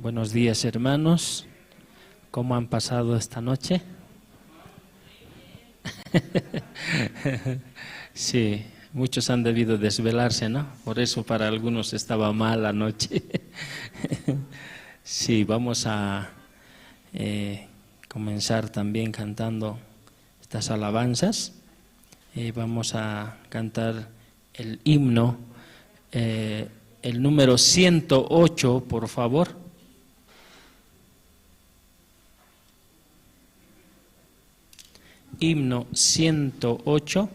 Buenos días, hermanos. ¿Cómo han pasado esta noche? Sí, muchos han debido desvelarse, ¿no? Por eso para algunos estaba mal la noche. Sí, vamos a comenzar también cantando estas alabanzas. Vamos a cantar el himno, el número 108, por favor. Himno 108.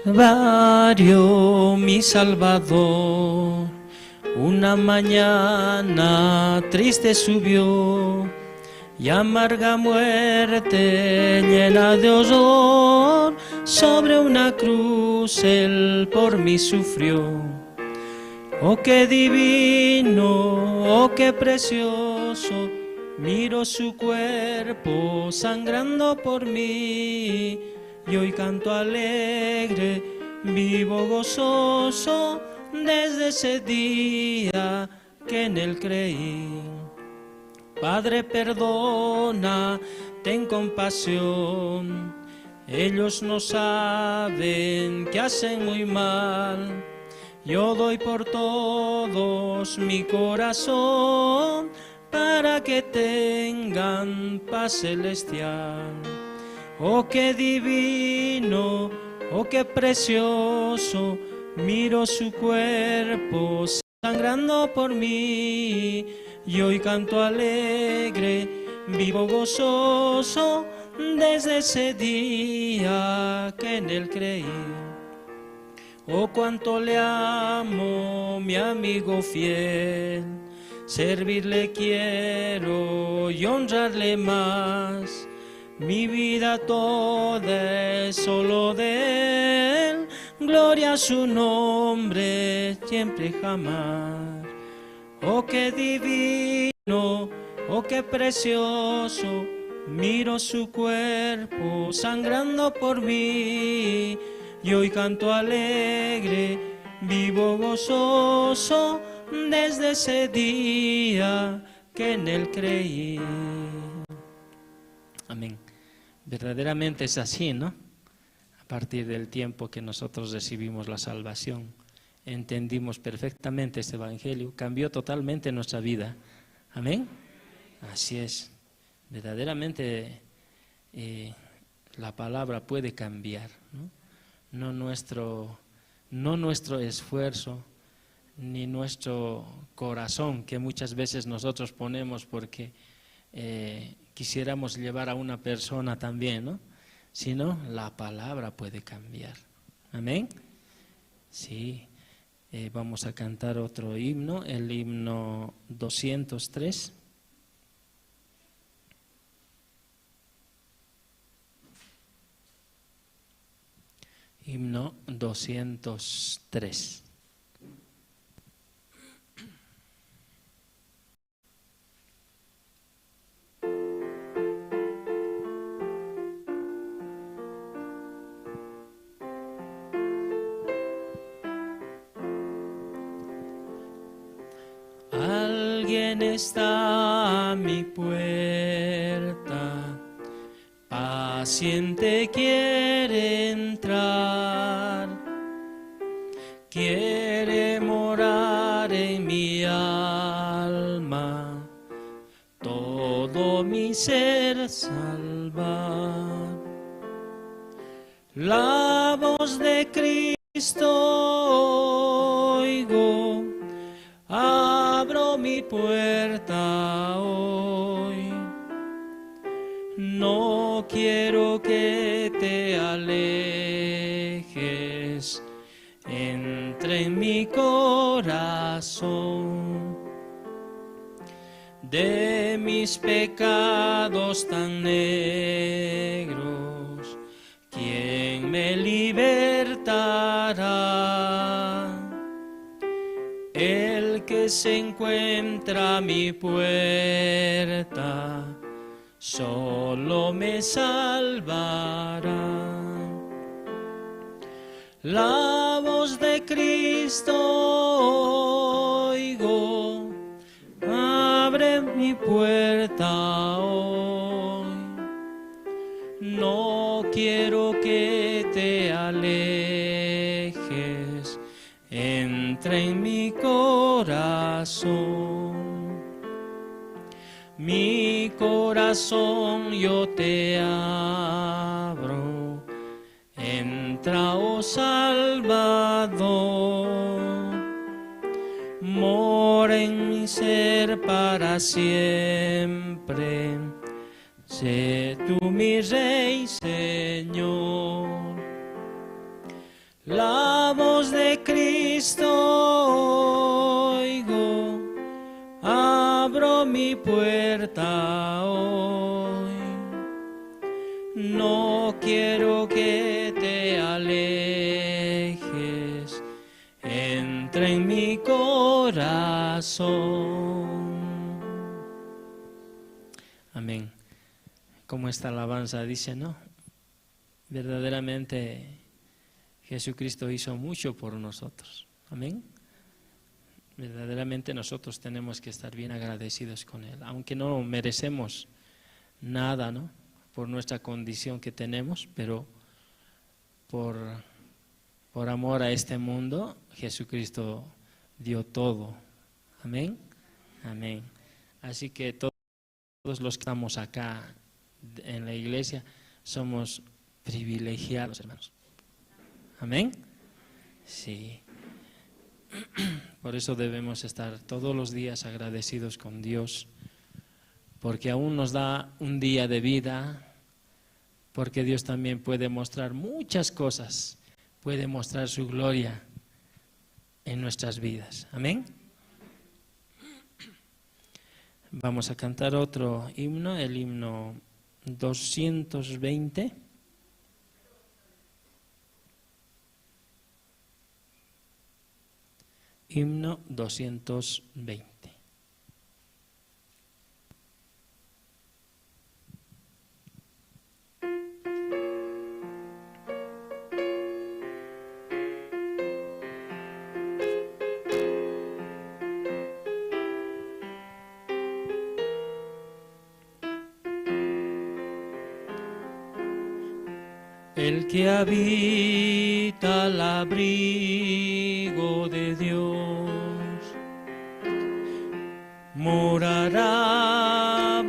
Vario, mi Salvador, una mañana triste subió, y amarga muerte llena de horror, sobre una cruz él por mí sufrió. Oh, qué divino, oh, qué precioso, miro su cuerpo sangrando por mí, y hoy canto alegre, vivo gozoso, desde ese día que en él creí. Padre, perdona, ten compasión, ellos no saben que hacen muy mal. Yo doy por todos mi corazón, para que tengan paz celestial. Oh, qué divino, oh, qué precioso, miro su cuerpo sangrando por mí, y hoy canto alegre, vivo gozoso, desde ese día que en él creí. Oh, cuánto le amo, mi amigo fiel, servirle quiero y honrarle más. Mi vida toda es solo de él, gloria a su nombre, siempre y jamás. Oh, qué divino, oh, qué precioso, miro su cuerpo sangrando por mí, y hoy canto alegre, vivo gozoso, desde ese día que en él creí. Amén. Verdaderamente es así, ¿no? A partir del tiempo que nosotros recibimos la salvación, entendimos perfectamente este evangelio, cambió totalmente nuestra vida. Amén. Así es. Verdaderamente la palabra puede cambiar, ¿no? No nuestro esfuerzo, ni nuestro corazón, que muchas veces nosotros ponemos porque quisiéramos llevar a una persona también, ¿no? Sino la palabra puede cambiar. Amén. Sí. Vamos a cantar otro himno, el himno 203. Himno 203. Alguien está a mi puerta, paciente quiere entrar, quiere morar en mi alma, todo mi ser salvar. La voz de Cristo oigo, abro mi puerta hoy. No quiero que te alejes, entre en mi corazón. De mis pecados tan negros, ¿quién me libertará? El que que se encuentra a mi puerta, solo me salvará. La voz de Cristo oigo, abre mi puerta hoy. No quiero que te alejes, entra en mi corazón. Mi corazón yo te abro, entra, oh Salvador. Mora en mi ser para siempre, sé tú mi Rey, Señor. La voz de Cristo oigo, abro mi puerta hoy. No quiero que te alejes, entra en mi corazón. Amén. Como esta alabanza dice, ¿no? Verdaderamente Jesucristo hizo mucho por nosotros. Amén. Verdaderamente nosotros tenemos que estar bien agradecidos con Él, aunque no merecemos nada, ¿no? Por nuestra condición que tenemos, pero por amor a este mundo, Jesucristo dio todo. Amén. Amén. Así que todos los que estamos acá en la iglesia somos privilegiados, hermanos. Amén. Sí. Por eso debemos estar todos los días agradecidos con Dios, porque aún nos da un día de vida, porque Dios también puede mostrar muchas cosas, puede mostrar su gloria en nuestras vidas. Amén. Vamos a cantar otro himno, el himno 220. Himno 220. El que habita al abrigo de Dios morará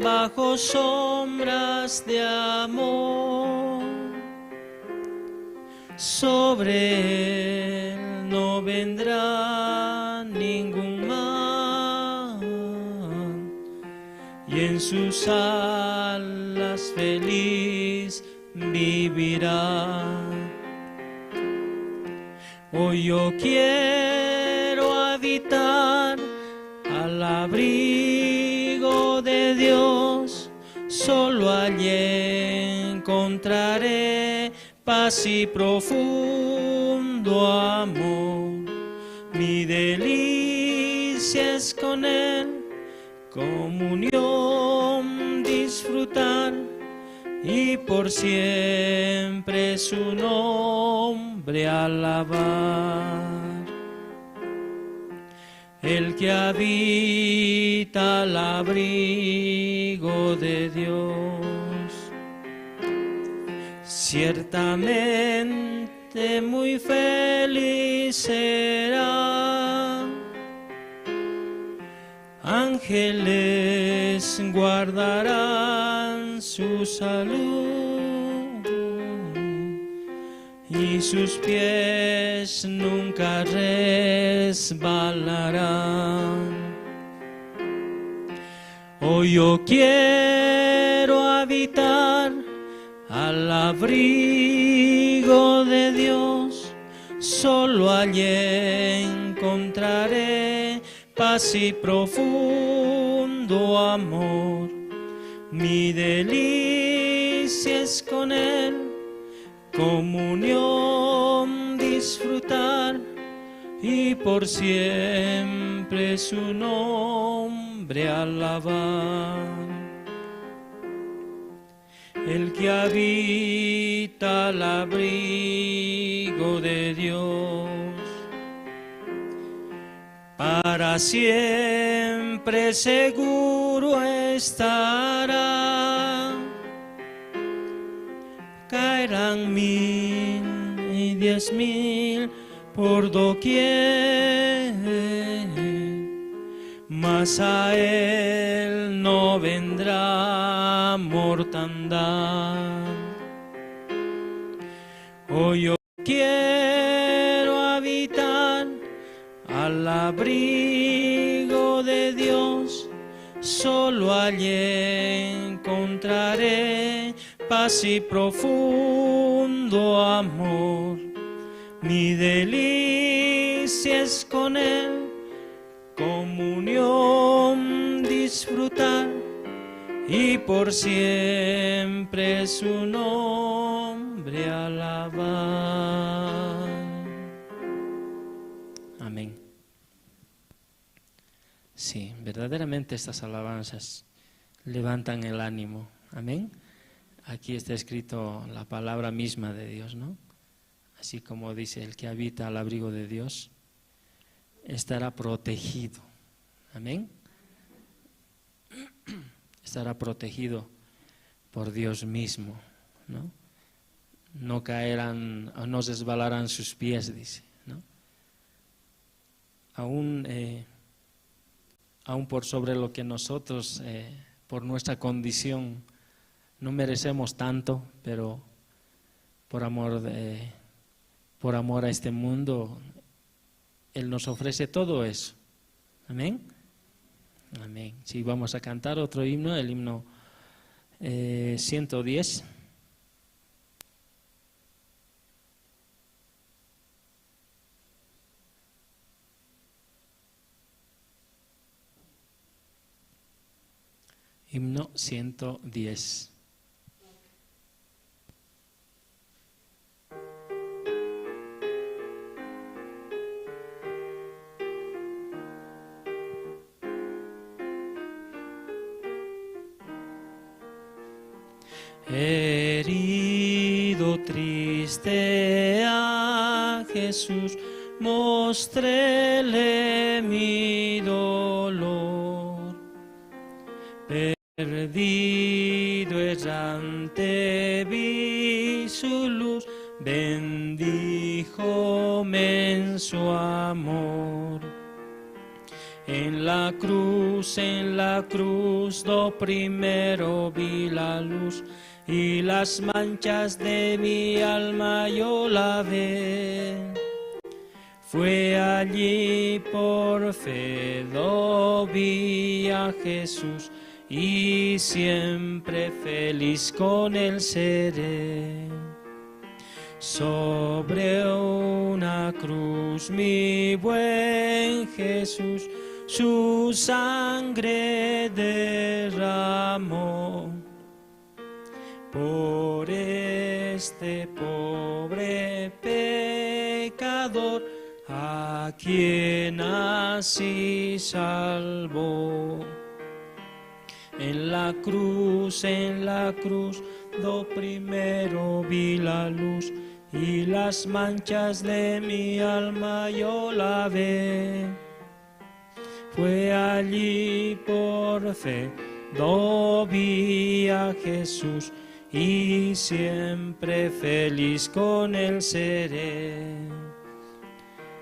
bajo sombras de amor. Sobre él no vendrá ningún mal, y en sus alas feliz vivirá. Hoy yo quiero habitar al abrigo de Dios, solo allí encontraré paz y profundo amor. Mi delicia es con Él, comunión disfrutar, y por siempre su nombre alabar. El que habita al abrigo de Dios, ciertamente muy feliz será. Ángeles guardarán su salud, y sus pies nunca resbalarán. Hoy yo quiero habitar al abrigo de Dios, solo allí encontraré paz y profundo amor. Mi delicia es con Él, comunión disfrutar, y por siempre siempre su nombre alabar. El que habita al abrigo de Dios, para siempre seguro estará. Caerán 1000 y 10.000 por doquier, mas a él no vendrá mortandad. Hoy yo quiero habitar al abrigo de Dios, solo allí encontraré paz y profundo amor. Mi delicia es con él, comunión disfrutar, y por siempre su nombre alabar. Amén. Sí, verdaderamente estas alabanzas levantan el ánimo. Amén. Aquí está escrito la palabra misma de Dios, ¿no? Así como dice, el que habita al abrigo de Dios estará protegido. Amén. Estará protegido por Dios mismo, ¿no? No caerán o no resbalarán sus pies, dice, ¿no? Aún por sobre lo que nosotros, por nuestra condición, no merecemos tanto, pero por amor a este mundo, Él nos ofrece todo eso. Amén. Amén. Sí, vamos a cantar otro himno, el himno 110. Himno 110. Herido triste a Jesús, mostréle mi dolor. Perdido errante vi su luz, bendíjome en su amor. En la cruz, do primero vi la luz, y las manchas de mi alma yo lavé. Fue allí por fe, do vi a Jesús, y siempre feliz con él seré. Sobre una cruz mi buen Jesús su sangre derramó. Por este pobre pecador, a quien así salvó. En la cruz, do primero vi la luz, y las manchas de mi alma yo lavé. Fue allí por fe, do vi a Jesús, y siempre feliz con él seré.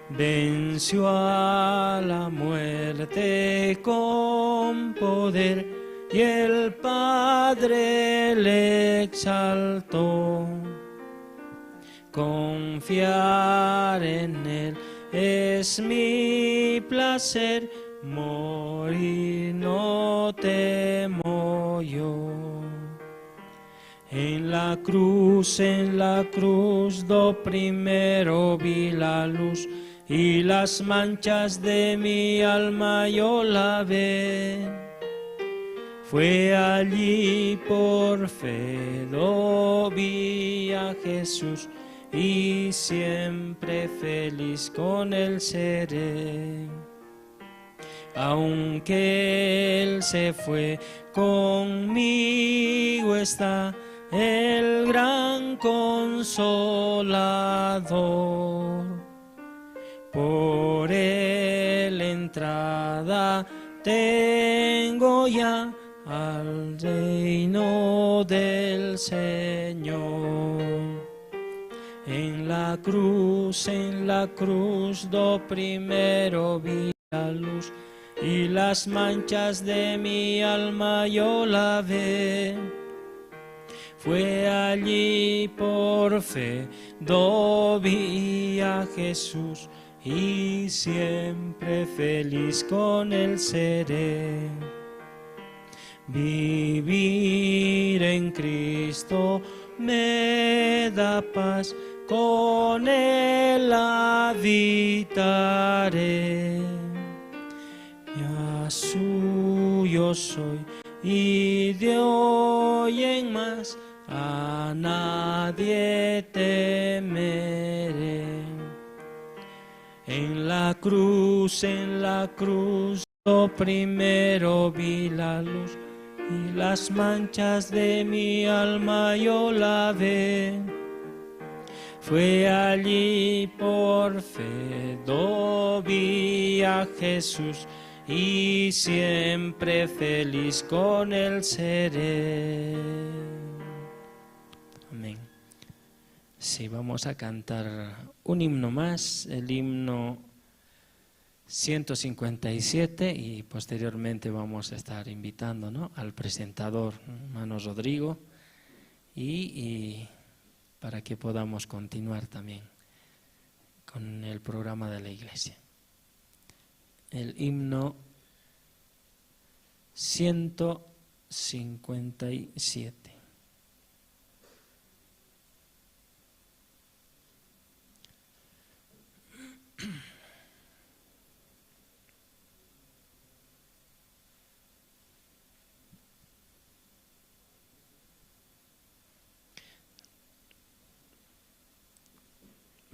Venció a la muerte con poder, y el Padre le exaltó. Confiar en él es mi placer, morir no temo yo. En la cruz, do primero vi la luz, y las manchas de mi alma yo lavé. Fue allí por fe, do vi a Jesús, y siempre feliz con él seré. aunque Él se fue, conmigo está el gran Consolador. Por Él entrada tengo ya al reino del Señor. En la cruz do primero vi la luz, y las manchas de mi alma yo lavé. Fue allí por fe do vi a Jesús, y siempre feliz con Él seré. Vivir en Cristo me da paz, con Él habitaré. Ya suyo soy, y de hoy en más a nadie temeré. En la cruz lo primero vi la luz, y las manchas de mi alma yo lavé. Fue allí por fe do vi a Jesús, y siempre feliz con Él seré. Amén. Sí, vamos a cantar un himno más, el himno 157, y posteriormente vamos a estar invitando, ¿no?, al presentador, hermano Rodrigo, y para que podamos continuar también con el programa de la iglesia. El himno 157.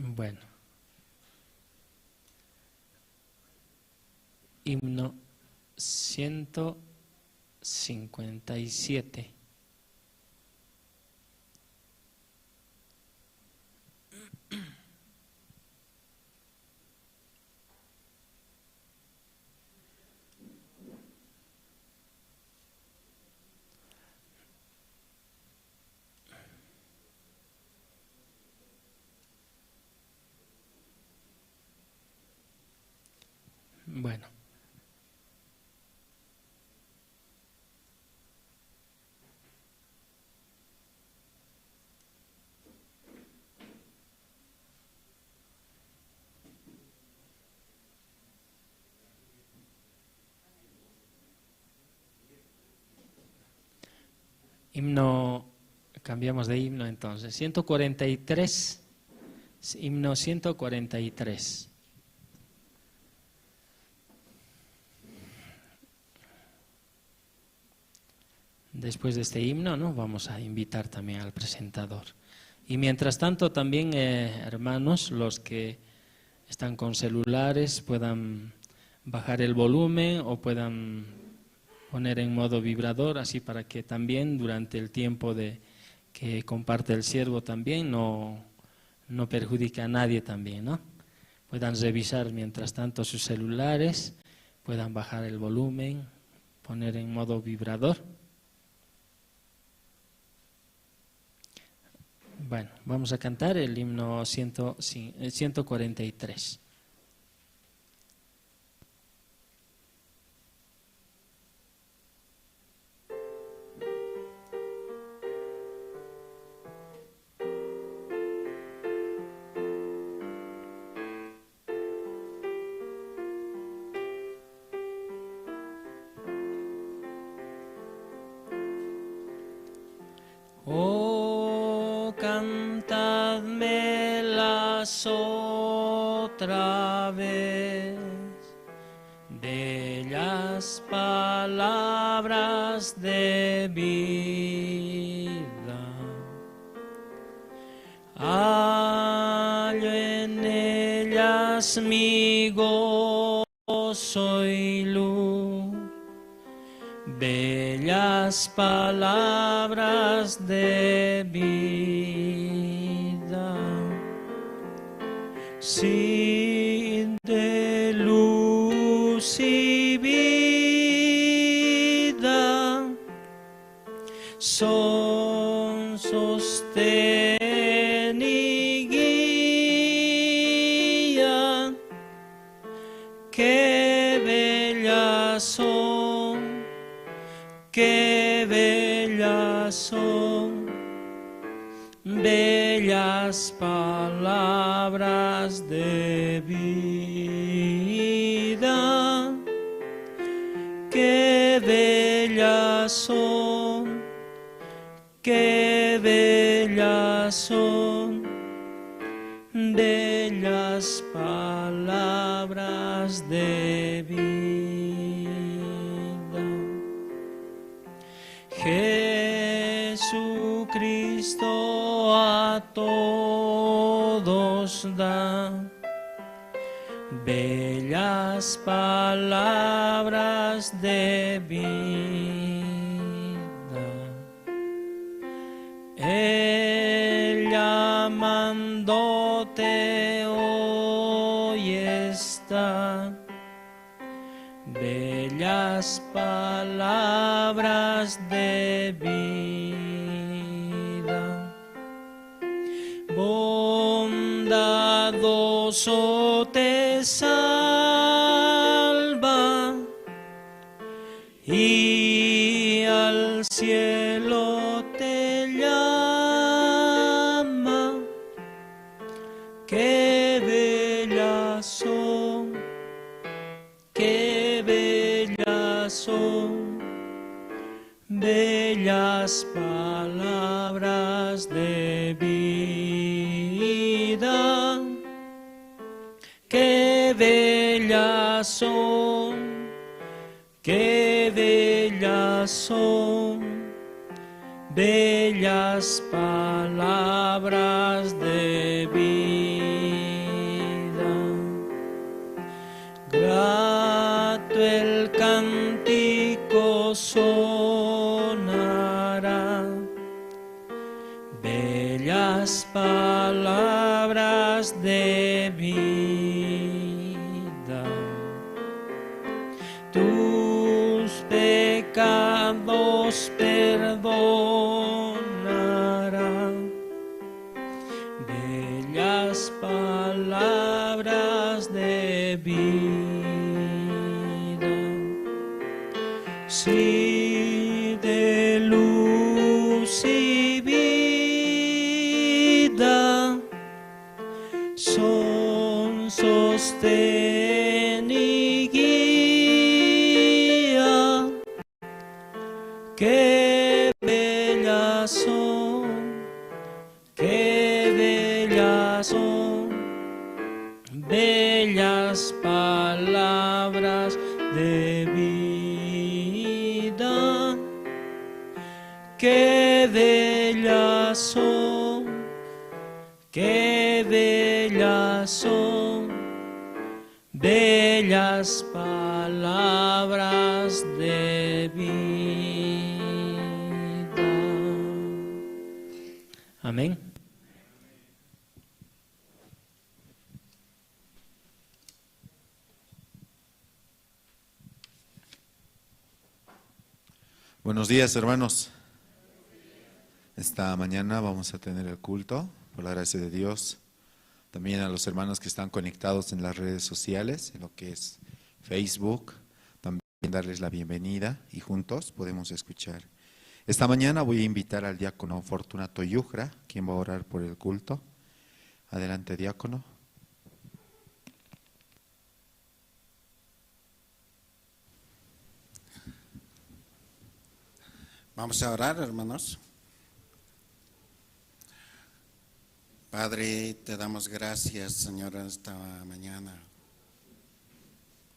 Bueno, himno 157. Bueno. Himno, cambiamos de himno entonces. 143, himno 143. Después de este himno, ¿no?, vamos a invitar también al presentador. Y mientras tanto también, hermanos, los que están con celulares puedan bajar el volumen o puedan poner en modo vibrador, así para que también durante el tiempo de que comparte el siervo también no perjudique a nadie también, ¿no? Puedan revisar mientras tanto sus celulares, puedan bajar el volumen, poner en modo vibrador. Bueno, vamos a cantar el himno 143. Oh, cantadmelas otra vez, bellas palabras de vida. Hallo en ellas mi gozo y luz. bellas palabras de vida, sí, de luz y vida, son sostén y guía. Qué bellas son, qué bellas son, bellas palabras de vida. Qué bellas son, qué bellas son, bellas palabras de vida. Jesucristo a todos da bellas palabras de vida. Él llamándote hoy está, bellas palabras de vida. Bondadoso te salva y al cielo te llama. Qué bellas son, qué bellas son, bellas palabras de vida. Qué bellas son, qué bellas son, bellas palabras de vida. Grato el cántico sonará, bellas palabras de vida. Tus pecados perdonará, bellas palabras de vida. Sí, de luz y vida, son sostén y guía. Qué bellas son, qué bellas son, bellas palabras de vida. Qué bellas son, qué bellas son, bellas palabras de vida. Amén. Buenos días, hermanos. Esta mañana vamos a tener el culto, por la gracia de Dios. También a los hermanos que están conectados en las redes sociales, en lo que es Facebook, también darles la bienvenida y juntos podemos escuchar. Esta mañana voy a invitar al diácono Fortunato Yujra, quien va a orar por el culto. Adelante, diácono. Vamos a orar, hermanos. Padre, te damos gracias, Señor, esta mañana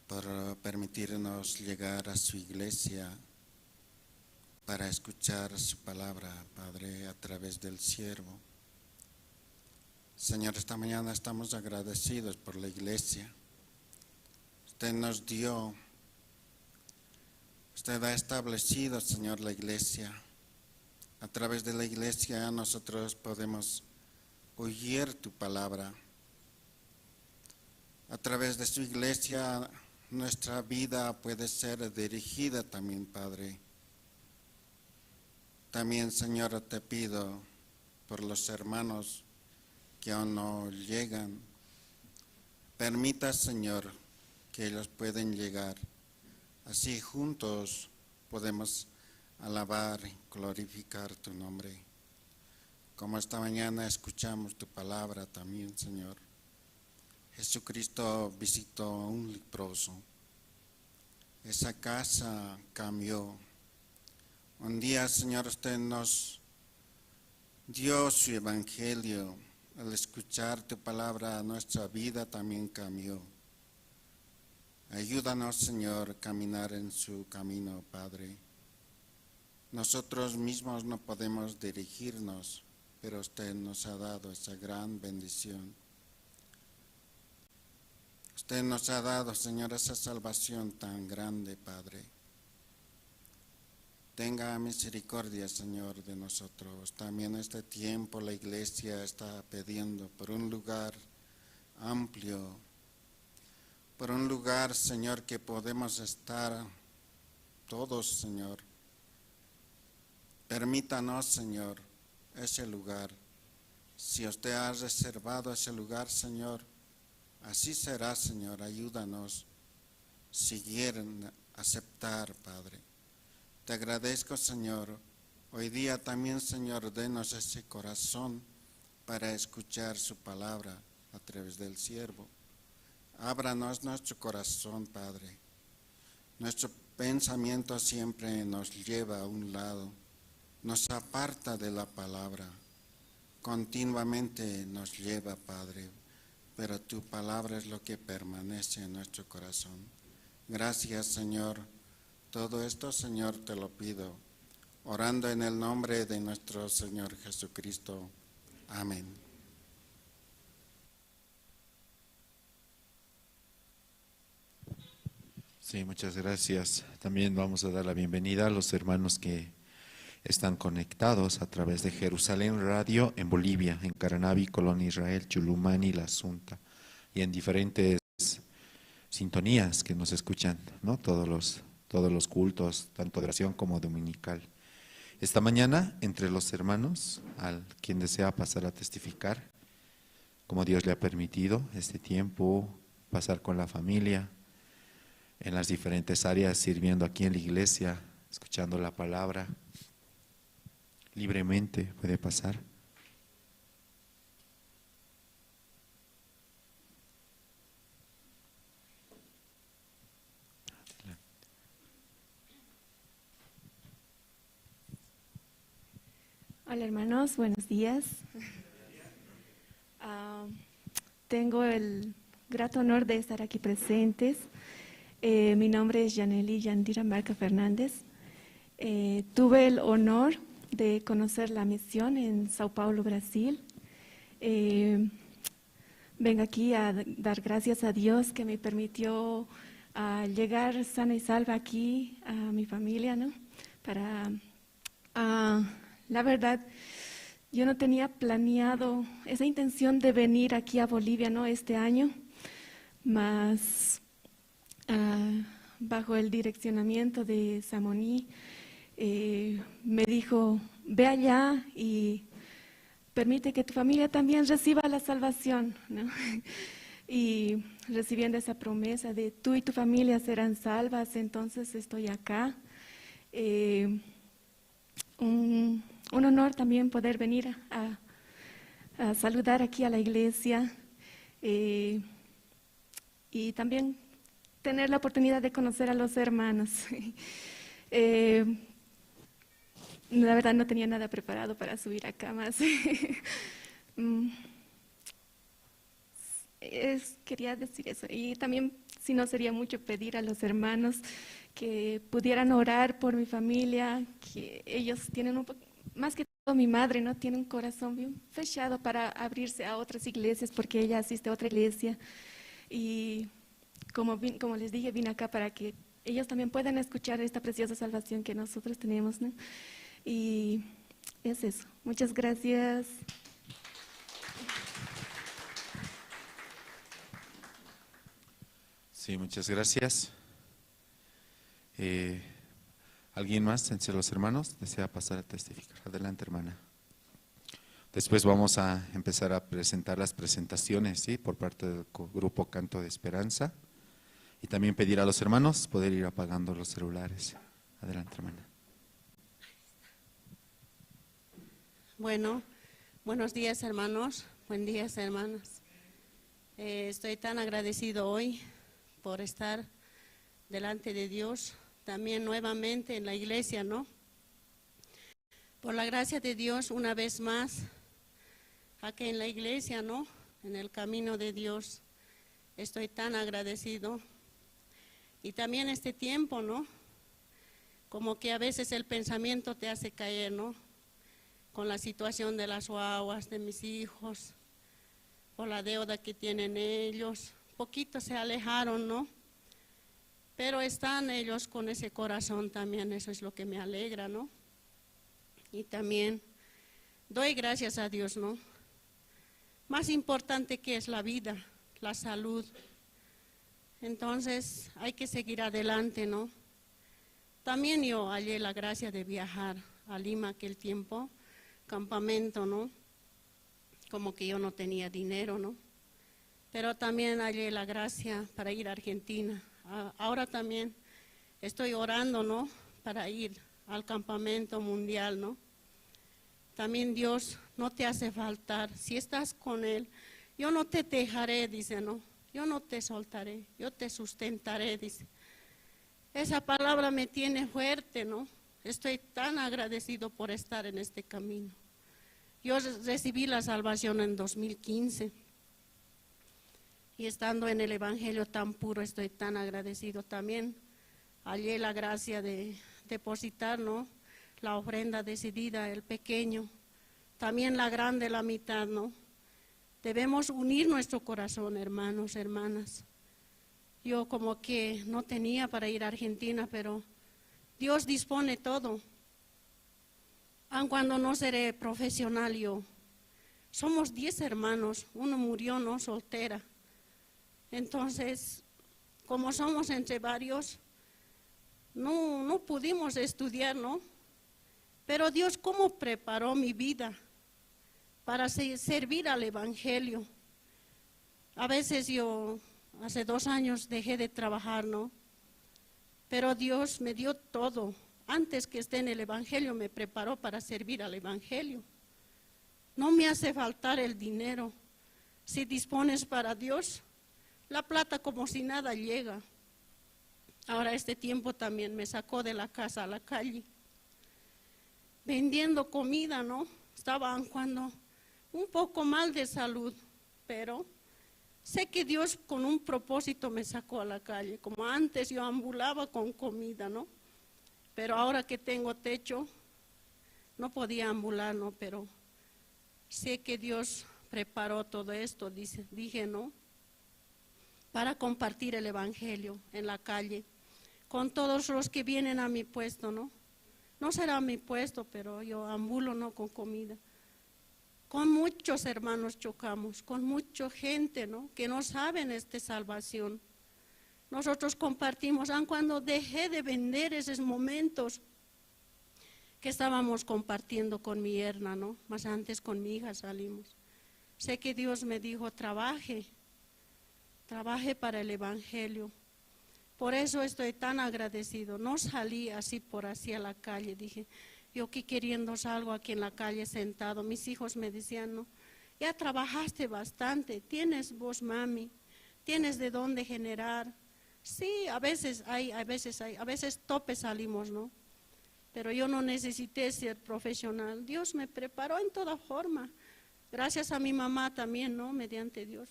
por permitirnos llegar a su iglesia para escuchar su palabra, Padre, a través del siervo. Señor, esta mañana estamos agradecidos por la iglesia. Usted nos dio Usted ha establecido, Señor, la iglesia. A través de la iglesia nosotros podemos oír tu palabra. A través de su iglesia nuestra vida puede ser dirigida también, Padre. También, Señor, te pido por los hermanos que aún no llegan. Permita, Señor, que ellos puedan llegar. Así juntos podemos alabar y glorificar tu nombre. Como esta mañana escuchamos tu palabra también, Señor. Jesucristo visitó a un leproso. Esa casa cambió. Un día, Señor, usted nos dio su evangelio. Al escuchar tu palabra, nuestra vida también cambió. Ayúdanos, Señor, a caminar en su camino, Padre. Nosotros mismos no podemos dirigirnos, pero usted nos ha dado esa gran bendición. Usted nos ha dado, Señor, esa salvación tan grande, Padre. Tenga misericordia, Señor, de nosotros. También en este tiempo la iglesia está pidiendo por un lugar amplio, por un lugar, Señor, que podemos estar todos, Señor. Permítanos, Señor, ese lugar. Si usted ha reservado ese lugar, Señor, así será, Señor. Ayúdanos si quieren aceptar, Padre. Te agradezco, Señor. Hoy día también, Señor, denos ese corazón para escuchar su palabra a través del siervo. Ábranos nuestro corazón, Padre. Nuestro pensamiento siempre nos lleva a un lado, nos aparta de la palabra. Continuamente nos lleva, Padre, pero tu palabra es lo que permanece en nuestro corazón. Gracias, Señor. Todo esto, Señor, te lo pido, orando en el nombre de nuestro Señor Jesucristo. Amén. Sí, muchas gracias. También vamos a dar la bienvenida a los hermanos que están conectados a través de Jerusalén Radio en Bolivia, en Caranavi, Colonia Israel, Chulumani, La Asunta, y en diferentes sintonías que nos escuchan, ¿no? Todos los cultos, tanto de oración como dominical. Esta mañana, entre los hermanos, al quien desea pasar a testificar, como Dios le ha permitido este tiempo, pasar con la familia, en las diferentes áreas, sirviendo aquí en la iglesia, escuchando la palabra, libremente puede pasar. Hola hermanos, buenos días. Tengo el grato honor de estar aquí presentes. Mi nombre es Yaneli Yandira Marca Fernández. Tuve el honor de conocer la misión en Sao Paulo, Brasil. Vengo aquí a dar gracias a Dios que me permitió llegar sana y salva aquí a mi familia, ¿no? La verdad, yo no tenía planeado esa intención de venir aquí a Bolivia, ¿no? Este año, mas bajo el direccionamiento de Samoní, me dijo, ve allá y permite que tu familia también reciba la salvación, ¿no? Y recibiendo esa promesa de tú y tu familia serán salvas, entonces estoy acá. Un honor también poder venir a saludar aquí a la iglesia y también tener la oportunidad de conocer a los hermanos. La verdad no tenía nada preparado para subir acá más. Quería decir eso. Y también, si no sería mucho pedir a los hermanos que pudieran orar por mi familia, que ellos tienen más que todo mi madre, ¿no? Tiene un corazón bien fechado para abrirse a otras iglesias porque ella asiste a otra iglesia. Y como les dije, vine acá para que ellos también puedan escuchar esta preciosa salvación que nosotros tenemos, ¿no? Y es eso. Muchas gracias. Sí, muchas gracias. ¿Alguien más entre los hermanos desea pasar a testificar? Adelante, hermana. Después vamos a empezar a presentar las presentaciones, ¿sí? Por parte del grupo Canto de Esperanza. Y también pedir a los hermanos poder ir apagando los celulares. Adelante, hermana. Bueno, buenos días, hermanos. Buen día, hermanas. Estoy tan agradecido hoy por estar delante de Dios, también nuevamente en la iglesia, ¿no? Por la gracia de Dios, una vez más, aquí en la iglesia, ¿no? En el camino de Dios, estoy tan agradecido. Y también este tiempo, ¿no? Como que a veces el pensamiento te hace caer, ¿no? Con la situación de las guaguas, de mis hijos, por la deuda que tienen ellos. Poquito se alejaron, ¿no? Pero están ellos con ese corazón también, eso es lo que me alegra, ¿no? Y también doy gracias a Dios, ¿no? Más importante que es la vida, la salud. Entonces hay que seguir adelante, ¿no? También yo hallé la gracia de viajar a Lima aquel tiempo, campamento, ¿no? Como que yo no tenía dinero, ¿no? Pero también hallé la gracia para ir a Argentina. Ahora también estoy orando, ¿no? Para ir al campamento mundial, ¿no? También Dios no te hace faltar. Si estás con Él, yo no te dejaré, dice, ¿no? Yo no te soltaré, yo te sustentaré, dice. Esa palabra me tiene fuerte, ¿no? Estoy tan agradecido por estar en este camino. Yo recibí la salvación en 2015 y estando en el Evangelio tan puro estoy tan agradecido también. Hallé la gracia de depositar, ¿no? La ofrenda decidida, el pequeño, también la grande, la mitad, ¿no? Debemos unir nuestro corazón, hermanos, hermanas. Yo como que no tenía para ir a Argentina, pero Dios dispone todo. Aun cuando no seré profesional yo, somos 10 hermanos, uno murió, ¿no? Soltera. Entonces, como somos entre varios, no pudimos estudiar, ¿no? Pero Dios, ¿cómo preparó mi vida para servir al Evangelio? A veces yo, hace 2 años dejé de trabajar, ¿no? Pero Dios me dio todo. Antes que esté en el Evangelio, me preparó para servir al Evangelio. No me hace faltar el dinero. Si dispones para Dios, la plata como si nada llega. Ahora este tiempo también me sacó de la casa a la calle, vendiendo comida, ¿no? Estaba cuando un poco mal de salud, pero sé que Dios con un propósito me sacó a la calle. Como antes yo ambulaba con comida, ¿no? Pero ahora que tengo techo, no podía ambular, ¿no? Pero sé que Dios preparó todo esto, dije, ¿no? Para compartir el Evangelio en la calle, con todos los que vienen a mi puesto, ¿no? No será mi puesto, pero yo ambulo, ¿no? Con comida. Con muchos hermanos chocamos, con mucha gente, ¿no? Que no saben esta salvación. Nosotros compartimos, aun cuando dejé de vender esos momentos que estábamos compartiendo con mi yerna, ¿no? Más antes con mi hija salimos. Sé que Dios me dijo, trabaje para el Evangelio. Por eso estoy tan agradecido. No salí así por así a la calle, dije, yo aquí queriendo salgo aquí en la calle sentado. Mis hijos me decían, no, ya trabajaste bastante, tienes vos, mami, tienes de dónde generar. Sí, a veces tope salimos, ¿no? Pero yo no necesité ser profesional. Dios me preparó en toda forma. Gracias a mi mamá también, ¿no? Mediante Dios.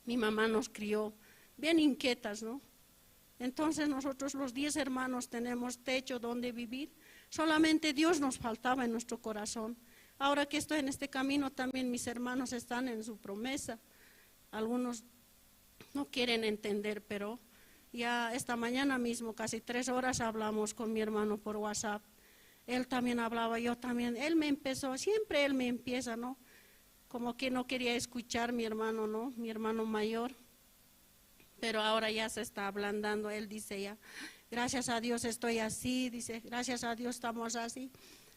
Mi mamá nos crió bien inquietas, ¿no? Entonces nosotros los 10 hermanos tenemos techo donde vivir. Solamente Dios nos faltaba en nuestro corazón. Ahora que estoy en este camino también mis hermanos están en su promesa. Algunos no quieren entender, pero Ya esta mañana mismo, casi 3 horas hablamos con mi hermano por WhatsApp. Él también hablaba, yo también. Él me empezó, siempre él me empieza, ¿no? Como que no quería escuchar mi hermano, ¿no? Mi hermano mayor. Pero ahora ya se está ablandando. Él dice ya, gracias a Dios estoy así, dice, gracias a Dios estamos así.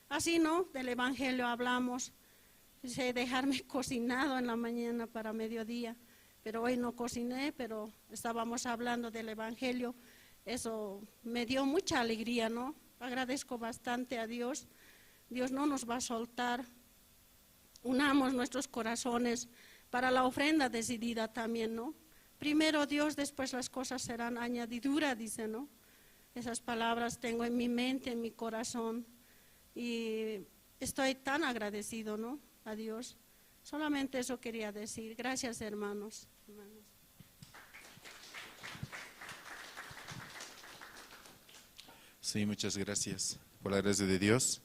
Así, ¿no? Del Evangelio hablamos. Dice, dejarme cocinado en la mañana para mediodía. Pero hoy no cociné, pero estábamos hablando del Evangelio. Eso me dio mucha alegría, ¿no? Agradezco bastante a Dios. Dios no nos va a soltar. Unamos nuestros corazones para la ofrenda decidida también, ¿no? Primero Dios, después las cosas serán añadidura, dice, ¿no? Esas palabras tengo en mi mente, en mi corazón. Y estoy tan agradecido, ¿no? A Dios. Solamente eso quería decir. Gracias, hermanos. Sí, muchas gracias. Por la gracia de Dios,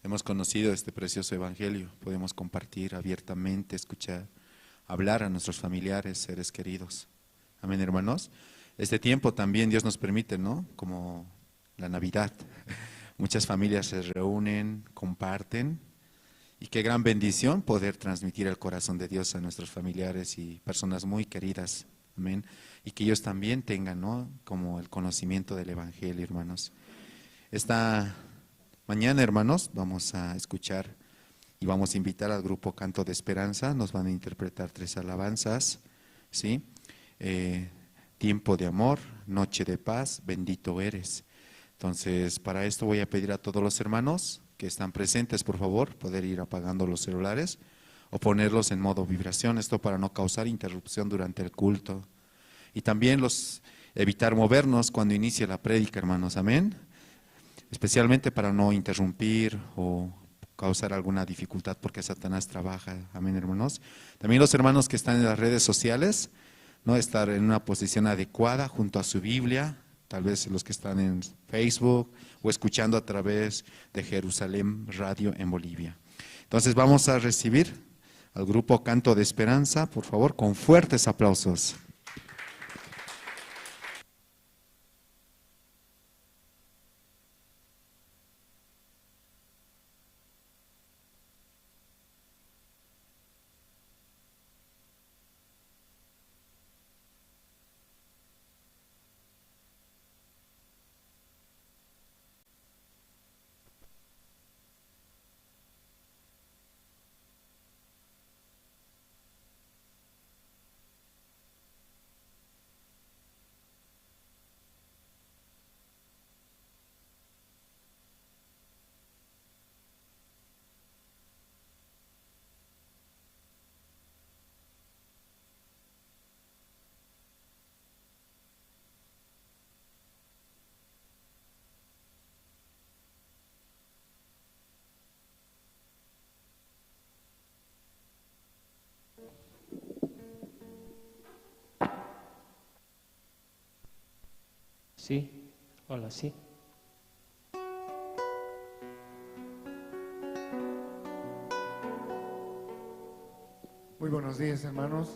hemos conocido este precioso evangelio. Podemos compartir abiertamente, escuchar, hablar a nuestros familiares, seres queridos. Amén, hermanos. Este tiempo también Dios nos permite, ¿no? Como la Navidad. Muchas familias se reúnen, comparten. Y qué gran bendición poder transmitir el corazón de Dios a nuestros familiares y personas muy queridas. Amén. Y que ellos también tengan, ¿no? Como el conocimiento del evangelio, hermanos. Esta mañana, hermanos, vamos a escuchar y vamos a invitar al grupo Canto de Esperanza. Nos van a interpretar 3 alabanzas, ¿sí? Tiempo de amor, noche de paz, bendito eres. Entonces, para esto voy a pedir a todos los hermanos que están presentes, por favor, poder ir apagando los celulares o ponerlos en modo vibración, esto para no causar interrupción durante el culto. Y también evitar movernos cuando inicie la prédica, hermanos, amén. Especialmente para no interrumpir o causar alguna dificultad porque Satanás trabaja, amén, hermanos. También los hermanos que están en las redes sociales, no estar en una posición adecuada junto a su Biblia, tal vez los que están en Facebook o escuchando a través de Jerusalén Radio en Bolivia. Entonces vamos a recibir al grupo Canto de Esperanza, por favor, con fuertes aplausos. Sí, hola, sí. Muy buenos días, hermanos.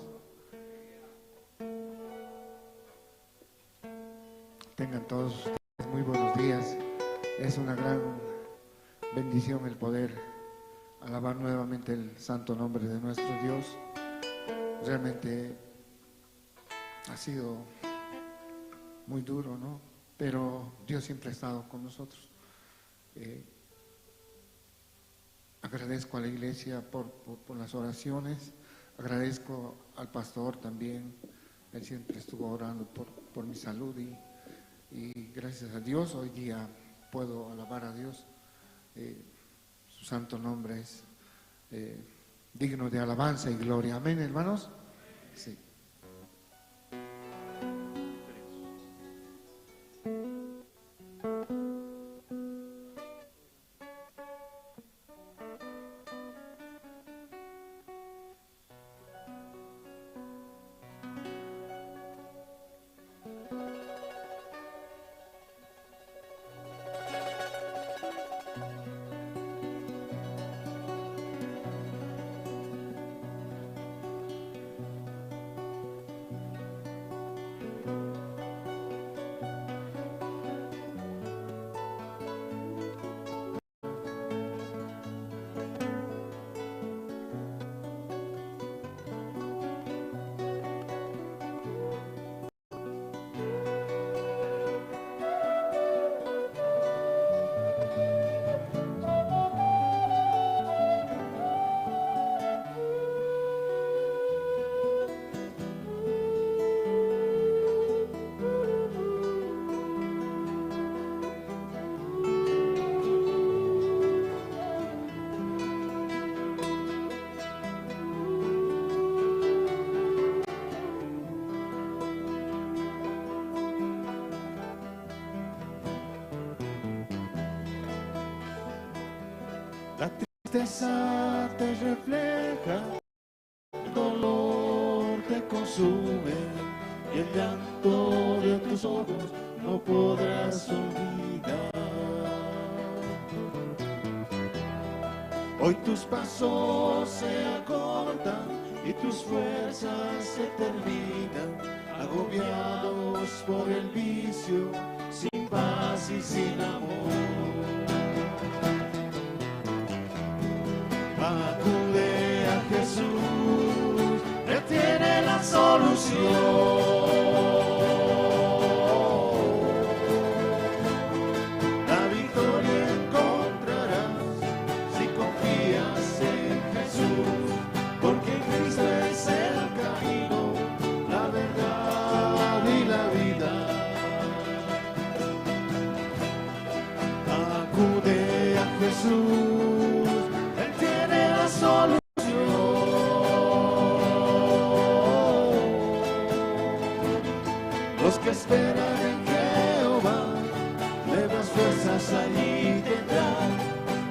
Tengan todos ustedes muy buenos días. Es una gran bendición el poder alabar nuevamente el santo nombre de nuestro Dios. Realmente ha sido muy duro, ¿no? Pero Dios siempre ha estado con nosotros. Agradezco a la iglesia por las oraciones, agradezco al pastor también, él siempre estuvo orando por mi salud y gracias a Dios hoy día puedo alabar a Dios. Su santo nombre es digno de alabanza y gloria. Amén, hermanos. Sí. tristeza te refleja, el dolor te consume y el llanto de tus ojos no podrás olvidar. Hoy tus pasos se acortan y tus fuerzas se terminan, agobiados por el vicio, sin paz y sin amor. Acude a Jesús, Él tiene la solución. La victoria encontrarás si confías en Jesús, porque Cristo es el camino, la verdad y la vida. Acude a Jesús, Él tiene la solución. Los que esperan en Jehová, nuevas fuerzas allí tendrán,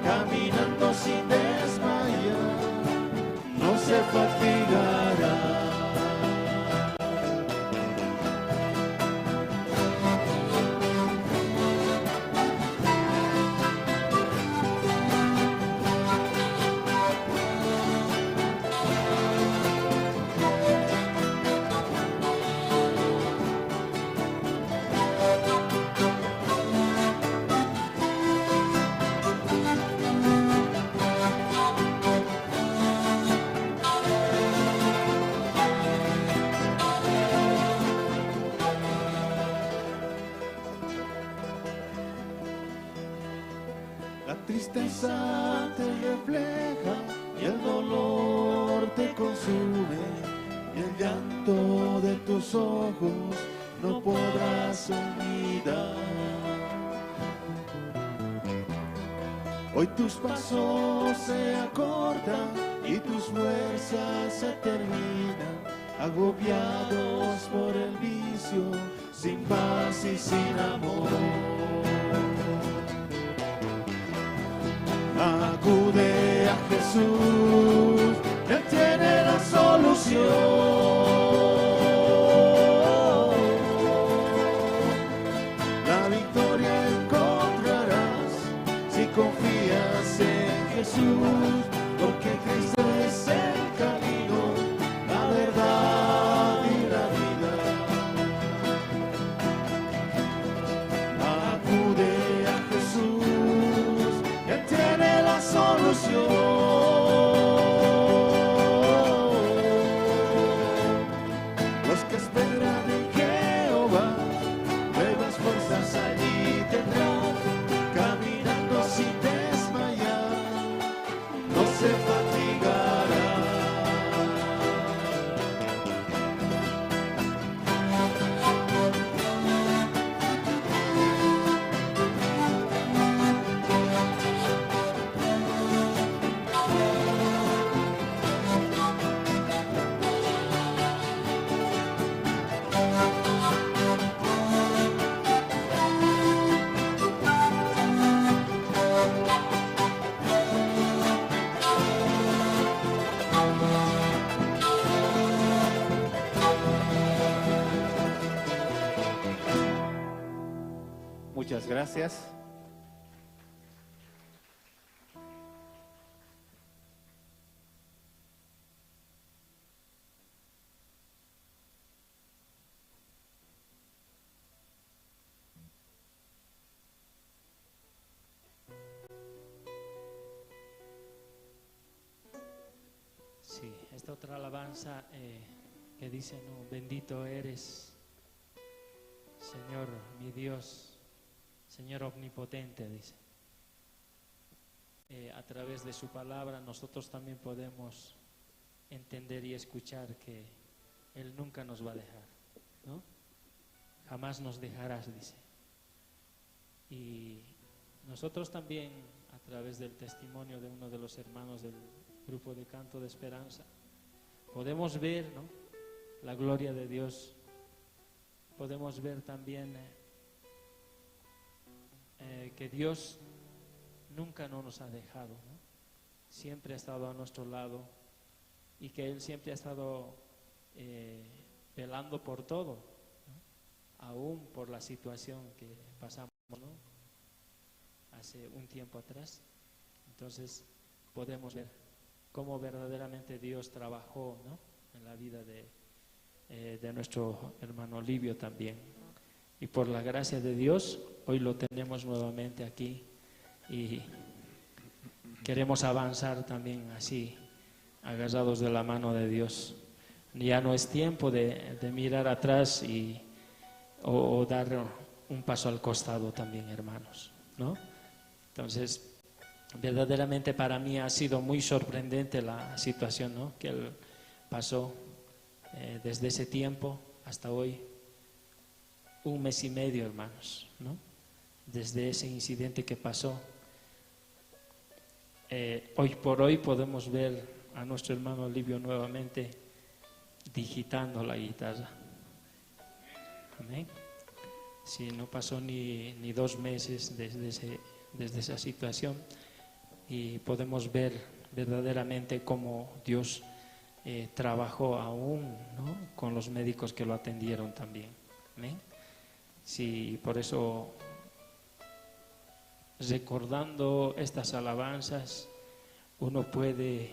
caminando sin desmayar, no se fatigarán. La tristeza te refleja y el dolor te consume, y el llanto de tus ojos no podrás olvidar. Hoy tus pasos se acortan y tus fuerzas se terminan, agobiados por el vicio, sin paz y sin amor. Acude a Jesús, Él tiene la solución. La victoria encontrarás si confías en Jesús, porque Cristo es el camino, la verdad y la vida. Acude a Jesús, Él tiene la solución. Los que esperan en Jehová, nuevas fuerzas allí tendrán, caminando sin desmayar, no se fatigarán. Muchas gracias. Sí, esta otra alabanza que dice, ¿no? Bendito eres, Señor, mi Dios, Señor omnipotente, dice. A través de su palabra nosotros también podemos entender y escuchar que Él nunca nos va a dejar, ¿no? Jamás nos dejarás, dice. Y nosotros también, a través del testimonio de uno de los hermanos del grupo de canto de esperanza, podemos ver, ¿no?, la gloria de Dios. Podemos ver también que Dios nunca no nos ha dejado, ¿no? siempre ha estado a nuestro lado y que Él siempre ha estado velando por todo, ¿no? Aún por la situación que pasamos, ¿no? Hace un tiempo atrás. Entonces podemos ver cómo verdaderamente Dios trabajó, ¿no? En la vida de nuestro hermano Livio también. Y por la gracia de Dios, hoy lo tenemos nuevamente aquí y queremos avanzar también así, agarrados de la mano de Dios. Ya no es tiempo de mirar atrás o dar un paso al costado también, hermanos, ¿no? Entonces, verdaderamente para mí ha sido muy sorprendente la situación, ¿no? Que él pasó desde ese tiempo hasta hoy. 1 mes y medio, hermanos, ¿no? Desde ese incidente que pasó. Hoy por hoy podemos ver a nuestro hermano Livio nuevamente digitando la guitarra. Amén. Sí, no pasó ni 2 meses desde esa situación y podemos ver verdaderamente cómo Dios trabajó aún, ¿no? Con los médicos que lo atendieron también. Amén. Sí, por eso, recordando estas alabanzas, uno puede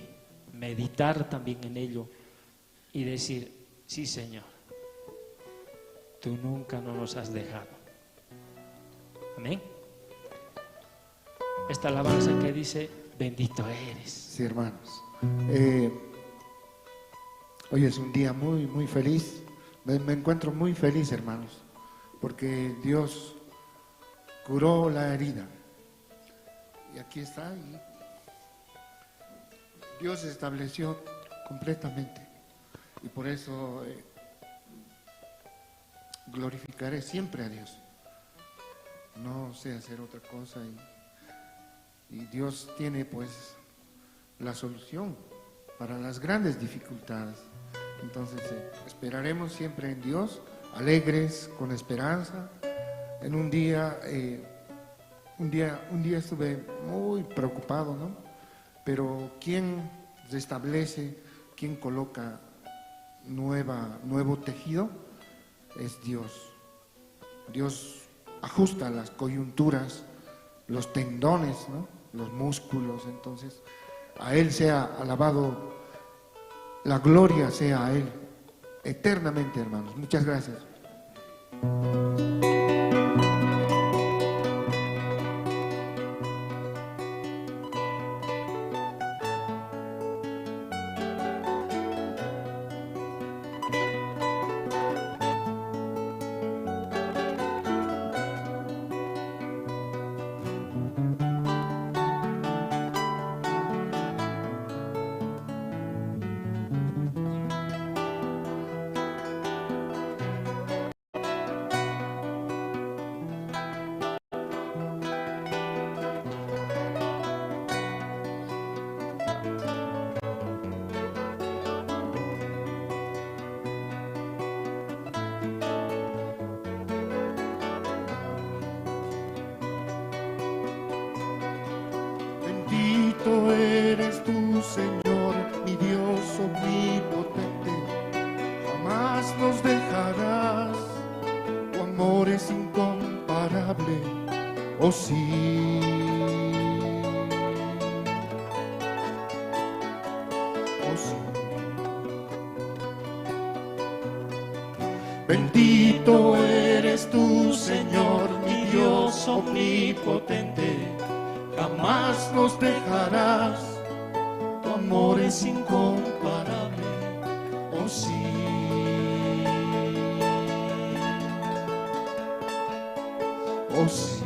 meditar también en ello y decir, sí, Señor, tú nunca nos has dejado. Amén. Esta alabanza que dice, bendito eres. Sí, hermanos. Hoy es un día muy, muy feliz. Me encuentro muy feliz, hermanos, porque Dios curó la herida. Y aquí está. Y Dios estableció completamente. Y por eso glorificaré siempre a Dios. No sé hacer otra cosa. Y Dios tiene pues la solución para las grandes dificultades. Entonces esperaremos siempre en Dios, alegres, con esperanza. En un día estuve muy preocupado, ¿no? Pero ¿quién restablece, quién coloca nuevo tejido? Es Dios. Dios ajusta las coyunturas, los tendones, ¿no? Los músculos. Entonces, a Él sea alabado, la gloria sea a Él, eternamente, hermanos. Muchas gracias. Bendito eres tú, Señor, mi Dios omnipotente. Jamás nos dejarás, tu amor es incomparable, oh sí. Oh sí. Bendito eres tú, Señor, mi Dios omnipotente. Jamás nos dejarás, tu amor es incomparable, oh sí. Oh sí.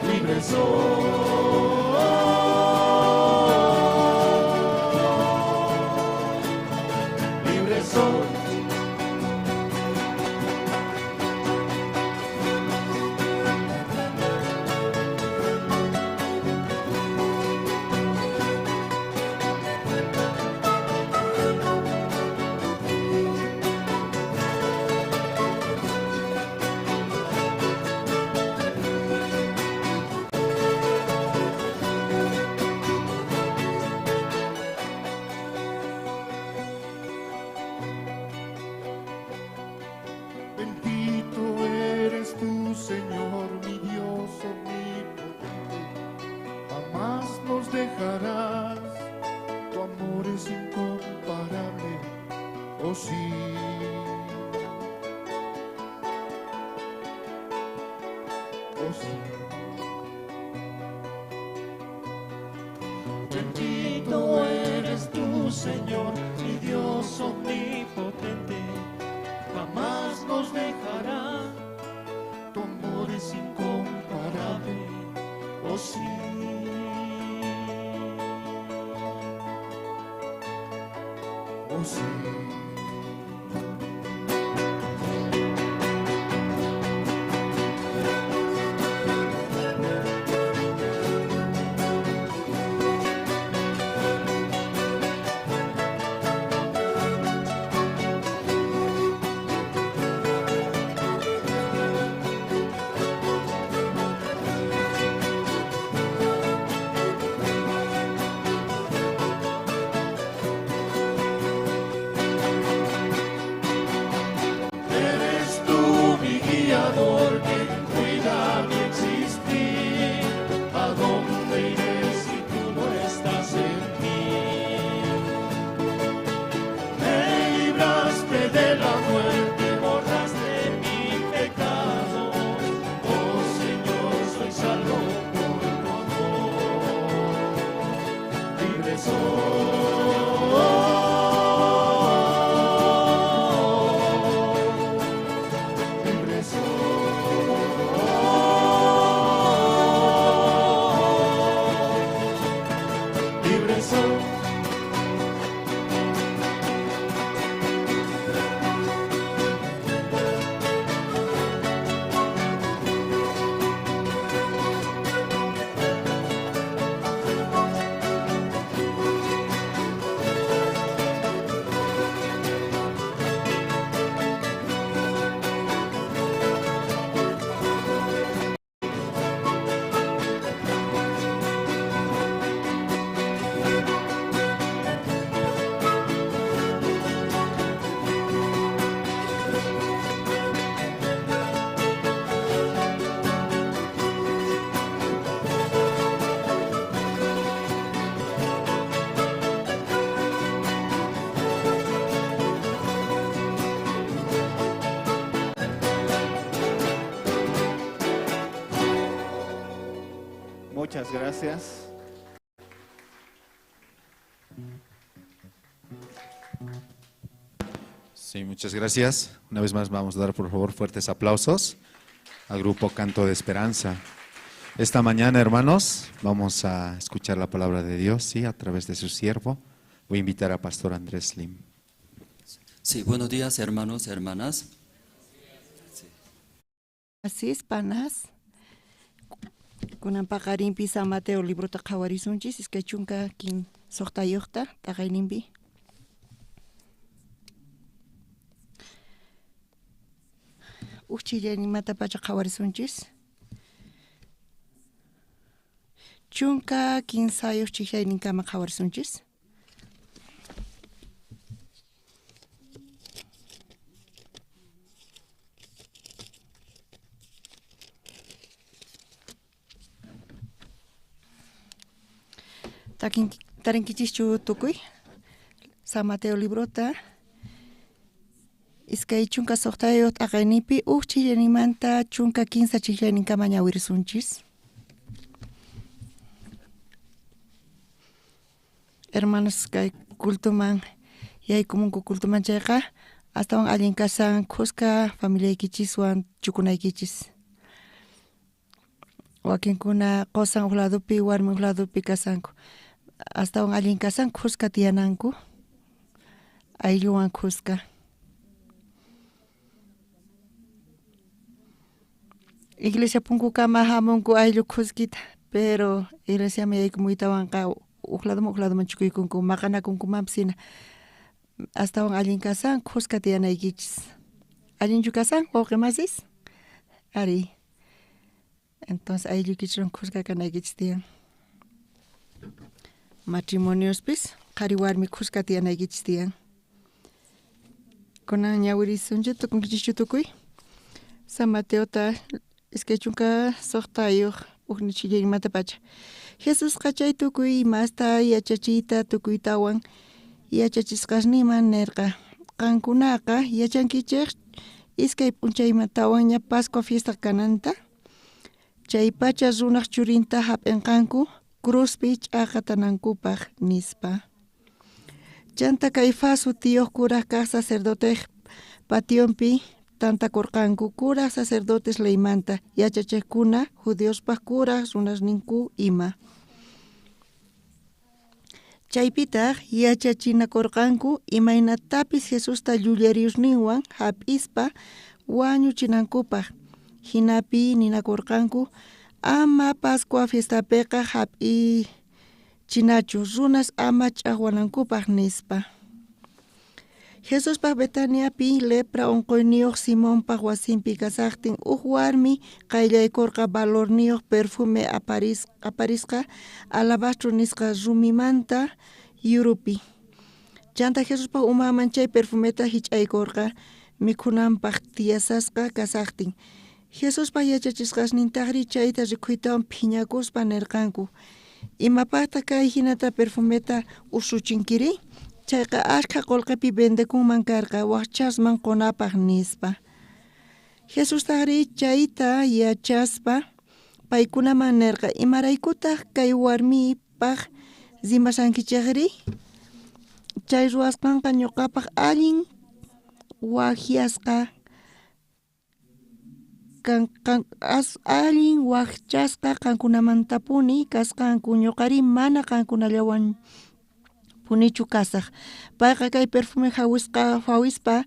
libre soy. Libre soy. Bendito eres tú, Señor, mi Dios omnipotente. Jamás nos dejarás, tu amor es incomparable, oh sí. Oh sí. Bendito eres tú, Señor, mi Dios omnipotente. Jamás nos dejará, tu amor es incomparable, oh sí. Oh sí. Eres tú mi guiador, quien cuida mi existir. ¿A dónde iré si tú no estás en mí? Me libraste de la muerte, borraste mi pecado. Oh Señor, soy salvo por tu amor. Libre soy. Libre soy. Libre soy. Muchas gracias. Sí, muchas gracias. Una vez más vamos a dar por favor fuertes aplausos al grupo Canto de Esperanza. Esta mañana, hermanos, vamos a escuchar la palabra de Dios, sí, a través de su siervo. Voy a invitar a Pastor Andrés Slim. Sí, buenos días, hermanos, hermanas. Así es, panas. Kunan paqarinpi San Mateo librota qhawarisunchis iskay chunka kin soqtayuqta taqayninpi. Uchillanimata pacha qhawarisunchis. Chunka kinsayuq chiqayninkama qhawarisunchis. Tarinkichis tukuy San Mateo librota iskay chunka soqtayo t'aqaynipi chillanimanta chunka 15 chillayninkama ñawirisunchis. Hermanos, kay cultuman yaykumunku cultumanchayqa astawan allin kasan kuska familiaykichis chukunaykichis. Wakinkuna qosan uq ladopi warmi uq ladopi kasanku. Astawan allin kasan kuska tiyananku. Aylluwan kuska. Iglesia punkukama hamunku ayllu kuskita, pero iglesia mayaykumuytawanqa uq ladoman chukuykunku maqanakunkumanpas hina. Astawan allin kasan kuska tiyanaykichis. Allinchu kasan wawqimasis? Ari. Entonces aylluykichis kuska kanaykichis tiyan. Matrimonios qhari warmi kuska tiyanaykichis tiyan. Kunan ñawirisunchu tukunkichis tukuy. San Mateota iskay chunka soqtayuq uqnichillaymantapacha pacha. Jesus qachay tukuy masta yachachiyta tukuytawan yachachisqasniman nirqa. Qankunaqa yachankichik iskay p'unchaymantawan ña Pascua fiesta kananta. Chay pacha runaq churinta hap'inqanku cruzpi ch'aqatanankupaq nispa. Chanta Caifás utiyuq kuraq kaq sacerdote pationpi tantakurqanku kuraq sacerdotes leymanta yachachiqkuna judiospaq kuraq runasninku ima. Chaypitaq yachachinakurqanku imaynatapis Jesusta llullariyuqninwan hap'ispa wañuchinankupaq. Hinapi ninakurqanku ama Pascua fiestapiqa hap'ichinachu runas ama ch'aqwanankupaq nispa. Jesuspaq Betaniapi lepra unquyniyuq Simonpaq wasinpi kasaqtin uq warmi qayllaykurqa valorniyuq perfume aparisqa alabastro nisqa rumimanta yurupi. Chanta Jesuspaq umaman chay perfumeta hich'aykurqa mikhunanpaq tiyasasqa kasaqtin. Jesuspaq yachachisqasnintaqri chayta rikhuytawan phiñakuspa nirqanku. Imapaqta kay hinata perfumeta usuchinkiri? Chayqa ashka qullqipi vendekunman karqa waqchasman qunapaq nispa. Jesustaqri chayta yachaspa paykunaman nirqa imaraykutaq kay warmipaq zimasankichikri? Chay ruwasqanqa ñuqapaq allin wahyasqa allin waqchasqa qankunamantapuni kasqanku ñuqari mana qankunallawan punichu kasaq. Payqa kay perfume hawispa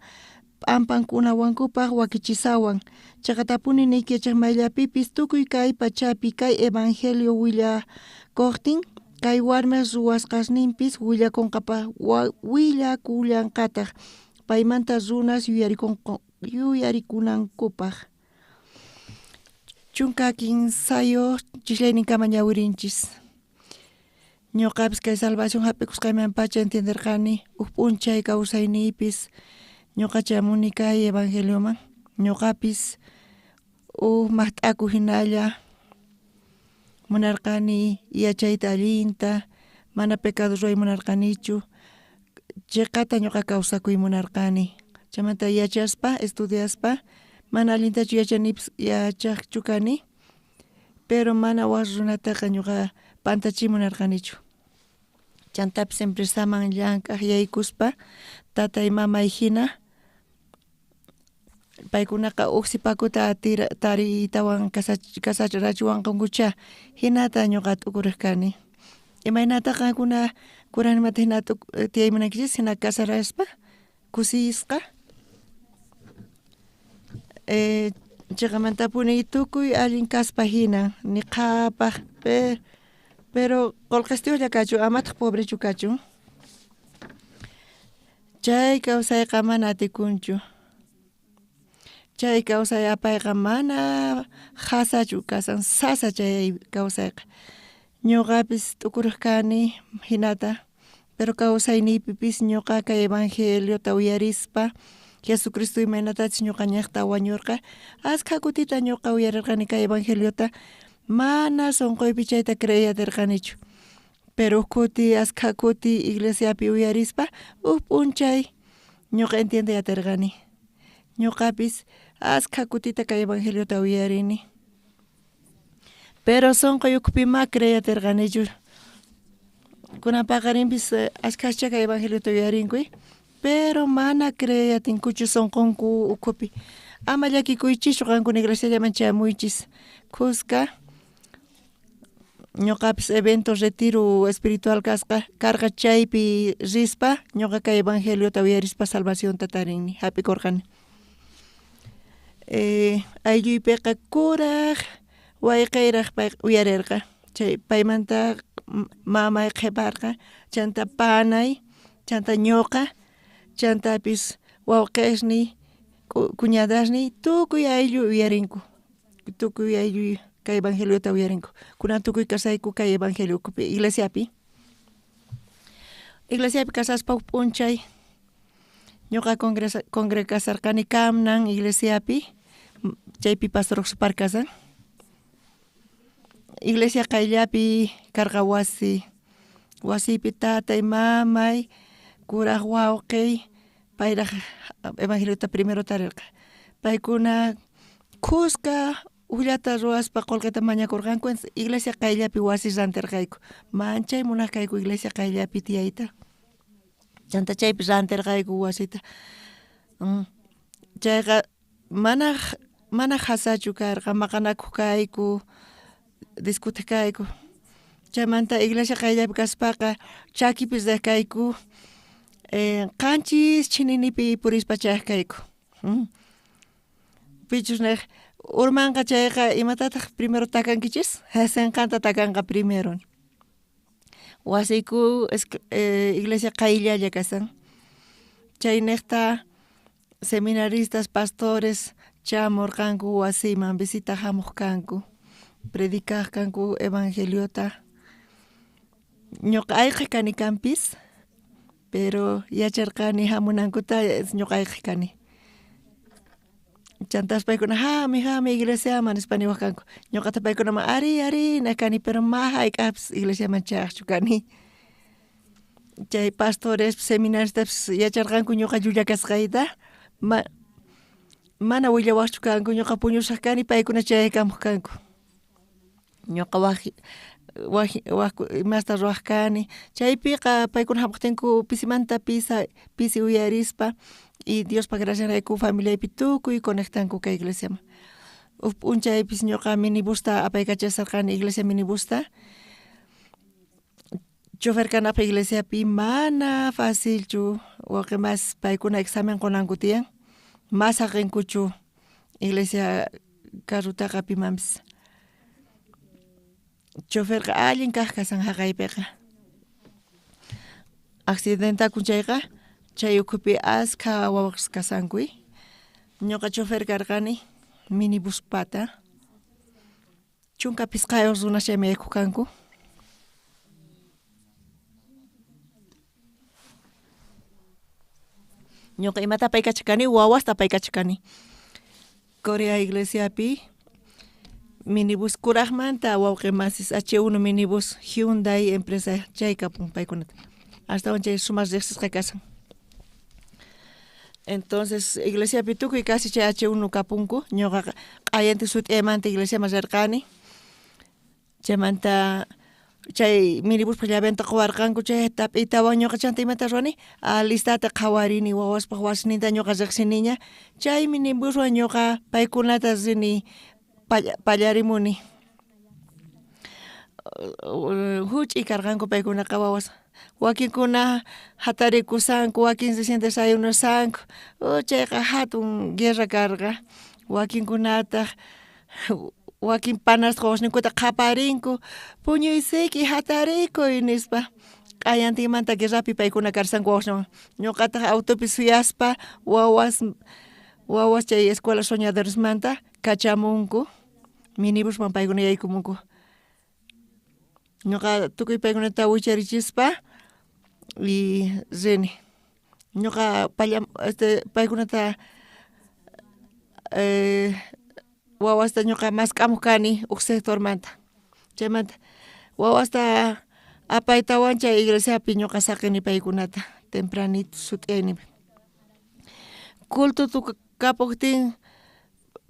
p'ampankunawankupaq wakichisawan. Chaqatapuni niykichik mayllapipis tukuy kay pachapi kay evangelio willakuqtin kay warmi ruwasqasninpis willakullanqataq paymanta runas yuyarikunankupaq. Chunka kinsayuq chishlayninkama ñawirinchis. Ñuqapis kay salvación hap'ikusqaymanpacha entenderqani uq p'unchay kawsayniypis ñuqachamuni kay evangelioman. Ñuqapis maqt'aku hinalla munarqani yachayta allinta mana pecado ruray munarqanichu. Chiqata ñuqa kawsakuy munarqani. Chaymanta yachaspa estudiaspa mana allintachu yachaqchu kani, pero mana waq runataqa ñuqa pantachimunarqanichu. Chantapi empresaman llank'aq yaykuspa tatay mamay hina paykunaqa uqsipakuta tariytawan kasacharachiwanqankucha hinata ñuqa t'ukuriq kani. Imaynata qankuna kuranimanta hina tiyaymunankichis hina kasaraspa kusisqa. Chiqamantapuni tukuy allin kaspa hina niqhapaq pero qolqestiwalla kachu amataq pobrechu kachu. Chay kawsayqa mana atikunchu. Chay kawsay apayqa mana hasachu kasan sasa chay kawsayqa. Ñuqapis t'ukuriq kani hinata, pero kawsayniypipis ñuqa kay evangeliota uyarispa Jesucristo imaynatachis ñuqa ñaqta wañurqa ashka kutita ñuqa uyarirqani kay evangeliota mana sunquypi chayta creyadirqanichu. Pero kuti ashka kuti iglesiapi uyarispa p'unchay ñuqa entiendeyatirqani. Ñuqapis ashka kutita kay evangeliota uyarini. Pero sunquy ukpima creyatirqanichu. Kunan paqarinpis ashkascha kay evangeliota uyarinkuy. pero mana creatinkuchu sonqonku ukupi. Ama llakikuychishu qankuna iglesiallaman chamuychis. Kuska ñuqapis evento retiro espiritual karqa chaypi rispa ñuqa kay evangeliota uyarispa salvación tatarinni hapikurqani. Aylluypiqa kuraq wayqayraq pay uyarirqa chay paymanta mamay qhiparqa chanta panay chanta ñuqa chantapis wawqishni cuñadasni tukuy ayllu uyarinku tukuy ayllu kay evangeliota uyarinku kunan tukuy kasayku kay evangeliokupi iglesiapi kasaspa p'unchay ñuqa congregasarqani kamnan iglesiapi chaypi pastor parkasan iglesia kayllapi karqa wasipi tatay mamay kuraq wawqi payraq evangeliota primero tarirqa paykuna kuska ullata ruaspa qolqita mañakurqanku iglesia kayllapi wasi rantirqayku manchay munaqayku iglesia kayllapi tiyayta chanta chaypi rantirqayku wasita chayqa mana hasachu karqa maqanakuq kayku discutikayku chaymanta iglesia kayllapi kaspaqa chakipis kayku qanchis chininipi purispa chayqayku pichusnaq urmanqa chayqa imatataq primero takankichis senqanta takanqa primero wasiyku iglesia qayllalla kasan chaynaqta seminaristas pastores chamurqanku wasiman visita hamuq kanku predicaq kanku evangeliota ñuqa ayqa kani kampis pero yacharqani hamunankuta ñuqayqa kani chantas paykuna hami iglesiaman nispaniwaq kanku ñuqata paykunaman ari nakani pero hayk'apis iglesiaman chayaqchu kani chay pastores seminaristas yacharqanku ñuqa llullakasqayta mana willawaqchu kanku ñuqa puñushaq kani paykuna chayaykamuq kanku ñuqa masta ruwaq kani chaypiqa paykuna hapaqtinku pisimanta pisi uyarispa y Diospa graciarayku familiaypi tukuy conectanku kay iglesiaman p'unchaypis ñuqa minibusta apaykachasarqani iglesia minibusta chofer kanapa iglesiapi mana facilchu waqi mas paykuna examen qonanku tiyan mas haqinkuchu iglesia carrutaqa pimanpis choferqa allin kaq kasan haqaypiqa accidentakun chayqa chay ukupi askha wawaqis kasankuy ñuqa chofer karqani minibus pata chunka pisqayuq runashaymi yaykuq kanku ñuqa imata paykachakani wawasta paykachakani Corea iglesiapi minibus kuraqmanta wawqi masis H1 minibus Hyundai empresa chaykapun paykunata astawan chay sumas riqsisqa kasan entonces iglesiapi tukuy casi chay H1 kapunku ñuqa q'ayanti sut'aymanta iglesiaman rirqani chaymanta chay minibus llaventa quwarqanku chay tap'itawan ñuqa chanta imata ruwani listata qhawarini wawaspaq wasininta ñuqa riqsiniña chay minibuswan ñuqa paykunata rini pallarimuni huch'y karqanku paykunaqa wawas wakinkuna hatarikusanku wakin se desayunasanku chayqa hatun guerra karqa wakinkunata wakin panas qhawasninkuta qaparinku puñuy siki hatarikuy nispa q'ayantinmanta guerrapi paykuna karsanku wawaswan ñuqataq autopi suyaspa wawas chay escuela soñadoresmanta kachamunku minibusman paykuna yaykumunku ñuqa tukuy paykunata wicharichishpa y rini ñuqa paykunata wawasta ñuqa mask'amuq kani huk sectormanta chaymanta wawasta apaytawan chay iglesiapi ñuqa saqini paykunata tempranito sut'ayni culto kapuqtin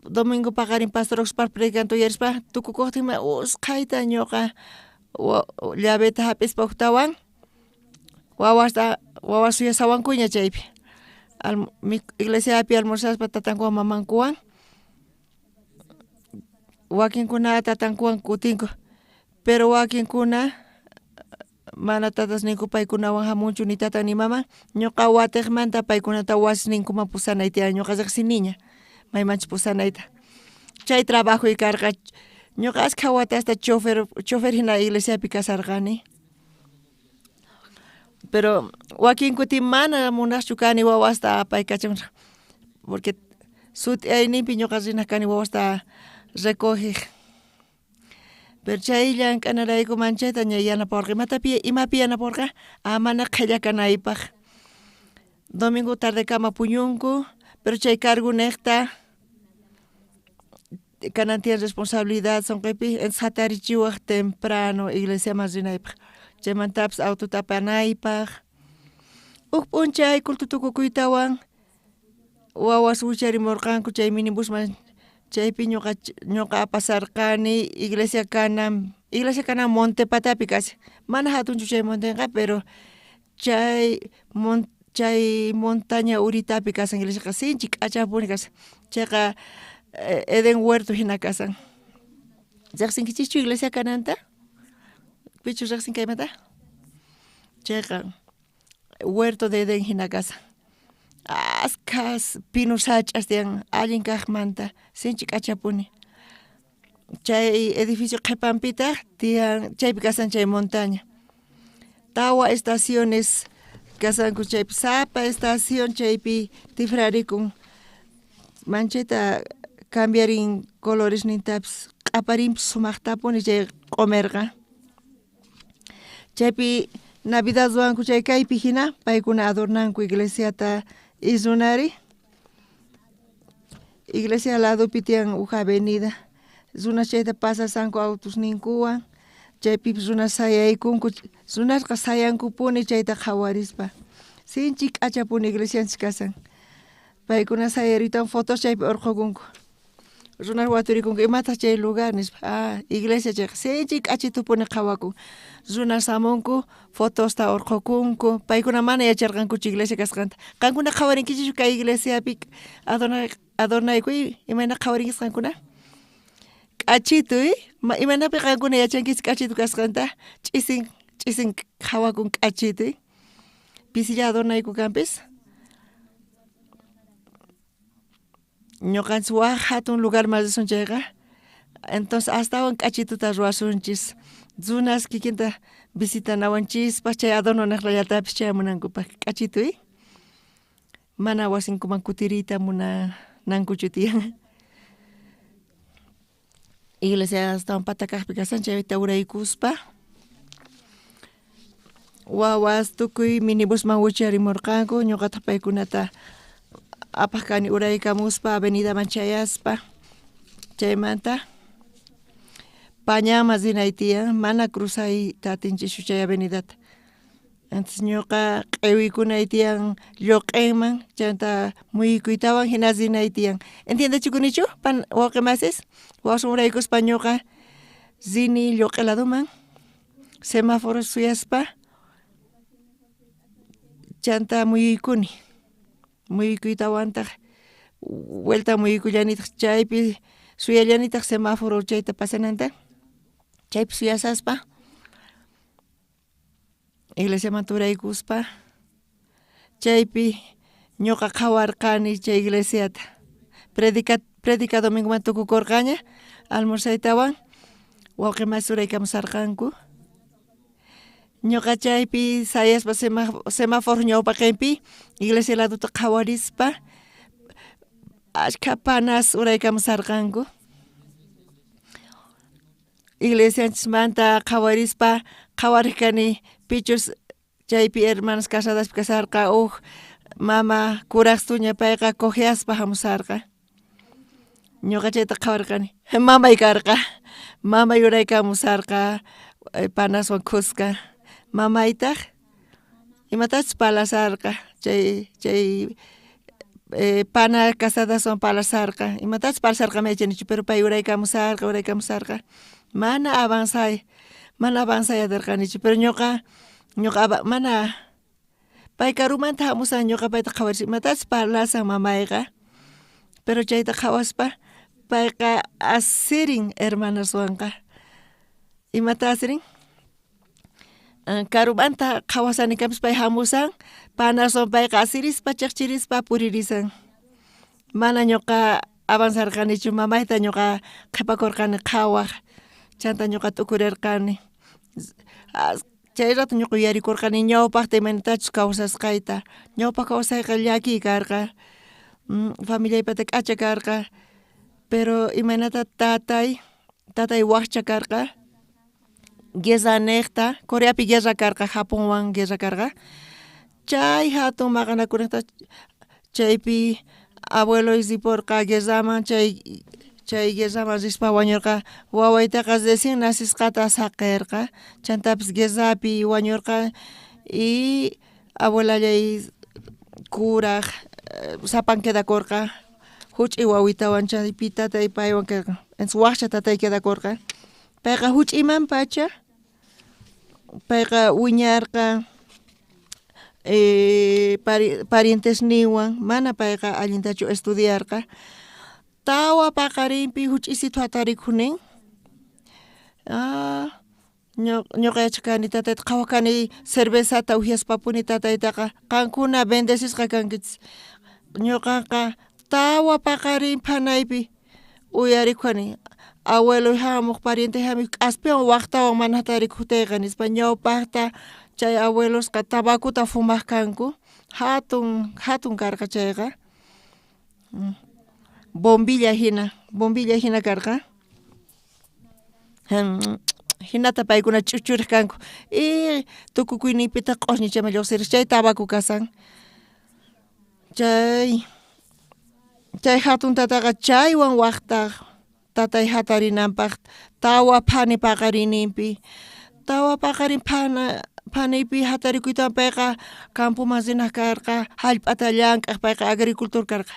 domingo paqarin pastor Oxpar predicanto yarispa tukukuqtinman usqayta ñuqa llaveta hap'ispa huktawan wawas suyasawankuña chaypi mi iglesia api almorzaspa tatankuwan mamankuwan wakinkuna tatankuwan kutinko pero wakinkuna mana tatas ninku paykunawan hamunchu ni tatan ni mama ñuqa watiqmanta paykunata wasninkuman pusanayta ñuqaqa si niña maymanchik pusanayta chay trabajo karqa ñuqa ashka wata hasta chofer hina iglesiapi kasarqani pero wakin kuti mana munaschu kani wawasta apaykachun porque suti aynipi ñuqa rina kani wawasta recogiq pero chay llank'anarayku manchayta ña yanapawarqa imapi yanapawarqa mana qhillakanaypaq domingo tardekama puñunku pero chay cargo niqta kanan tiyan responsabilidad sonqipi hatarichiwaq temprano iglesiaman rinaypaq chaymantapas autota apanaypaq huk p'unchay cultutukukuytawan wawas wicharimurqanku chay minibusman chaypi ñuqa pasarqani iglesia kanan Montepatapi kasi mana hatunchu chay montenqa pero chay montaña uritapi kasan iglesia sinchi k'achapuni kasan chayqa Eden Huerto hina kasan riqsinkichikchu iglesia kananta pichu riqsinkaymanta chayqa Huerto de Eden hina kasan askas pino sach'as tiyan allin kaqmanta sinchi k'achapuni chay edificio qhipanpita tiyan chaypi kasan chay montaña tawa estaciones kasanku chaypi sapa estación chaypi tifrarikun manchayta cambiarin colores nintapis q'aparinpis sumaqtapuni chay q'umirqa chaypi Navidad ruanku chay kaypi hina paykuna adornanku iglesiata izunari iglesia ladopi tiyan uj avenida runa chayta pasasanku autos ninkuwan chaypipas runa sayaykunku runasqa sayankupuni chayta qhawarispa sinchi k'achapuni iglesianchik kasan paykuna sayaritan fotos chaypi urqukunku runas waturikunku imataq chay lugar nispa iglesia chayqa sinchi k'achitupuni qhawakun runas hamunku fotosta urqukunku paykuna mana yacharqankuchu iglesia kasqanta qankuna qhawarinkichishu kay iglesiapi adornaykuy imayna qhawarinkisqankuna k'achituy imanapi qankuna yachankis k'achitu kasqanta ch'isin qhawakun k'achituy pisilla adornayku kanpis ñuqanchik waq hatun lugar risun chayqa entonces astawan k'achituta ruwasunchis runas kikinta visitanawanchispa chay adorno niqlallatapis chayamunankupaq k'achituy mana wasinkuman kutiriyta munanankuchu tiyan iglesia astawan patakaqpi kasan chayta uraykuspa wawas tukuy minibusman wicharimurqanku ñuqataq paykunata apaqkani uraykamuspa avenidaman chayaspa chaymanta pañama rinay tiyan mana cruzayta atinchishchu chay avenidata antes ñuqa q'iwikunay tiyan lluq'inman chayta muykuytawan hina rinay tiyan entiendechikunichu wawqimasis wawasun uraykuspa ñuqa rini lluq'i ladoman semáforo suyaspa chanta muykuni muykuytawantaq vuelta muykullanitaq chaypi suyallanitaq semáforo chayta pasananta chaypi suyasaspa iglesiamanta uraykuspa chaypi ñuqa qhawarqani chay iglesiata predica domingoman tukukurqaña almorzaytawan wawqimas uraykamusarqanku ñuqa chaypi sayaspa semáforo ñawpaqinpi iglesia laduta qhawarispa ashka panas uraykamusarqanku iglesianchismanta qhawarispa qhawarikani pichus chaypi hermanas casadas kasarqa mama kuraqstuña payqa cojeaspa hamusarqa ñuqa chayta qhawarqani mamay karqa mamay uraykamusarqa panaswan khusqa mamaytaq imatachus palasarqa chay pana casadaswan palasarqa imatachus palasarqa maychanichu pero pay uraykamusarqa mana avanzayadarqanichu pero ñuqa mana Payka rumanta hamusan ñuqa payta qhawarsimatapas parlasan mamayqa. Pero chayta qhawaspa payqa asirin hermanaswanqa. Imata asirin? Karumanta qhawasani kanpis pay hamusan panaswan payqa asirispa chiqchirispa puririsan. Mana ñuqa avanzarqanichu mamayta ñuqa qhipakurqani qhawaq. Chanta ñuqa tukurirqani. Chay rato ñuqa yuyarikurqani ñawpaqta imanitachus kawsasqayta. Ñawpa kawsayqa llaki karqa. Familiaypata k'acha karqa. Pero imanata tatay wakcha karqa. Guerra niqta, Coreapi guerra karqa, Japonwan guerra karqa. Chay hatun maqanakunata chaypi abuelo isiporqa guerraman chay guerraman rispa wañurqa wawaytaqa recién nasisqata saqirqa chantapis guerrapi wañurqa y abuelallay kuraq sapan quedakurqa huch'y wawitawan chaypi tatay paywan en su waqcha tatay quedakurqa payqa huch'iymanpacha payqa wiñarqa parientes niwan mana payqa allintachu estudiarqa tawa paqarinpi huch'isitu hatarikunin ñuqa yachakani tatayta qhawakani cervezata upiaspapuni tataytaqa qankuna bendecishqa kankichis ñuqaqa tawa paqarin phanaypi uyarikuni abuelo hamuq pariente hamuq k'aspiwan waqtawan mana hatarikutayqa nispa ñawpaqta chay abuelosqa tabakuta fumaq kanku hatun karqa chayqa bombilla hina karqa hinata paykuna chuchuriq kanku y tukukuyniypita q'usñichama lluqsiriq chay tabaku kasan chay hatun tataqa chaywan waqtaq tatay hatarinanpaq tawa phani paqarininpi tawa paqarin phaniypi hatarikuyta payqa campuman rina karqa hallp'ata llank'aq payqa agricultor karqa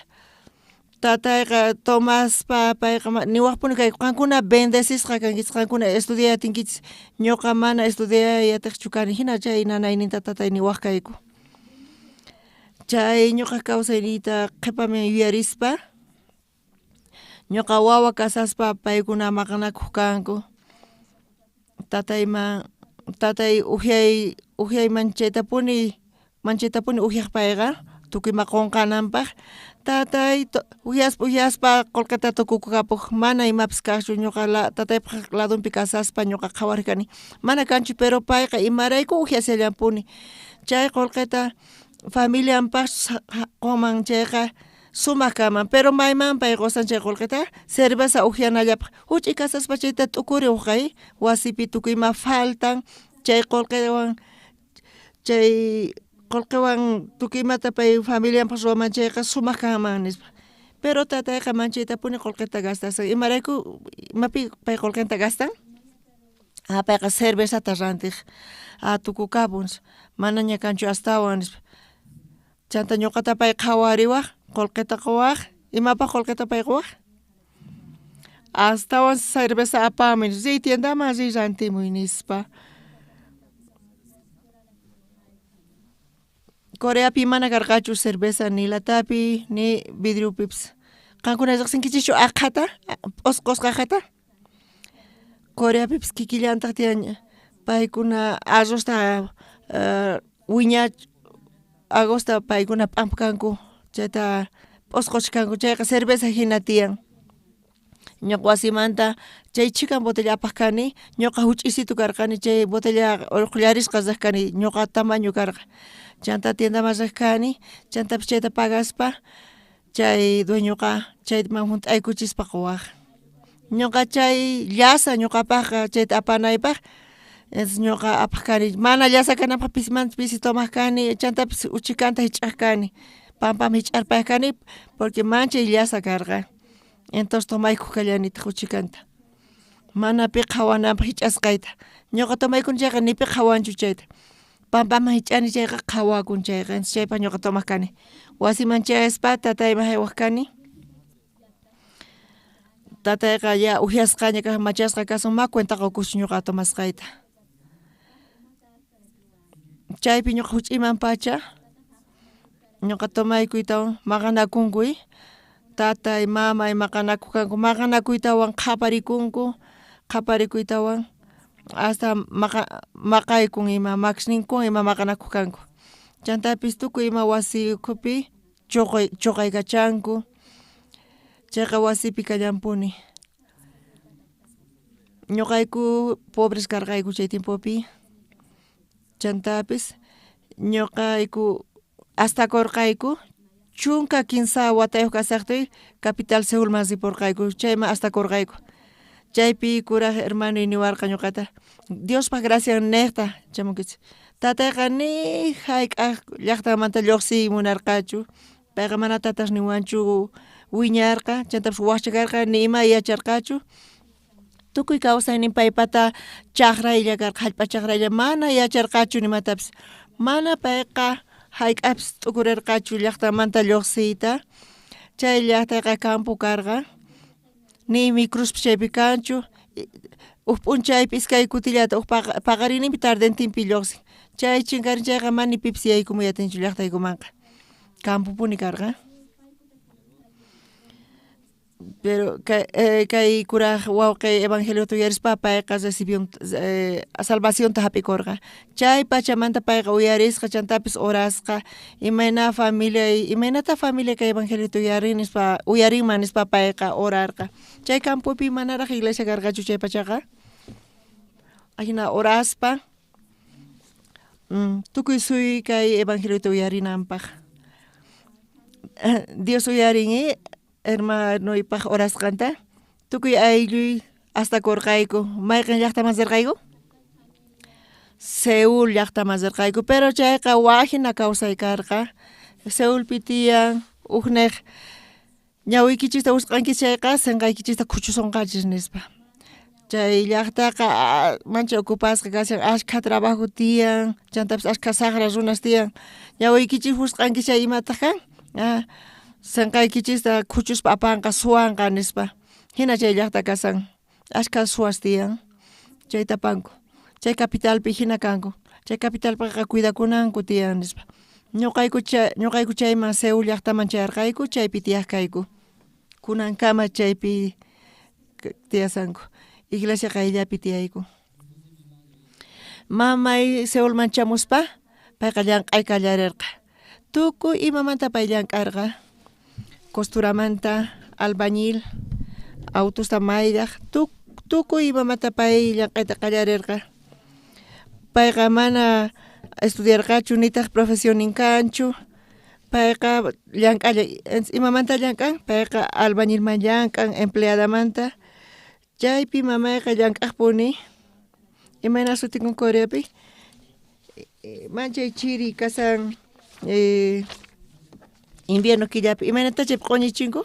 tatayqa Tomaspa payqa niwaqpuni kay qankuna bendecishqa kankichis qankuna estudiatinkichis ñuqa mana estudiayatiqchu kani hina chay nanayninta tatay niwaq kayku chay ñuqa kawsayniyta qhipaman yuyarispa ñuqa wawa kasaspa paykuna maqanakuq kanku tatay ujiay manchaytapuni ujiaq payqa tukuyma qunqananpaq tatay ujiaspa qullqita tukukukapuq mana imapis kaqchu ñuqa tataypaq ladunpi kasaspa ñuqa qhawarikani mana kanchu pero payqa imarayku ujiasillanpuni chay qullqita familianpaq qoman chayqa sumaq kaman pero mayman pay qosan chay qullqita cerveza ujianallapaq huch'y kasaspa chayta t'ukuriq kay wasipi tukuyma faltan chay qullqiwan tukuymata pay familianpaq ruwaman chayqa sumaq kanman nispa pero tatayqa manchaytapuni qullqita gastasan imarayku imapi pay qullqita gastan payqa cervezata rantiq tukukapun mana ña kanchu astawan nispa chanta ñuqata pay qhawariwaq qullqita quwaq imapaq qullqita pay quwaq astawan cerveza apamuy riy tiendaman riy rantimuy nispa Coreapi mana karqachu cerveza ni latapi ni vidriopipis qankuna riqsinkichischu aqhata p'usqusqa aqhata Coreapipis kikillantaq tiyan paykuna arrosta agosta paykuna p'ampkanku chayta p'usquchkanku chayqa cerveza hina tiyan ñuqa wasimanta chay chikan botella apaq kani ñuqa huch'isitu karqani chay botella urqullarisqa riq kani ñuqa tamaño karqa chanta tiendaman riq kani chantapish chayta pagaspa chay dueñoqa chayman hunt'aykuchispa quwaq ñuqa chay llasa ñuqapaqqa chayta apanaypaq ñuqa apaq kani mana llasa kanapaq pisi tomaq kani chantapis uchikanta hich'aq kani pampaman hich'arpaq kani porque manchay llasa karqa entonces tomaykuq kallanitaq uchikanta mana piqa hawananpaq hich'asqayta ñuqa tomaykuni chayqa ni piqa hawanchu chayta pampaman hich'ani chayqa qhawakun chayqa entonces chaypa ñuqa tomaq kani wasiman chayaspa tatayman haywaq kani tatayqa ya ujiasqaña kaq machasqa kasun ma cuenta qukush ñuqa tomasqayta chaypi ñuqa huch'iymanpacha ñuqa tomaykuytawan maqanakunkuy tatay mamay maqanakukanku maqanakuytawan qaparikuytawan hasta maqaykun ima maqsninkun ima maqanakukanku chantapis tukuy ima wasikupi chuqaykachanku chayqa wasipi kallanpuni ñuqayku pobres karqayku chay tiempopi chantapis ñuqayku hasta korqayku chunka kinsa watayuq kasaqtay capital Seulman riporqayku chayma hasta korqayku chaypi kuraq hermano niwarqa ñuqata Diospa gracia niqta chamukichik tatayqa ni hayk'aq llaqtamanta lluqsiy munarqachu payqa mana tatas niwanchu wiñarqa chaytapish wakchakarqa ni ima yacharqachu tukuy kawsaynin paypata chaqraylla karqa hallp'a chaqraylla mana yacharqachu nimatapish mana payqa hayk'apis t'ukurirqachu llaqtamanta lluqsiyta chay llaqtayqa campo karqa nimi cruzpis chaypi kanchu uq p'unchaypi iskay kutillata uq paqarinimi tardentinpi lluqsin chay chinkarin chayqa mani pipis yaykumunyatinchu llaqtaykumanqa campopuni karqa pero kay kuraq wawqi evangeliota uyarispa payqa recibió salvacionta hapikurqa chay pachamanta payqa uyarisqa chantapis orasqa imaynata familia kay evangeliota uyarinman nispa payqa orarqa chay campopi manaraq iglesia karqachu chay pachaqa ayna oraspa tukuy suy kay evangeliota uyarinanpaq Dios uyaringi hermanoypaq orasqanta tukuy aylluy hasta korqayku mayqin llaqtaman sirqayku Seúl llaqtaman sirqayku pero chayqa wajina kawsay karqa Seúlpi tiyan uqniq ñawiykichista usqanki chayqa sinqaykichista kuchusunqachis nispa chay llaqtaqa mancha ocupasqa kashan ashka trabajo tiyan chantapis ashka saqra runas tiyan ñawiykichis usqanki chay imataq kan sinqaykichista kuchuspa apanqa suwanqa nispa hina chay llaqta kasan ashka suwas tiyan chayta apanku chay capitalpi hina kanku chay capitalpiqa cuidakunanku tiyan nispa ñuqayku chayman Seúl llaqtaman chayarqayku chaypi tiyaqkayku kunankama chaypi tiyasanku iglesia qayllapi tiyayku mamay Seúlman chamuspa payqa llamq'ay kallarirqa tukuy imamanta pay llamk'arqa costuramanta albañil autosta maydaq tukuy imamanta pay llamq'ayta qallarirqa payqa mana estudiarqachu nitaq profesión ninkanchu payqa llank'alla imamanta llank'an payqa albañilman llank'an empleadamanta chaypi mamayqa llank'aqpuni imayna sutikun Coreapi manchay chiri kasan invierno killapi imaynata chaypi q'uñichinku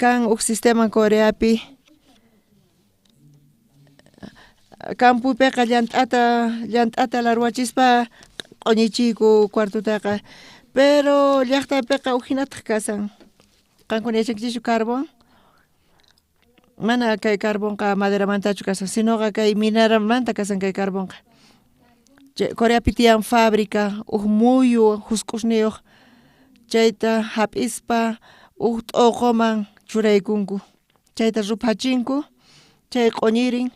kan uq sistema Coreapi campupiqa llant'ata larwachispa q'uñichiyku cuartutaqa pero llaqtapiqa uqhinataq kasan qankuna yachankichikchu carbón mana kay carbonqa maderamantachu kasan sinoqa kay minaramanta kasan kay carbonqa Coreapi tiyan fábrica uq muyu husq'usniyuq chayta hap'ispa uq t'uquman churaykunku chayta rupachinku chay q'uñirin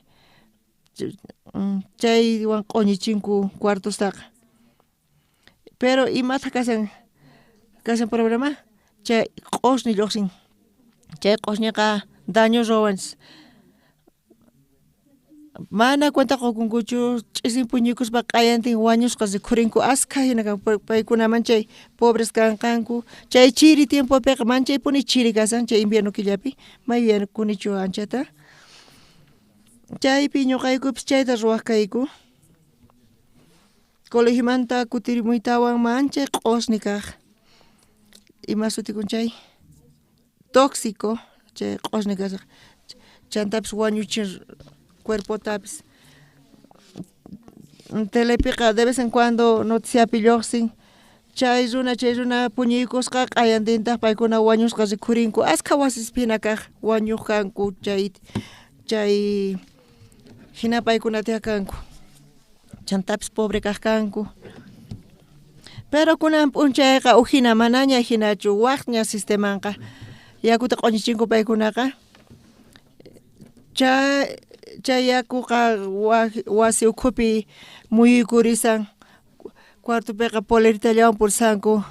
chaywan q'uñichinku cuartostaqa pero imata kasan problema chay q'usni lluqsin chay q'usniqa daño ruwanchis mana cuenta qukunkuchu ch'isin puñukuspa q'ayantin wañusqa rikhurinku askha hina kan paykunaman chay pobres kanqanku chay chiri tiempopiqa manchaypuni chiri kasan chay invierno killapi mayuyarkunichu anchata chaypi ñuqaykupis chayta ruwaqkayku colegiomanta kutirimuytawan manchay q'usni kaq ima sutikun chay tóxico chay q'usni kasaq chantapis wañuchin cuerpotapis telepiqa de vez en cuando noticiapi lluqsin chay runa puñuykusqa q'ayantintaq paykuna wañusqa rikhurinku askha wasispina kaq wañuq kanku chay hina paykuna tiyaq kanku chantapis pobre kaq kanku Pero kunan p'unchayqa uhina manaña hinachu waqña sistemanqa yakuta q'uñichinku paykunaqa chay yakuqa wasi ukhupi muyuykurisan cuartopiqa poleritallawan purisanku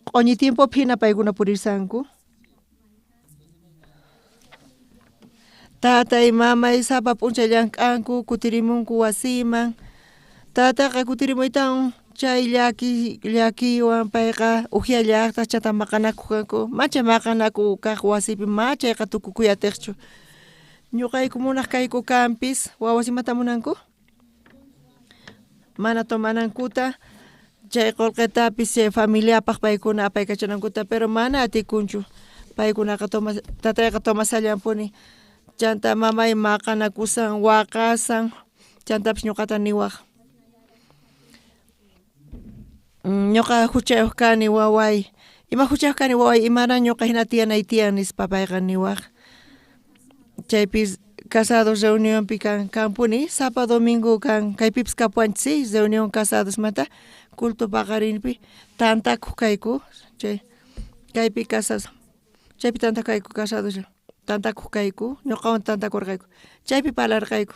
q'uñi tiempopi hina paykuna purirsanku tatay mamay sapa p'unchay llank'anku kutirimunku wasiman tataqa kutirimuytan chay llakiwan payqa ujiya llaqta chata maqanakuq kanku macha maqanakuq kaq wasipi machayqa tukuy kuyatiqchu ñuqayku munaq kayku kanpis wawas imata munanku mana tomanankuta chay qullqitapis chay familiapaq paykuna apaykachanankuta pero mana atikunchu paykunaqa tatayqa tomasallanpuni chanta mamay maqanakusan waqasan chantapish ñuqata niwaq ñuqa huchayuq kani waway ima huchayuq kani waway imara ñuqa hina tiyanay tiyan nispa payqa niwaq chaypis casados reunionpi kanpuni sapa domingo kan kaypipis kapuanchis reunión casados mata culto paqarinpi tantakuq kayku chay kaypi casados chaypi tantakayku casados tantakuq kayku ñuqawan tantakurqayku chaypi parlarqayku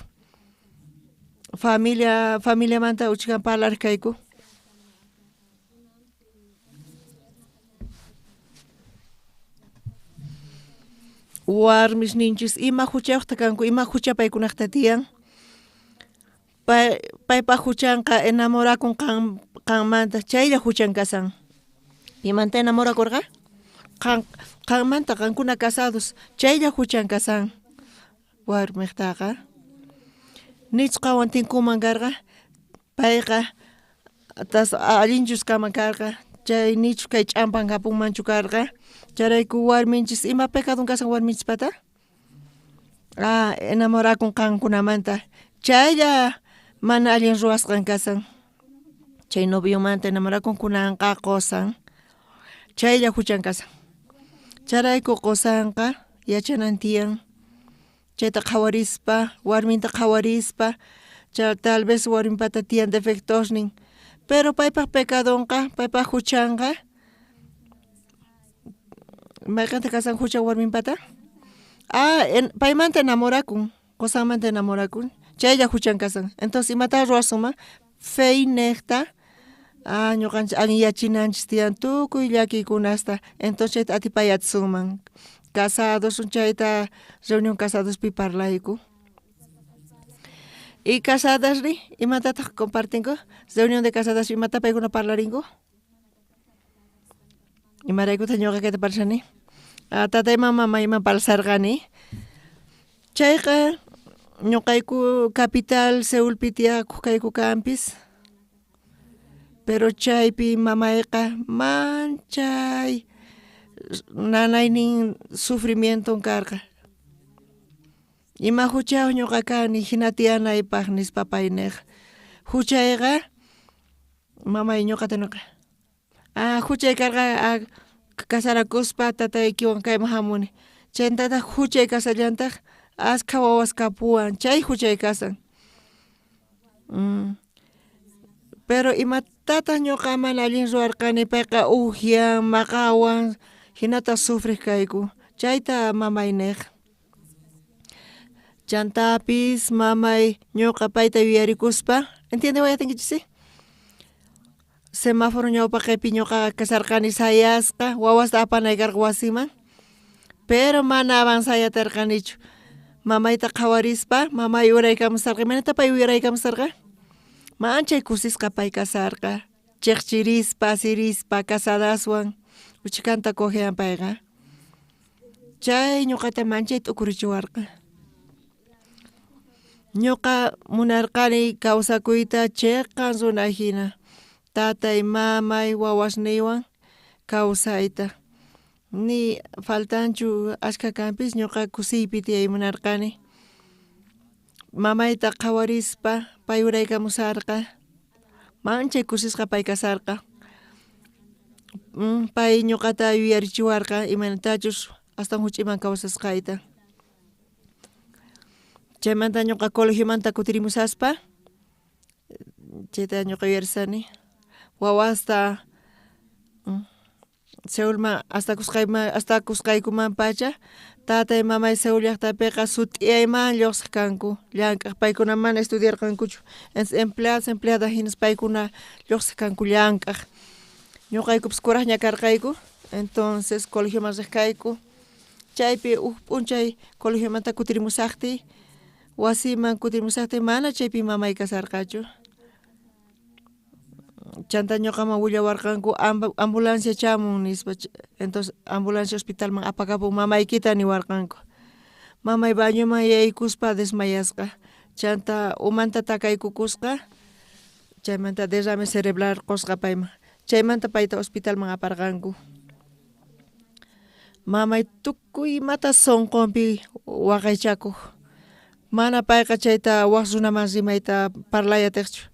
familiamanta uchikan parlarqayku warmish ninchis ima huchayuqta kanku ima hucha paykunaqta tiyan paypa huchanqa enamorakun qanmanta chaylla huchan kasan imanta enamorakurqa qanmanta qankuna casados chaylla huchan kasan warmiqtaqa nichqawan tinkuman karqa payqa allinchus kaman karqa chay nichu kay ch'ampan hapunmanchu karqa charayku warminchis ima pecadon kasan warminchis pata enamorakun qankunamanta chaylla mana allin ruwasqan kasan chay noviomanta enamorakun kunanqa qosan chaylla huchan kasan charayku qosanqa yachanan tiyan chayta qhawarispa warminta qhawarispa tal vez warminpata tiyan defectosnin pero paypaq pecadonqa paypaq huchanqa mayqanta kasan hucha warminpata paymanta enamorakun qosanmanta enamorakun chaylla huchan kasan entonces imata ruwasunman fey niqta ñuqanchis allin yachinanchis tiyan tukuy llakikunasta entonces chayta atipayatisunman casados chayta reunión casadospi parlayku y casadasri imatataq compartinku reunión de casadas imata paykuna parlarinku imaraykuta ñuqa kayta parlashani tatay mamay ima parlasarqani chayqa ñuqayku capital Seulpi tiyakuq kayku kanpis pero chaypi mamayqa manchay nanaynin sufrimiento karqa ima huchayuq ñuqa kani hina tiyanaypaq nispa payniq huchayqa mamay ñuqata nuqa huchay karqa kasarakuspa tataykiwan kayman hamuni chaytataq huchay kasallantaq ashka wawas kapuwan chay huchay kasan pero imatataq ñuqa mana allin ruwarqani payqa ujian maqawan hinata sufriq kayku chayta mamay niq chantapis mamay ñuqa payta yuyarikuspa entiende wayatinkichis semáforo ñawpaqaypi ñuqa kasarqani sayasqa wawasta apanay karqa wasiman pero mana avanzayatarqanichu mamayta qhawarispa mamay uraykamusarqa imanata pay uraykamusarqa manchay kusisqa pay kasarqa chiqchirispa sirispa casadaswan uchikanta cojean payqa chay ñuqata manchay t'ukurichiwarqa ñuqa munarqani kawsakuyta chiqqan runa hina tatay mamay wawasniwan kawsayta ni faltanchu ashka kanpis ñuqa kusiypi tiyay munarqani mamayta qhawarispa pay uraykamusarqa manchay kusisqa pay kasarqa pay ñuqata yuyarichiwarqa imanatachus astan huch'iyman kawsasqayta chaymanta ñuqa colegiomanta kutirimusaspa chayta ñuqa yuyarisani wawa hasta Seulman hasta kusqaykuman pacha tatay mamay Seul llaqtapiqa sut'iyayman lluqsiq kanku llank'aq paykuna mana estudiarqankuchu empleadas hinas paykuna lluqsiq kanku llank'aq ñuqaykupas kuraqña karqayku entonces colegioman riqkayku chaypi p'unchay colegiomanta kutirimusaqti wasiman kutirimusaqti mana chaypi mamay kasarqachu chanta ñuqaman willawarqanku ambulancia chamun nispa entonces ambulancia hospitalman apakapun mamaykita niwarqanku mamay bañoman yaykuspa desmayasqa chanta umanta takaykukusqa chaymanta derrame cerebral qusqa payman chaymanta payta hospitalman aparqanku mamay tukuy imata sonqonpi waqaychakuq mana payqa chayta waq runaman rimayta parlayatiqchu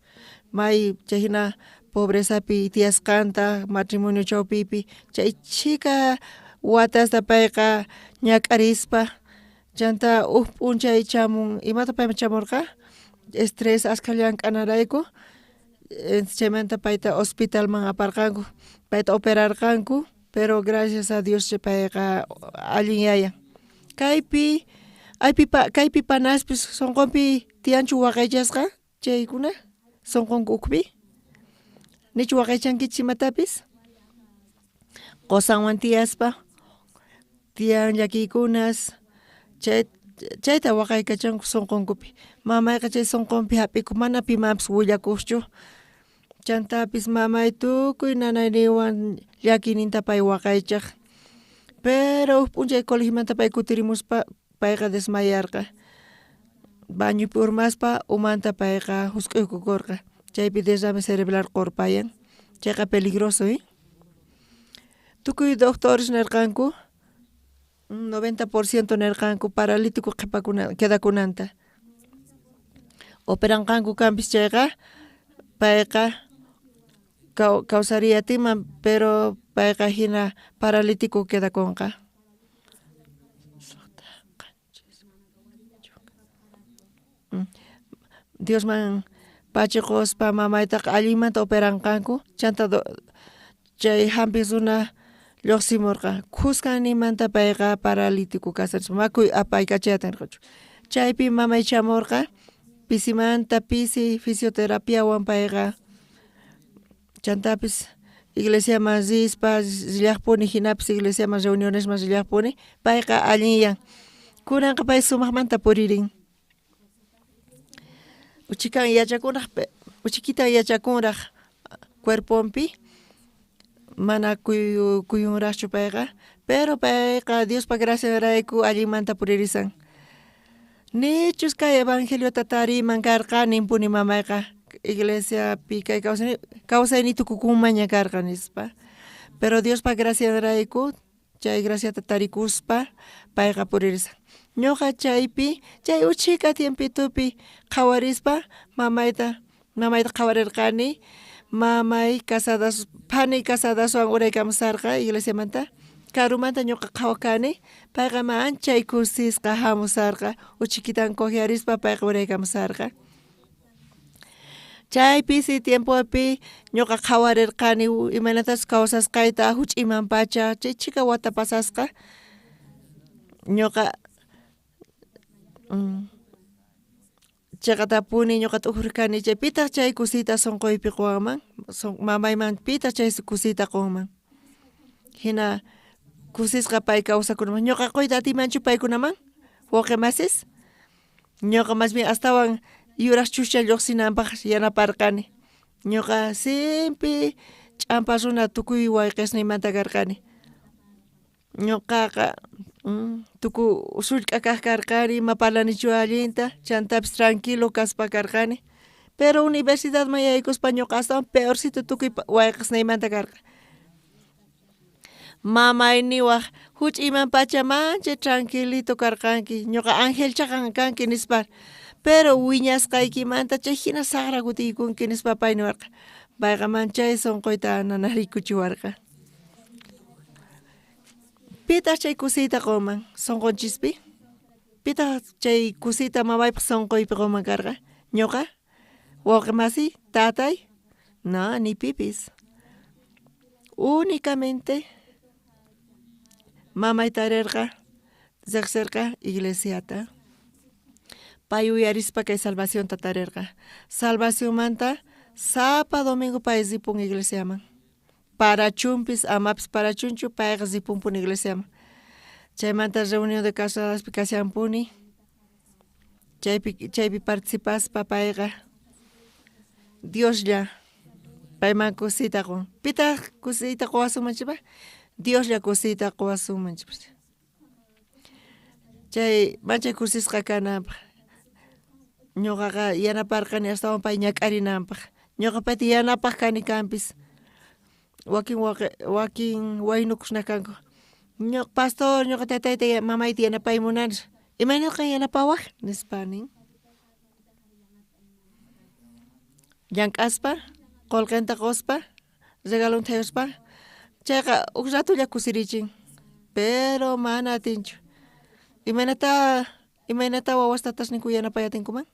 may chayhina pobrezapi tiyasqanta matrimonio chawpipi chay chika watasta payqa ñak'arispa chanta p'unchay chamun imata payman chamurqa estrés ashka llank'anarayku chaymanta payta hospitalman aparqanku payta operarqanku pero gracias a Dios payqa allin yayan kaypi panaspis sonqonpi tiyanchu waqaychasqa chaykuna sonqonku ukpi nichu waqaychankichis imatapis qosanwan tiyaspa tiyan llakiykunas chayta waqaykachanku sonqonkupi mamayqa chay sonqonpi hap'iku mana pimanpis willakuqchu chantapis mamay tukuy nanayniwan llakininta pay waqaychaq pero p'unchay colegiomanta pay kutirimuspa payqa desmayarqa bañupi urmaspa umanta payqa husk'uykukurqa chaypi derrame cerebral qurpayan chayqa peligroso tukuy doctores nirqanku 90% nirqanku paralítico quedakunanta operanqanku kanpis chayqa payqa kawsaría timan pero payqa hina paralítico quedakunqa Diosman pachiquspa mamaytaqa allimanta operanqanku chanta chay hampis runa lluqsimurqa kusqanimanta payqa paralítico kasharispa makuy apaykachayta nirquchu chaypi mamay chamurqa pisimanta pisi fisioterapiawan payqa chantapis iglesiaman rispa rillaqpuni hinapis iglesiaman reunionesman rillaqpuni payqa allinyan kunanqa pay sumaqmanta puririn uchikitan yachakunraq cuerponpi mana kuyunraqchu payqa pero payqa Diospa graciarayku allimanta puririsan nichus kay evangeliota tariman karqa nimpuni mamayqa iglesiapi kay kawsayni tukukunmaña karqa nispa pero Diospa graciarayku chay graciata tarikuspa payqa puririsan ñuqa chaypi chay uchika tiempitupi qhawarispa mamayta qhawarirqani mamay casadas pani casadaswan uraykamusarqa iglesiamanta karumanta ñuqa qhawakani payqa manchay kusisqa hamusarqa uchikitan cogiarispa payqa uraykamusarqa chaypisi tiempopi ñuqa qhawarirqani imanatas kawsasqayta huch'iyman pacha chay chika wata pasasqa ñuqa chaqatapuni ñuqa t'uqrirqani chay pitaq chay kusita sonqoypi quwanman mamayman pitaq chay kusita qunman hina kusisqa pay kawsakunaman ñuqa quyta atimanchu paykunaman wawqi masis ñuqa más bien astawan yuraq chushcha lluqsinanpaq yanaparqani ñuqa simpi ch'ampa runa tukuy wayqisniymanta karqani ñuqaqa tuku usullk'a kaq karqani mapalanichu allinta chantapis tranquilo kaspa karqani pero universidadman yaykuspa ñuqa astawan peorcito tukuy wayqisnaymanta karqa mamayniwaq huch'iyman pachamancha tranquilito karqanki ñuqa ángel chaqan kanki nispa pero wiñasqaykimanta chay hina saqra kutiykunki nispa pay niwarqa payqa manchay sonqoyta nanarikuchiwarqa pitaq chay kusita qunman sonqonchispi pitaq chay kusita mamaypaq sonqoypi qunman karqa ñuqa wawqimasi, tatay, no, ni pipis. Únicamente mamay tarirqa, riqsirqa iglesiata. Pay uyarispa kay salvación tarirqa. Salvación manta sapa domingo pay zipun iglesiaman. Para chumpis amapis para chunchu payqa zipunpun iglesiaman. Chaymanta reunión de casadas kashanpuni. Chaypi participaspa payqa Dios ya payman kusita qun. Pita kusita quwasumanchipa? Dios ya kusita quwasumanchipa. Chay manchay kusisqa kanapaq. Ñuqaqa yanaparqani astawan pay ñak'arinanpaq. Ñuqa payta yanapaq kani kanpis. Wakin waynukushna kanku. Pastor, ñuqa tatayta mamayta yanapay munani. Imaynatqa yanapawaq nispanin. Llank'aspa, qolqenta quspa, regalunta hayuspa, chayqa uk ratulla kusirichin. Pero mana atinchu. Imaynata wawas tatashniku yanapayatinkuman?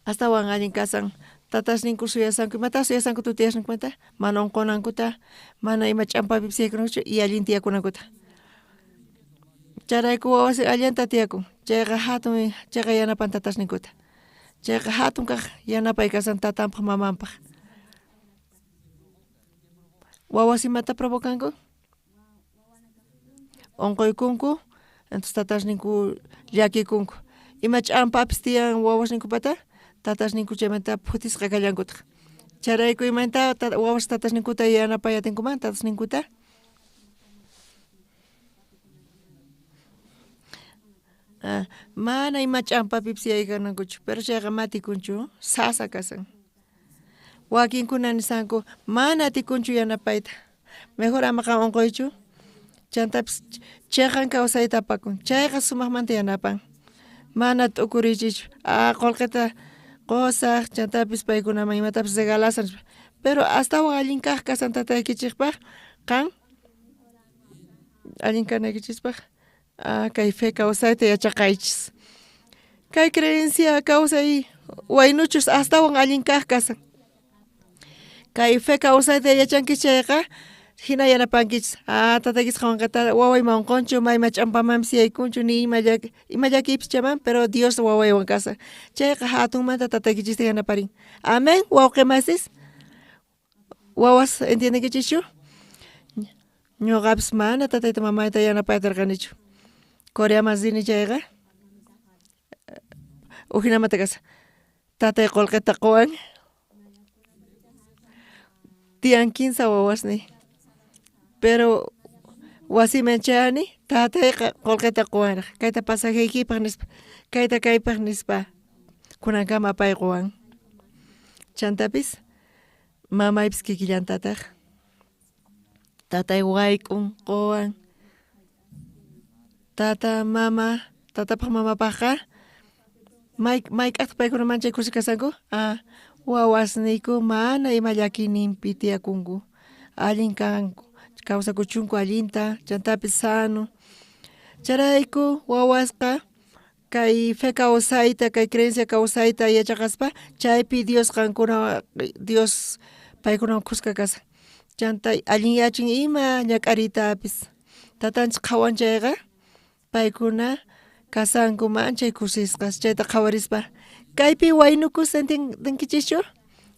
Astawan allin kasan tatashniku suyasanku, imata suyasanku tutiyashnikumanta, mana unqunankuta, mana ima ch'ampapipis yaykunankuchu y allin tiyakunankuta. Charayku wawasi allanta tiyakun, chayqa hatun, chayqa yanapan tatashninkuta. Chayqa hatun kaq yanapay kasan tatanpaq mamanpaq. Wawas imata provocanku? Unquykunku, entonces tatashniku llakikunku. Ima ch'ampapis tiyan wawasninkupata, tatashniku chaymanta phutisqa kallankutaq. Charayku imanta wawas tatashninkuta yanapayatinkuman, tatashninkuta. Mana ima ch'ampapipis yaykanankuchu, pero chayqa matikunchu, sasa kasan. Wakinkuna nisanku, mana atikunchu yanapayta. Mejor amaqa unquychu, chantapis chayqan kawsayta apakun, chayqa sumaqmanta yanapan. Mana t'ukurichichu, qolqeta qusaq, chantapis paykunaman imatapis regalasan. Pero astawan allin kaq kasan tataykichikpaq, qan allin kanaykichikpaq. Kay fe kawsayta yachaqaychis. Kay creencia kawsay waynuchus astawan allin kaq kasan. Kay fe kawsayta yachankichis chayqa hina yanapankichis. Tataykis qawanqa wawayman unqunchu, mayma ch'ampamampis yaykunchu ni ima llakipis chaman, pero Dios wawaywan kasa. Chayqa hatunmanta tataykichista yanaparin. Amén, wawqimasis. Wawas entiendekichischu? Ñuqapis mana tatayta mamayta yanapaytarqanichu. Corea mazini chayqa uhinamanta kasa tatay qolqeta quwan tiyan 15 wawasni, pero wasiman chayani tatayqa qolqeta quwanraq kayta pasajeykipaq nispa kayta kaypaq nispa kunankama pay quwan. Chantapis mamaypis kikillantataq tatay wayk'un quwan. Tata mama, tatapaq mamapaqqa mayk'aqta paykuna manchay kusi kasanku? Wawasniku mana ima llakininpi tiyakunku. Allin kanku, kawsakuchunku allinta, chantapis sano. Charayku wawasqa kay fe kawsayta, kay creencia kawsayta yachaqaspa, chaypi Dios qankuna, Dios paykunawan kuska kasa. Chantay allin yachin ima ñak'aritapis. Tatanchik qhawan chayqa paykuna kasanku manchay kusisqas chayta qhawarispa kaypi waynukus sentinkichischu?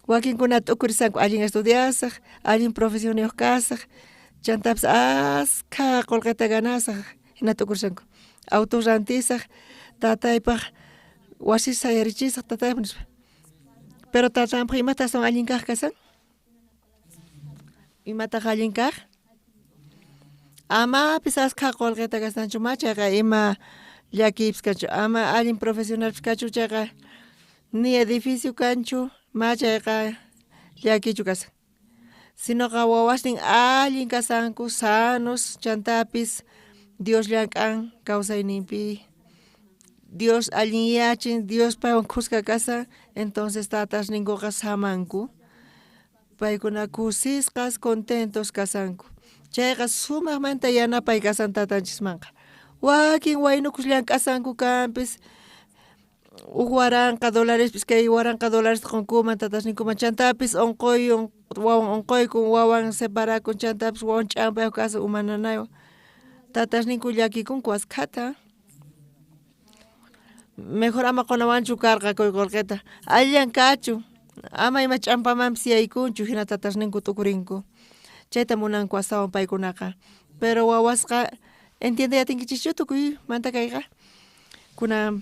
Wakinkuna t'ukurisanku allin estudiasaq, allin profesioniyuq kasaq, chantapis askha qolqeta ganasaq hina t'ukurisanku. Auto rantisaq, tataypaq wasi sayarichisaq tataypaq nispa. Pero tatanpaq imata astawan allin kaq kasan? Imataq allin kaq? Amapis askha qolqeta kasanchu chayqa ima llakipis kanchu, ama allin profesionalpis kanchu chayqa ni edificio kanchu, chayqa llakichu kasan. Sinoqa wawasnin allin kasanku, sanos, chantapis Dios llank'an kawsayninpi. Dios allin yachin, Dios paywan kuska kasan, entonces tatashninkuqa samanku. Paykuna kusisqas, contentos kasanku. Chayqa sumaqmanta yanapay kasan tatanchismanqa. wakin waynukusllan k'asanku kanpis waranqa dólares pis kay waranqa dólares qunkuman tatas ninkuman chantapis wawan unquykun wawan separakun chantapis wawan ch'ampayuq kasun umananaywan tatas ninku llakikunku askhata mejor ama qunawanchu karqa qullqita allan kachun ama ima ch'ampamanpis yaykunchu hina tatas ninku tukurinku chayta munanku astawan paykunaqa pero wawasqa entiendeyatinkichikchu tukuy manta kayqa kunan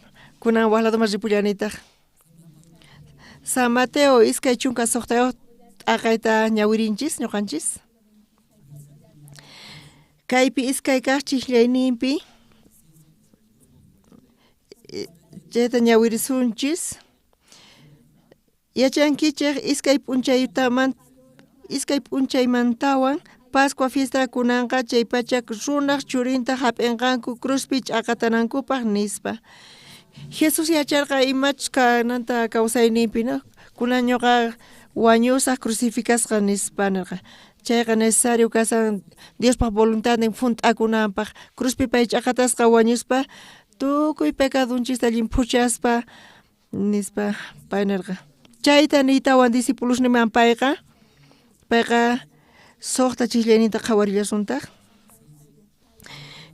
waqladuman ripullanitaq San Mateo iskay chunka suqtayuq t'aqayta ñawirinchis ñuqanchis kaypi iskay kaq chiklayninpi chayta ñawirisunchis yachankichik iskay p'unchaymantawan Pascua fiesta kunanqa chay pachak runaq churinta hap'inqanku cruzpi ch'aqatanankupaq nispa Jesus yacharqa imachus kananta kawsayninpi no kunan ñuqa wañusaq crucificasqa nispa nirqa chayqa necesario kasan Diospaq voluntadnin funt'akunanpaq cruzpi pay ch'aqatasqa wañuspa tukuy pecadunchista limpuchaspa nispa pay nirqa chayta niytawan discipulusniman payqa suqta chiklayninta qhawarillasuntaq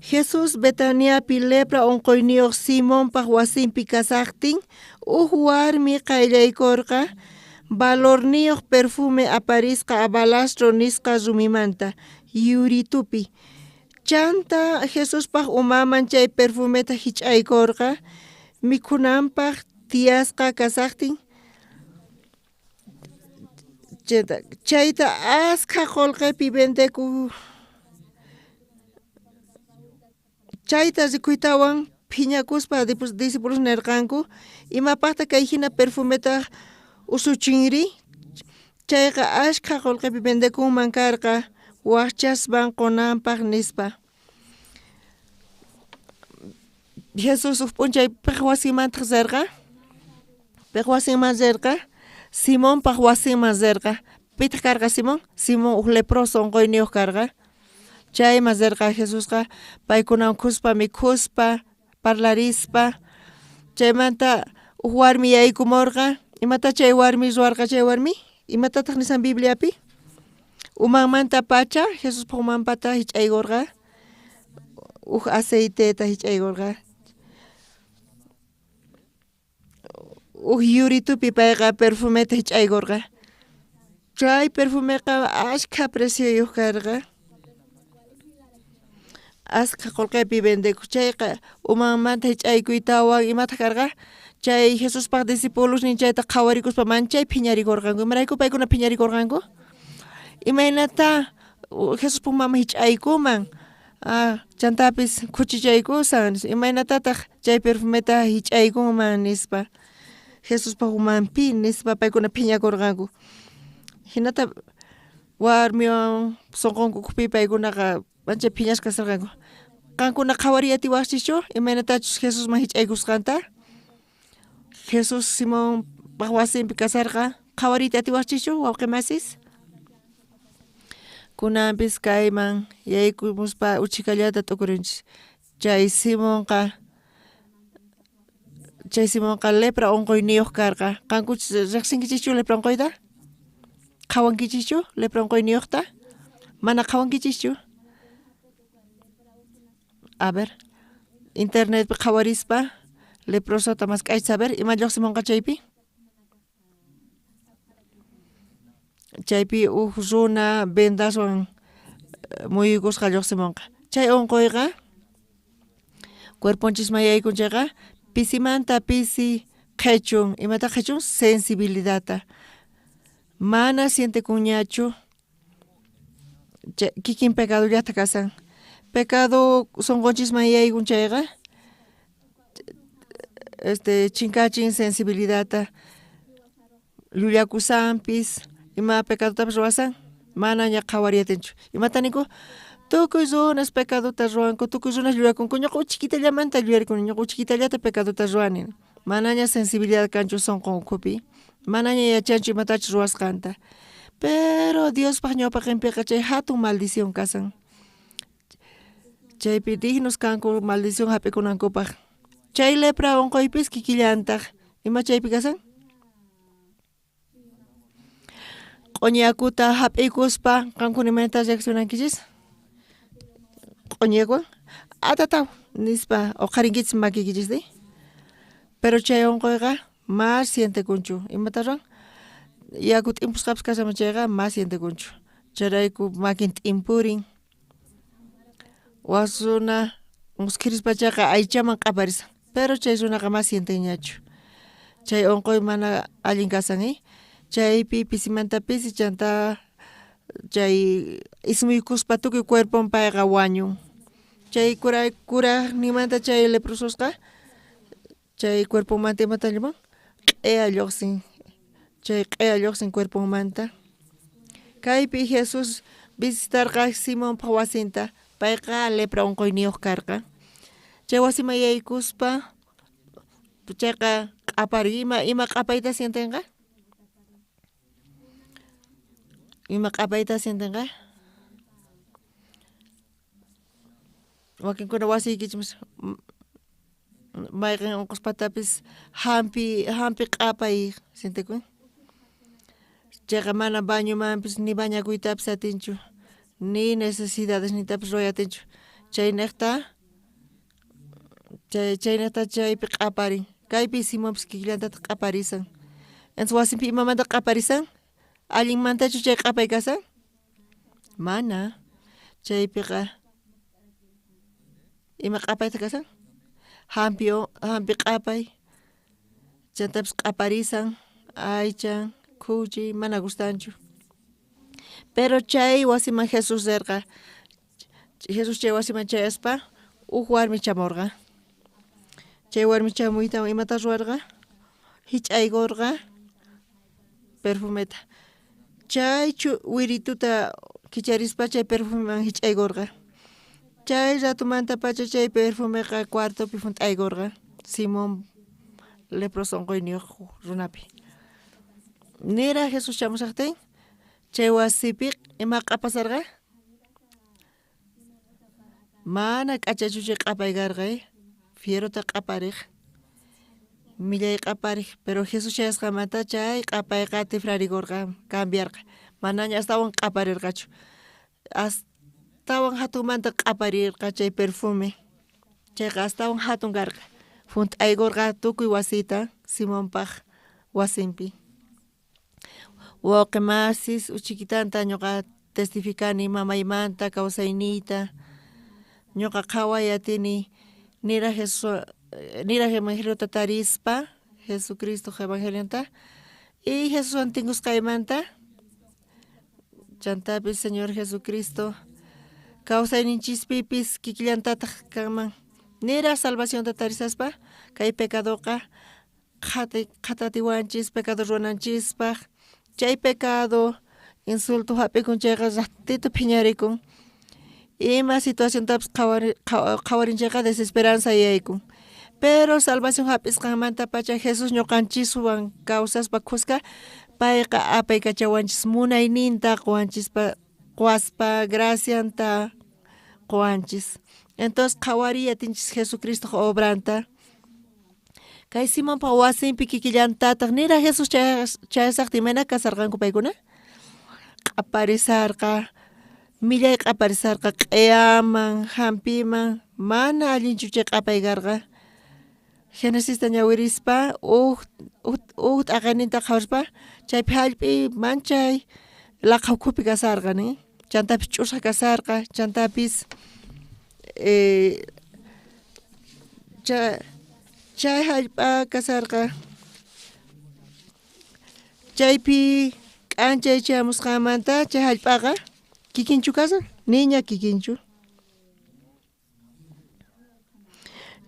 Jesus Betaniapi lepra unquyniyuq Simonpaq wasinpi kasaqtin warmi qayllaykurqa valorniyuq perfume aparisqa abalastro nisqa rumimanta yuritupi chanta Jesuspaq umaman chay perfumeta hich'aykurqa mikhunanpaq tiyasqa kasaqtin chayta askha qullqipi vendeku chayta rikuytawan phiñakuspa discípulos nirqanku imapaqta kay hina perfumeta usuchinri chayqa ashkha qullqipi vendekunman karqa waqchaspan qunanpaq nispa Jesus p'unchay piq wasimanta zerqa Simonpaq wasinman zerqa pitaq karqa Simón leproso unquyniyuq karqa chayman zerqa Jesusqa paykunawan khuspa mikhuspa parlarispa chaymanta warmi yaykumurqa imata chay warmi ruwarqa chay warmi imatataq nisan Bibliapi umanmanta pacha Jesuspaq umanpata hich'aykurqa aceiteta hich'aykurqa yuritupi payqa perfumeta hich'aykurqa chay perfumeqa ashkha precioyuq karqa ashkha qullqipi vendeku chayqa umanmanta hich'aykuytawan imata karqa chay Jesuspaq discipulusnin chayta qhawarikuspa manchay phiñarikurqanku imarayku paykuna phiñarikurqanku imaynata Jesuspaq mama hich'aykuman chantapis khuchichaykusan imaynatataq chay perfumeta hich'aykunman nispa Jesuspaq umanpi nispa paykuna phiñakurqanku hinata warmiwan sunqunkupi paykunaqa manchay phiñasqa kasarqanku qankuna qhawariyatiwaqchischu imaynatachus Jesusman hich'aykusqanta Jesus Simonpaq wasinpi kasarqa qhawariyta atiwaqchischu wawqi masis kunanpis kayman yaykumuspa uchikallata t'ukurinchis chay Simonqa lepra unquyniyuq karqa qankuchis riqsinkichikchu lepra unquyta qhawankichikchu lepra unquyniyuqta mana qhawankichikchu a ver internetpi qhawarispa leprosota mask'aychis a ver imalluq Simonqa chaypi runa vendaswan muyukusqa lluq Simonqa chay unquyqa cuerponchisman yaykun chayqa pisimanta pisi qhechun imata qhechun sensibilidadta mana sientikuñachu kikin pecadollata kasan pecado sunqunchikman yaykun chayqa chinkachin sensibilidadta llullakusanpis ima pecadotapas ruwasan mana ña qhawariyatinchu imata niku tukuy runas pecadota ruwanku tukuy runas llullakunku ñuqa uchikitullamanta lluyarikuni ñuqa uchikitallata pecadota ruwani manaña sensibilidad kanchu sunqunkupi manaña yachanchu imatachus ruwasqanta pero Diospaq ñawpaq qinpiqa chay hatun maldición kasan chaypi dignos kanku maldición hap'ikunankupaq. Chay lepra onqoypis kikillantaq. Ima chaypi kasan? Q'uñiakuta hap'ikuspa qankuna imaytas reaccionankichis? Q'uñiakuwan? Atataw nispa oqarinkichis makikichis. Pero chay onqoyqa mas sientekunchu. Imatarwan? Yaku t'impusqapas kasama chayqa mas sientekunchu. Charayku makin t'impurin. Wasuna musquirispachaqa aychaman q'aparisan. Pero chay runaqa mas sienteñachu. Chay onqoy mana allin kasan, chaypi pisimantapis chanta chay ismuykuspa tukuy cuerpon payqa wañun. Chay kura nimanta chay leprososqa chay cuerpomanta imata llaman q'eya lluqsin. Chay q'eya lluqsin cuerpomanta. Kaypi Jesus visitarqa Simonpa wasinta. Payqa lepra onqoyniyuq karqa. Chay wasiman yaykuspa chayqa q'apari ima q'apayta sientenqa? Ima q'apayta sientenqa? Wakinkuna wasiykichis mayqin unquspatapis hampi q'apay sientekun. Chayqa mana bañumanpis ni bañakuytapis atinchu. Ni necesidades nitapis royatinchu. Chaynaqta chaypi q'aparin. Kaypi Simonpis kikillantata q'aparisan. Entonces wasinpi imamanta q'aparisan? Allinmantachu chay q'apay kasan? Mana. Chaypiqa ima q'apayta kasan? Hampi q'apay. Chantapis q'aparisan. Aychan, kuchi, mana gustanchu. Pero chay wasiman Jesus rirqa. Jesus chay wasiman chayaspa warmi chamurqa. Chay warmi chamuyta imata ruwarqa? Hich'aygurqa perfumeta. Chay wirituta kicharispa chay perfumeman hich'aygurqa. Chay ratumanta pacha chay perfumeqa cuartopi hunt'aygurqa. Simón leproso onqoyniyuq runapi. Nira Jesus chamusaqtin chay wasipi ima q'apasarqa? Mana k'achachu chay q'apay karqa. Fierota q'apariq. Millay q'apariq. Pero Jesus chayasqamanta chay q'apayqa tifrarigurqa, cambiarqa. Manaña astawan q'aparirqachu. Astawan hatunmanta q'aparirqa chay perfume. Chayqa astawan hatun karqa. Hunt'aygurqa tukuy wasita Simonpaq wasinpi. Wawqi masis uchikitanta ñuqa testificani mamaymanta kawsayniyta. Ñuqa qhawayatini nira evangelio tarispa Jesucristo evangelionta y Jesus antinkusqaymanta chantapis Señor Jesucristo kawsayninchispipis kikillantataq kanman nira salvación tarisaspa kay pecadoqa qhatatiwanchis pecado ruwananchispaq chay pecado insulto hap'ikun chayqa ratito phiñarikun ima situaciontapas qhawarinchayqa desesperanza yaykun. Pero salvación hap'isqanmanta pacha Jesus ñuqanchiswan kawsaspa khusqa payqa apaykachawanchis munayninta quwanchispa quwaspa gracianta quwanchis. Entonces qhawariyatinchis Jesucristo obranta. Kay Simonpa wasinpi kikillantataq nira Jesus chayasaqtin mana kasarqanku paykuna? Q'aparisarqa. Millay q'aparisarqa q'eyaman, hampiman, mana allinchu chay q'apay karqa. Genesista ñawirispa t'aqayninta qhawarispa chaypi hallp'i manchay laqhawkupi kasarqa chantapis ch'usqa kasarqa chantapis chay hallp'a kasarqa chaypi k'anchay chamusqamanta chay hallp'aqa kikinchu kasan? Niña kikinchu.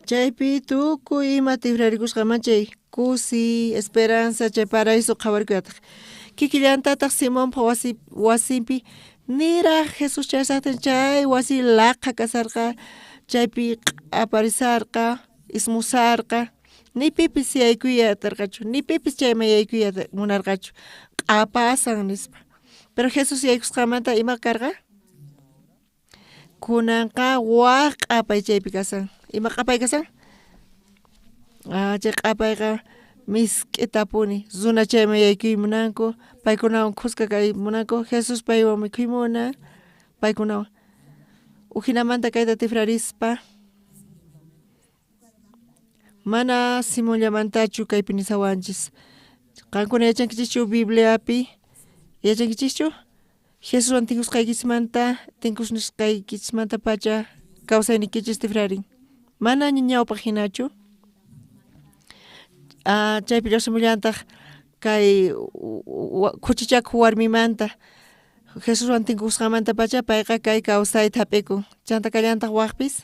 Chaypi tukuy ima tifrarikusqaman chay kusi, esperanza, chay paraíso qhawarikuyataq. Kikillantataq Simonpa wasinpi nira Jesus chayasaqtin chay wasi laqha kasarqa, chaypi q'aparisarqa, ismusarqa, ni pipis yaykuyarqachu, ni pipis chayman yaykuyata munarqachu, q'apasan nispa. Pero Jesus yaykusqamanta ima karqa? kunanqa waq q'apay chaypi kasan. Ima q'apay kasan? Chay q'apayqa misk'itapuni zuna chayman yaykuymunanku paykunawan qusqa kaymunanku Jesus paywan mikhuymuna paykunawan uhinamanta kayta tifrarispa mana simunllamantachu kaypi nisawanchis qankuna yachankichikchu Bibliapi yachankichikchu Jesuswan tinkusqaykichismanta pacha kawsaynikichis tifrarin mana ñawpaq hinachu chaypi lluqsimullantaq kay kuchichakuq warmimanta Jesuswan tinkusqamanta pacha payqa kay kawsayta hap'ikun chanta kallantaq waqpis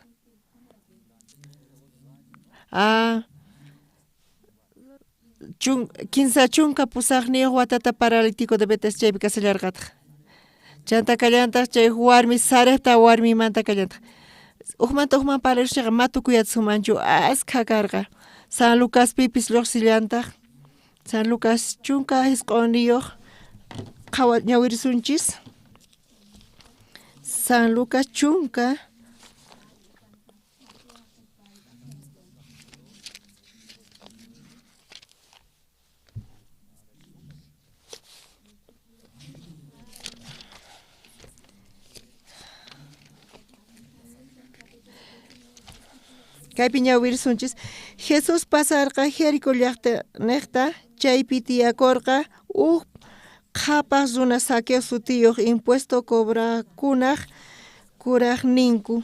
kinsa chunka pusaqniyuq watata paralítico diabetes chaypi kasallarqataq chanta kallantaq chay warmi Sarepta warmimanta kallantaq uqmanta uqman paralishaqa matukuyachisunmanchu askha karqa San Lucas pipis lluqsillantaq San Lucas chunka hisq'uniyuq ñawirisunchis San Lucas chunka kaypi ñawirisunchis Jesus pasarqa Jerico llaqta niqta chaypi tiyakurqa qhapaq runa Zaqueo sutiyuq impuesto cobrakunaq kuraqninku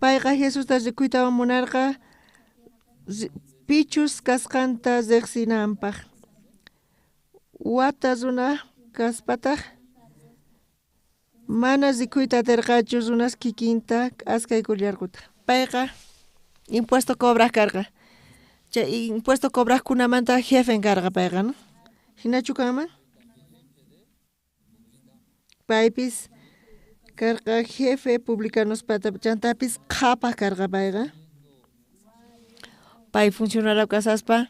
payqa Jesusta rikuytawan munarqa pichus kasqanta riqsinanpaq wata runa kaspataq mana rikuyta atirqachu runas kikinta askaykullarquta payqa impuesto cobraq karqa chay impuesto cobraqkunamanta jefe karqa payqa no hinachu kanman paypis karqa jefe publicanospata chantapis qhapaq karqa payqa pay funcionario kasaspa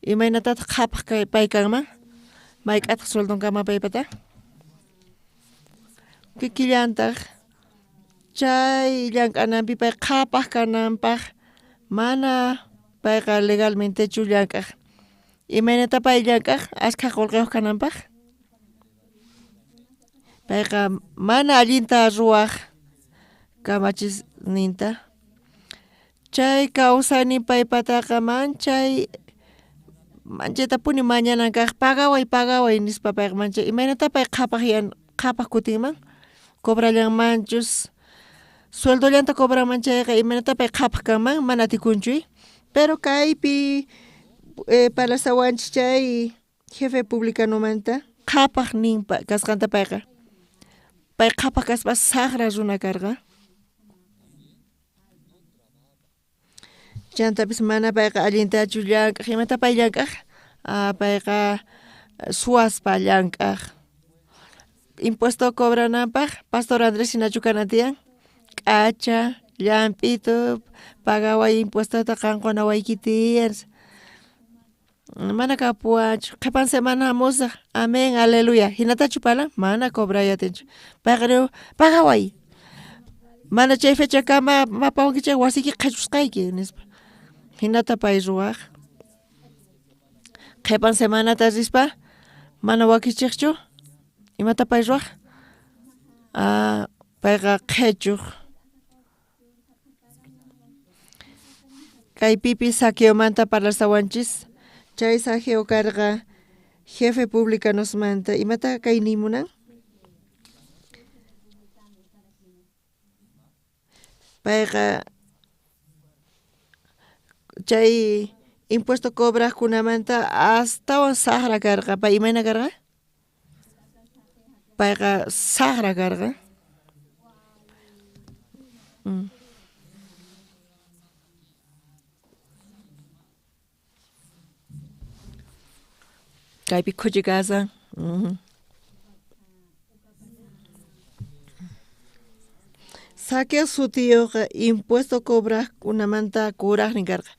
imaynatataq qhapaq pay kanman mayk'ataq sueldon kanman paypata kikillantaq chay llank'ananpi pay qhapaq kananpaq mana payqa legalmente chu llank'aq imaynata pay llank'aq ashkha qullqiyuq kananpaq payqa mana allinta ruwaq kamachisninta chay kawsani paypataqa manchaytapuni mañana kaq pagaway nispa payqa manchay imaynata pay qhapaq kutinman cobrallanmanchus sueldollanta cobranman chayqa imaynata pay qhapaq kanman mana atikunchuy pero kaypi parlasawanchis chay jefe publicanomanta qhapaq nin kasqanta payqa pay qhapaq kaspa saqra runa karqa chantapis mana payqa allintachu llank'aq imata pay llank'aq payqa suaspa llank'aq impuesto cobrananpaq Pastor Andrés hinachu kanan tiyan k'acha llamp'itup pagaway impuestota qankuna waykitiyan mana kapuwanchu qhipan semana musaq amén aleluya hinatachu palan mana cobrayatinchu payqa pagaway mana chay fecha kama mapawankichik wasiki qhechusqayki nispa hinata pay ruwaq qhipan semanata rispa mana wakichiqchu imata pay ruwaq payqa qhechuq kay pipi Zaqueomanta parlasawanchis chay Zaqueo karqa jefe publicanosmanta imata kay nimunan payqa chay impuesto cobraqkunamanta astawan saqra karqa pay imayna karqa payqa saqra karqa kaypi khuchikasan Zaqueo sutiyuqa impuesto cobraqkunamanta kuraqnin karqa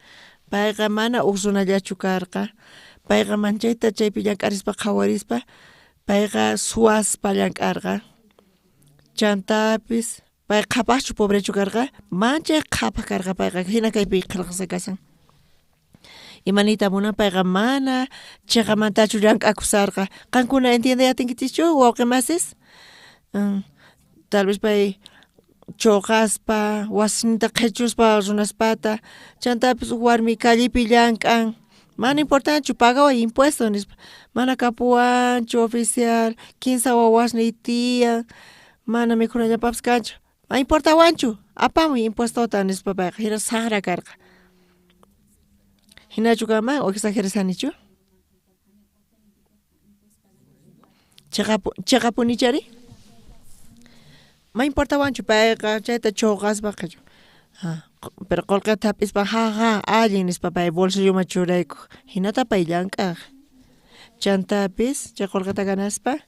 payqa mana usunallachu karqa payqa manchayta chaypi llank'arispa qhawarispa payqa suaspa llank'arqa chantapis pay qhapachu pobrechu karqa mancha qhapaq karqa payqa hina kaypi qillqasa kasan imanita munan payqa mana chiqamantachu llank'akusarqa qankuna entiende atinkitischu wawqimasis tal vez pay choqaspa wasinta qhechuspa runaspata chantapis warmi kallipi llank'an mana importanchu pagawa impuesto nispa mana kapuwanchu oficial kinsa wawasni tiyan mana mikhunallapapas kanchu ma importawanchu apamuy impuestota nispa payqa hina saqra karqa hinachu kama o exageresanichu chiqapunichari ma importawanchu payqa chayta choqaspa qhachu pero qolqetapis pa allin nispa pay bolsilloman churaykuq hinata pay llank'aq chantapis chay qolqeta ganaspa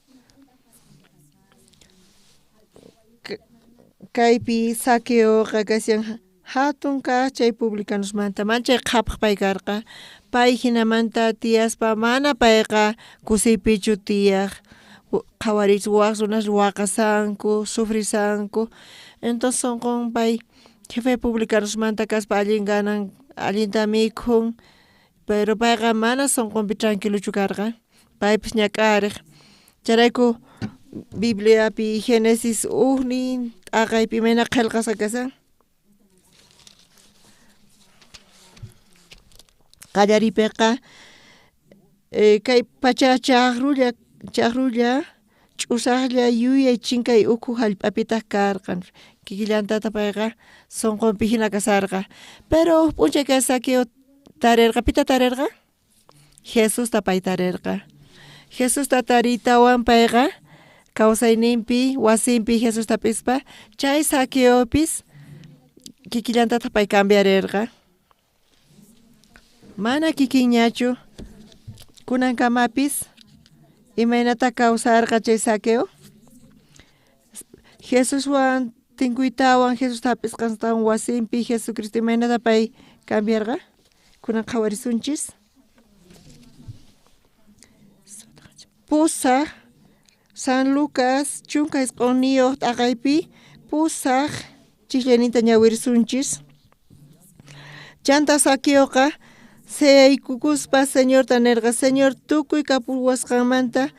kaypi saqueoqa kasyan hatun kaq chay publicanosmanta manchay qhapaq pay karqa pay hinamanta tiyaspa mana payqa kusiypichu tiyaq qhawaris waq runas waqasanku sufrisanku entonces sonqon pay jefe publicanosmanta kaspa allin ganan allinta mikhun pero payqa mana sonqonpi tranquiluchu karqa paypis ñak'ariq charayku Bibliapi Génesis ugnin t'aqaypi mana qillqasa kasan qallaripiqa kay pacha chaqrulla ch'usaqlla yuyay chinkay ukhu hallp'apitaq karqan kikillantata payqa sonqonpi hina kasarqa pero p'unchay kay Saqueo tarirqa pita tarirqa Jesusta pay tarirqa Jesusta taritawan payqa kawsayninpi wasinpi Jesustapispa chay Saqueopis kikillantata pay cambiarirqa mana kikinñachu kunankamapis imaynata kawsarqa chay Saqueo Jesuswan tinkuytawan Jesustapis qastawan wasinpi Jesucristo imaynata pay cambiarqa kunan qhawarisunchis pusaq San Lucas chunka isq'uniyuq t'aqaypi pusaq chiklayninta ñawirisunchis chanta Saqueoqa sayaykukuspa Señorta nirqa Señor tukuy kapuwasqanmanta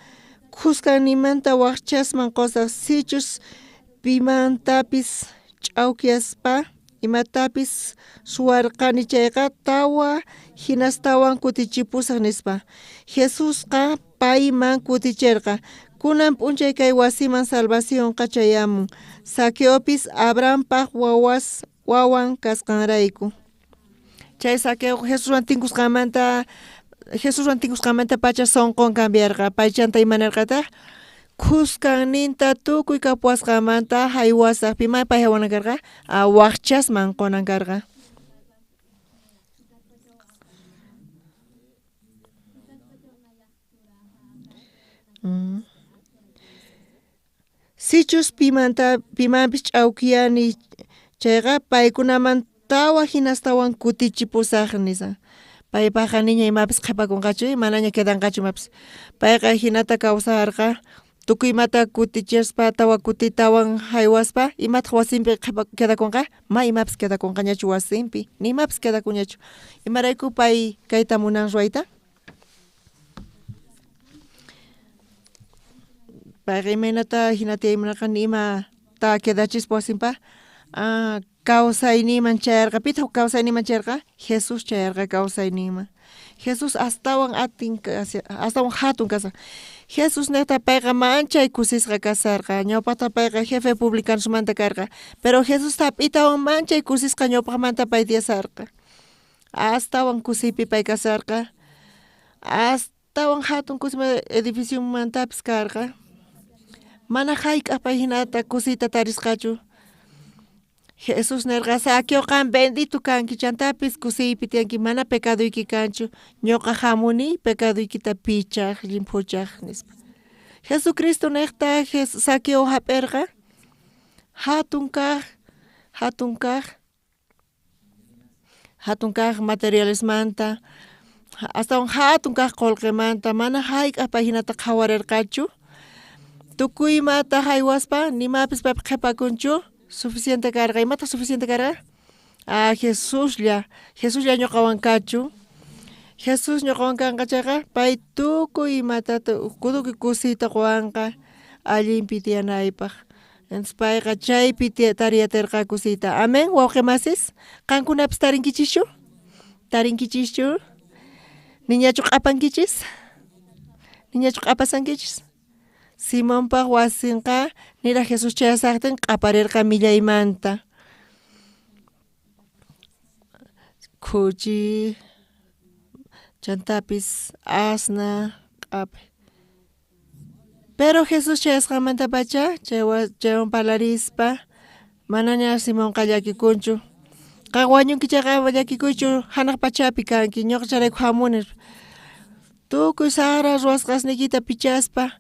qusqannimanta waqchasman qusaq sichus pimantapis ch'awkiyaspa imatapis suwarqani chayqa tawa hinastawan kutichipusaq nispa Jesusqa payman kutichirqa kunan p'unchay kay wasiman salvación qachayamun Saqueopis Abrahampaq wawan kasqanrayku chay Saqueo Jesuswan tinkusqanmanta pacha sonqon cambiarqa pay chanta imanarqataq qusqanninta tukuy kapuwasqanmanta haywasaq pima pay haywanan karqa waqchasman qonan karqa sichus pimanpis ch'awkiyani chayqa paykunaman tawa hinastawan kutichipusaq nisaq paypaqa niña imapis qhipakunqachu manaña quedanqachu imapis payqa hinata kawsarqa tukuymata kutichaspa tawa kutitawan haywaspa imataq wasinpi quedakunqa ma imapis quedakunqañachu wasinpi nimapis quedakuñachu imarayku pay kayta munan ruayta payqa imaynata hinatiyaymunarqa nimata quedachispa wasinpa kawsayniman chayarqa pitaq kawsayniman chayarqa Jesus chayarqa kawsayniman Jesus astawan hatun kasaq Jesus neta payqa manchay kusisqa kasarqa ñawpaqta payqa jefe publicanosmanta karqa pero Jesus p'itawan manchay kusisqa ñawpaqmanta pay tiyasarqa astawan kusiypi pay kasarqa astawan hatun kusima edificiomantapis karqa mana hayk'aq pay hinata kusita tarisqachu Jesus nirqa Saqueoqa bendito kanki chantapis kusiypi tiyanki mana pecaduyki kanchu ñuqa hamuni pecaduykita pichaq limpuchaq nispa Jesucristo niqta Saqueo hap'irqa hatun kaq materialesmanta astawan hatun kaq qullqimanta mana hayk'aq pay hinata qhawarirqachu tukuymata haywaspa nimapis payqa qhipakunchu suficiente carga. ¿Imata suficiente carga? Jesús ya ñuqawan kachu. Jesús ñuqawan kanqachaqa pay tukuy imatata kuduki kusita quwanqa allinpi tiyanaypaq. Entonces payqa chaypi tariyatirqa kusita. Amén, wawqimasis. Qankunapis tarinkichischu? Tarinkichischu? Niñachu q'apankichis? Niñachu q'apasankichis? Simonpaq wasinqa nira Jesús chayasaqtin q'aparirqa millaymanta. Kuchi, chantapis, asna, q'api. Pero Jesús chayasqamanta pacha, chaywan parlarispa, manaña Simonqa llakikunchu. Qan wañunkichaqa llakikuychu hanaq pachapi kanki, ñuqa charayku hamuni. Tukuy sara ruwasqasniykita pichaspa,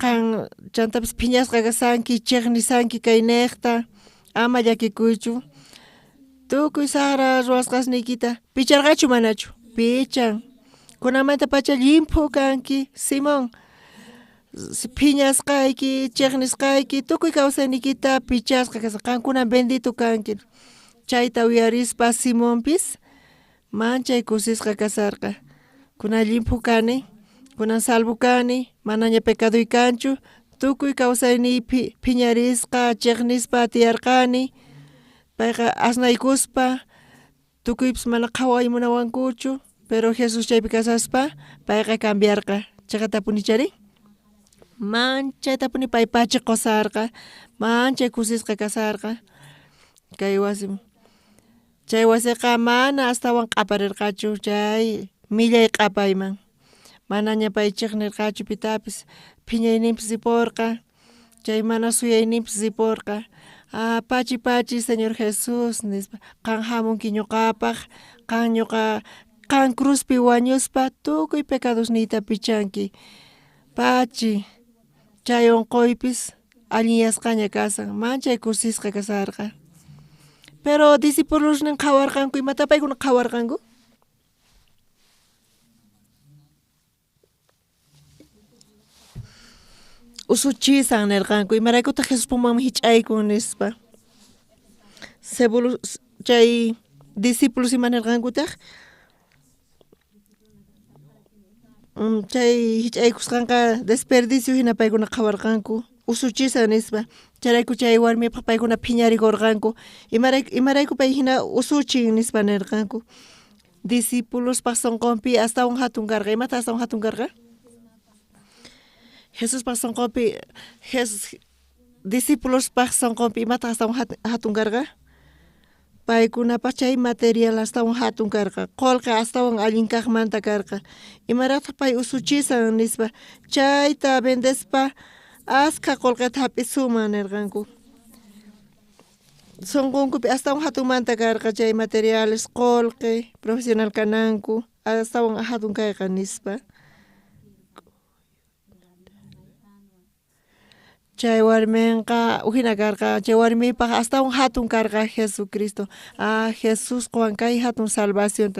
qan chantapis phiñasqa kasanki, chiqnisanki kay niqta, ama llakikuychu. Tukuy sara ruwasqasniykita picharqachu manachu? Pichan. Kunamanta pacha limpu kanki, Simón. Phiñasqayki, chiqnisqayki, tukuy kawsaynikita pichasqa kasa, qankuna bendito kanki. Chayta uyarispa Simonpis manchay kusisqa kasarqa. Kunan limpu kani, kunan salvo kani, manaña pecadoy kanchu, tukuy kawsaynipi phiñarisqa, chiqnispa tiyarqani, payqa asnaykuspa, tukuypis mana qhawaymunawankuchu, pero Jesús chaypi kasaspa, payqa cambiarqa. Chayqa tapunichari? Manchay tapuni pay pacha qusarqa, manchay kusisqa kasarqa. Kay wasim. Chay wasiqa mana astawan q'aparirqachu chay millay q'apayman. Manaña pay chiqnirqachu pitapis, phiñayninpis riporqa, chay mana suyayninpis riporqa. Pachi pachi Señor Jesús nispa, qan hamunki ñuqapaq, qan cruzpi wañuspa tukuy pecadosniyta pichanki. Pachi, chay unquypis allinyasqaña kasan, manchay kusisqa kasarqa. Pero discípulosnin qhawarqanku, imata paykuna qhawarqanku? Usuchisan nirqanku, imaraykuta Jesús pumanmi hich'aykun nispa. Chay discípulos ima nirqankutaq? Chay hich'aykusqanqa desperdicio hina paykuna qhawarqanku, usuchisan nispa. Charayku chay warmipaq paykuna phiñarikurqanku, imarayku pay hina usuchin nispa nirqanku. Discípulospaq sunqunpi astawan hatun karqa, imata astawan hatun karqa? Jesuspaq sunqunpi, discípulospaq sunqunpi imata astawan hatun karqa? Paykunapaq chay material astawan hatun karqa, qullqa astawan allin kaqmanta karqa. Imarataq pay usuchisan nispa, chayta vendespa aska qullqita hap'isuman nirqanku. Sunqunkupi astawan hatunmanta karqa chay materiales, qullqi, profesional kananku, astawan hatun kayqa nispa. Chay warminqa uhina karqa, chay warmipaq astawan hatun karqa Jesucristo. Jesús qwan kay hatun salvación.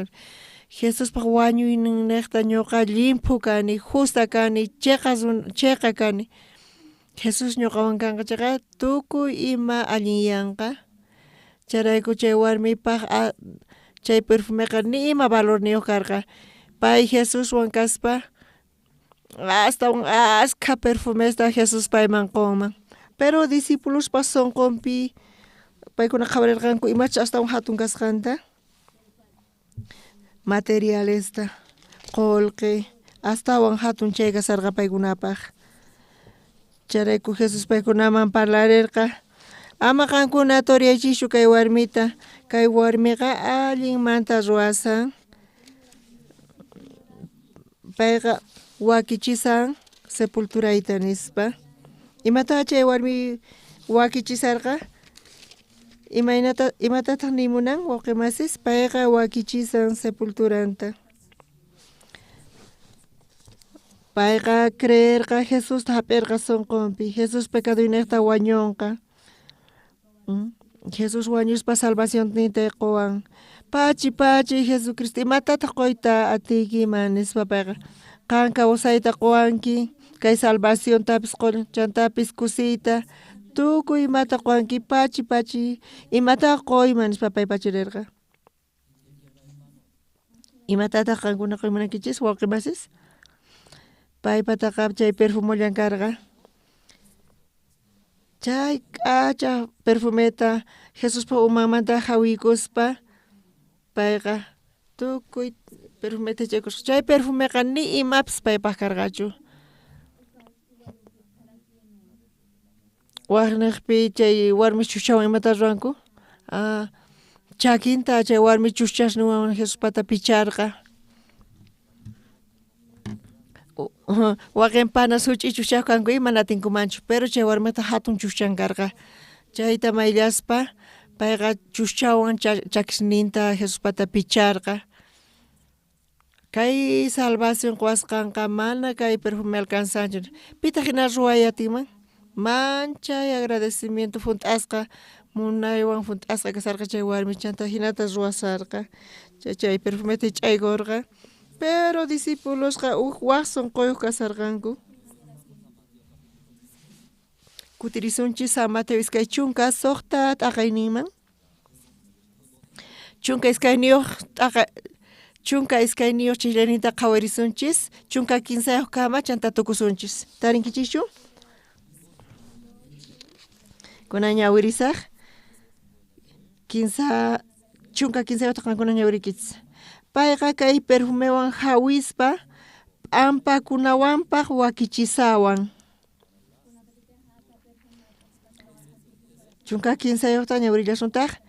Jesuspaq wañuynin niqta ñuqa limpu kani, justa kani, chayqa kani. Jesús ñuqawan kanqachaqa tukuy ima allinyanqa. Charayku chay warmipaq chay perfumeqa nima valor niyuq karqa. Pay Jesuswan kaspa astawan aska perfumesta Jesús payman qunman. Pero discípulospaq sunqunpi paykuna qhawarirqanku imachu astawan hatun kasqanta? Materialista, qullqi, astawan hatun chay kasarqa paykunapaq. Charayku Jesús paykunaman parlarirqa, ama qankuna turiyachishu kay warmita, kay warmiqa allinmanta ruwasan, payqa wakichisan sepulturayta nispa. Imata chay warmi wakichisarqa? Imatataq nimunan wawqimasis? Payqa wakichisan sepulturanta. Payqa creerqa Jesusta hap'irqa sunqunpi, Jesús pecadoyniyta wañunqa. Jesús wañuspa salvaciónninta quwan. Pachi Jesucristo, imatataq quyta atiykiman nispa payqa. Qan kawsayta quwanki, kay salvacióntapis chantapis kusiyta, tukuy imata quwanki pachi imata qoyman nispa pay pachirirqa. Imatataq qankuna quymankichis wawqimasis? Paypataqa chay perfumullan karqa. Chay k'acha perfumeta Jesuspa umanmanta hawikuspa payqa tukuy perfumeta chaykusqa. Chay perfumeqa ni imapis paypaq karqachu. Waqniqpi chay warmi chuchchawan imata ruranku? Chakinta chay warmi chuchchasnuwan Jesuspata picharqa. Waqinpana such'i chuchchaq kanku ima natinkumanchu, pero chay warmita hatun chuchchan karqa. Chayta mayllaspa payqa chuchchawan chakishninta Jesuspata picharqa. Kay salvación quwasqanqa mana kay perfume alcanzanchu. Pita hina ruwayatinman? Manchay agradecimiento funt'asqa munaywan funt'asqa kasarqa chay warmi chanta hinata ruwasarqa. Chay perfumeta ch'aykurqa. Pero discípulosqa waq sunquyuq kasarqanku. Kutirisunchis San Mateo iskay chunka suqta t'aqayninman. Chunka iskayniyuq chillanita qhawarisunchis. Chunka kinsayuq kama chanta tukusunchis. Tarinkichischu? Kunan ñawirisaq chunka kinsayuqta qankuna ñawirikichis. Payqa kay perfumewan hawispa ampakunawanpaq wakichisawan. Chunka kinsayuqta ñawirillasuntaj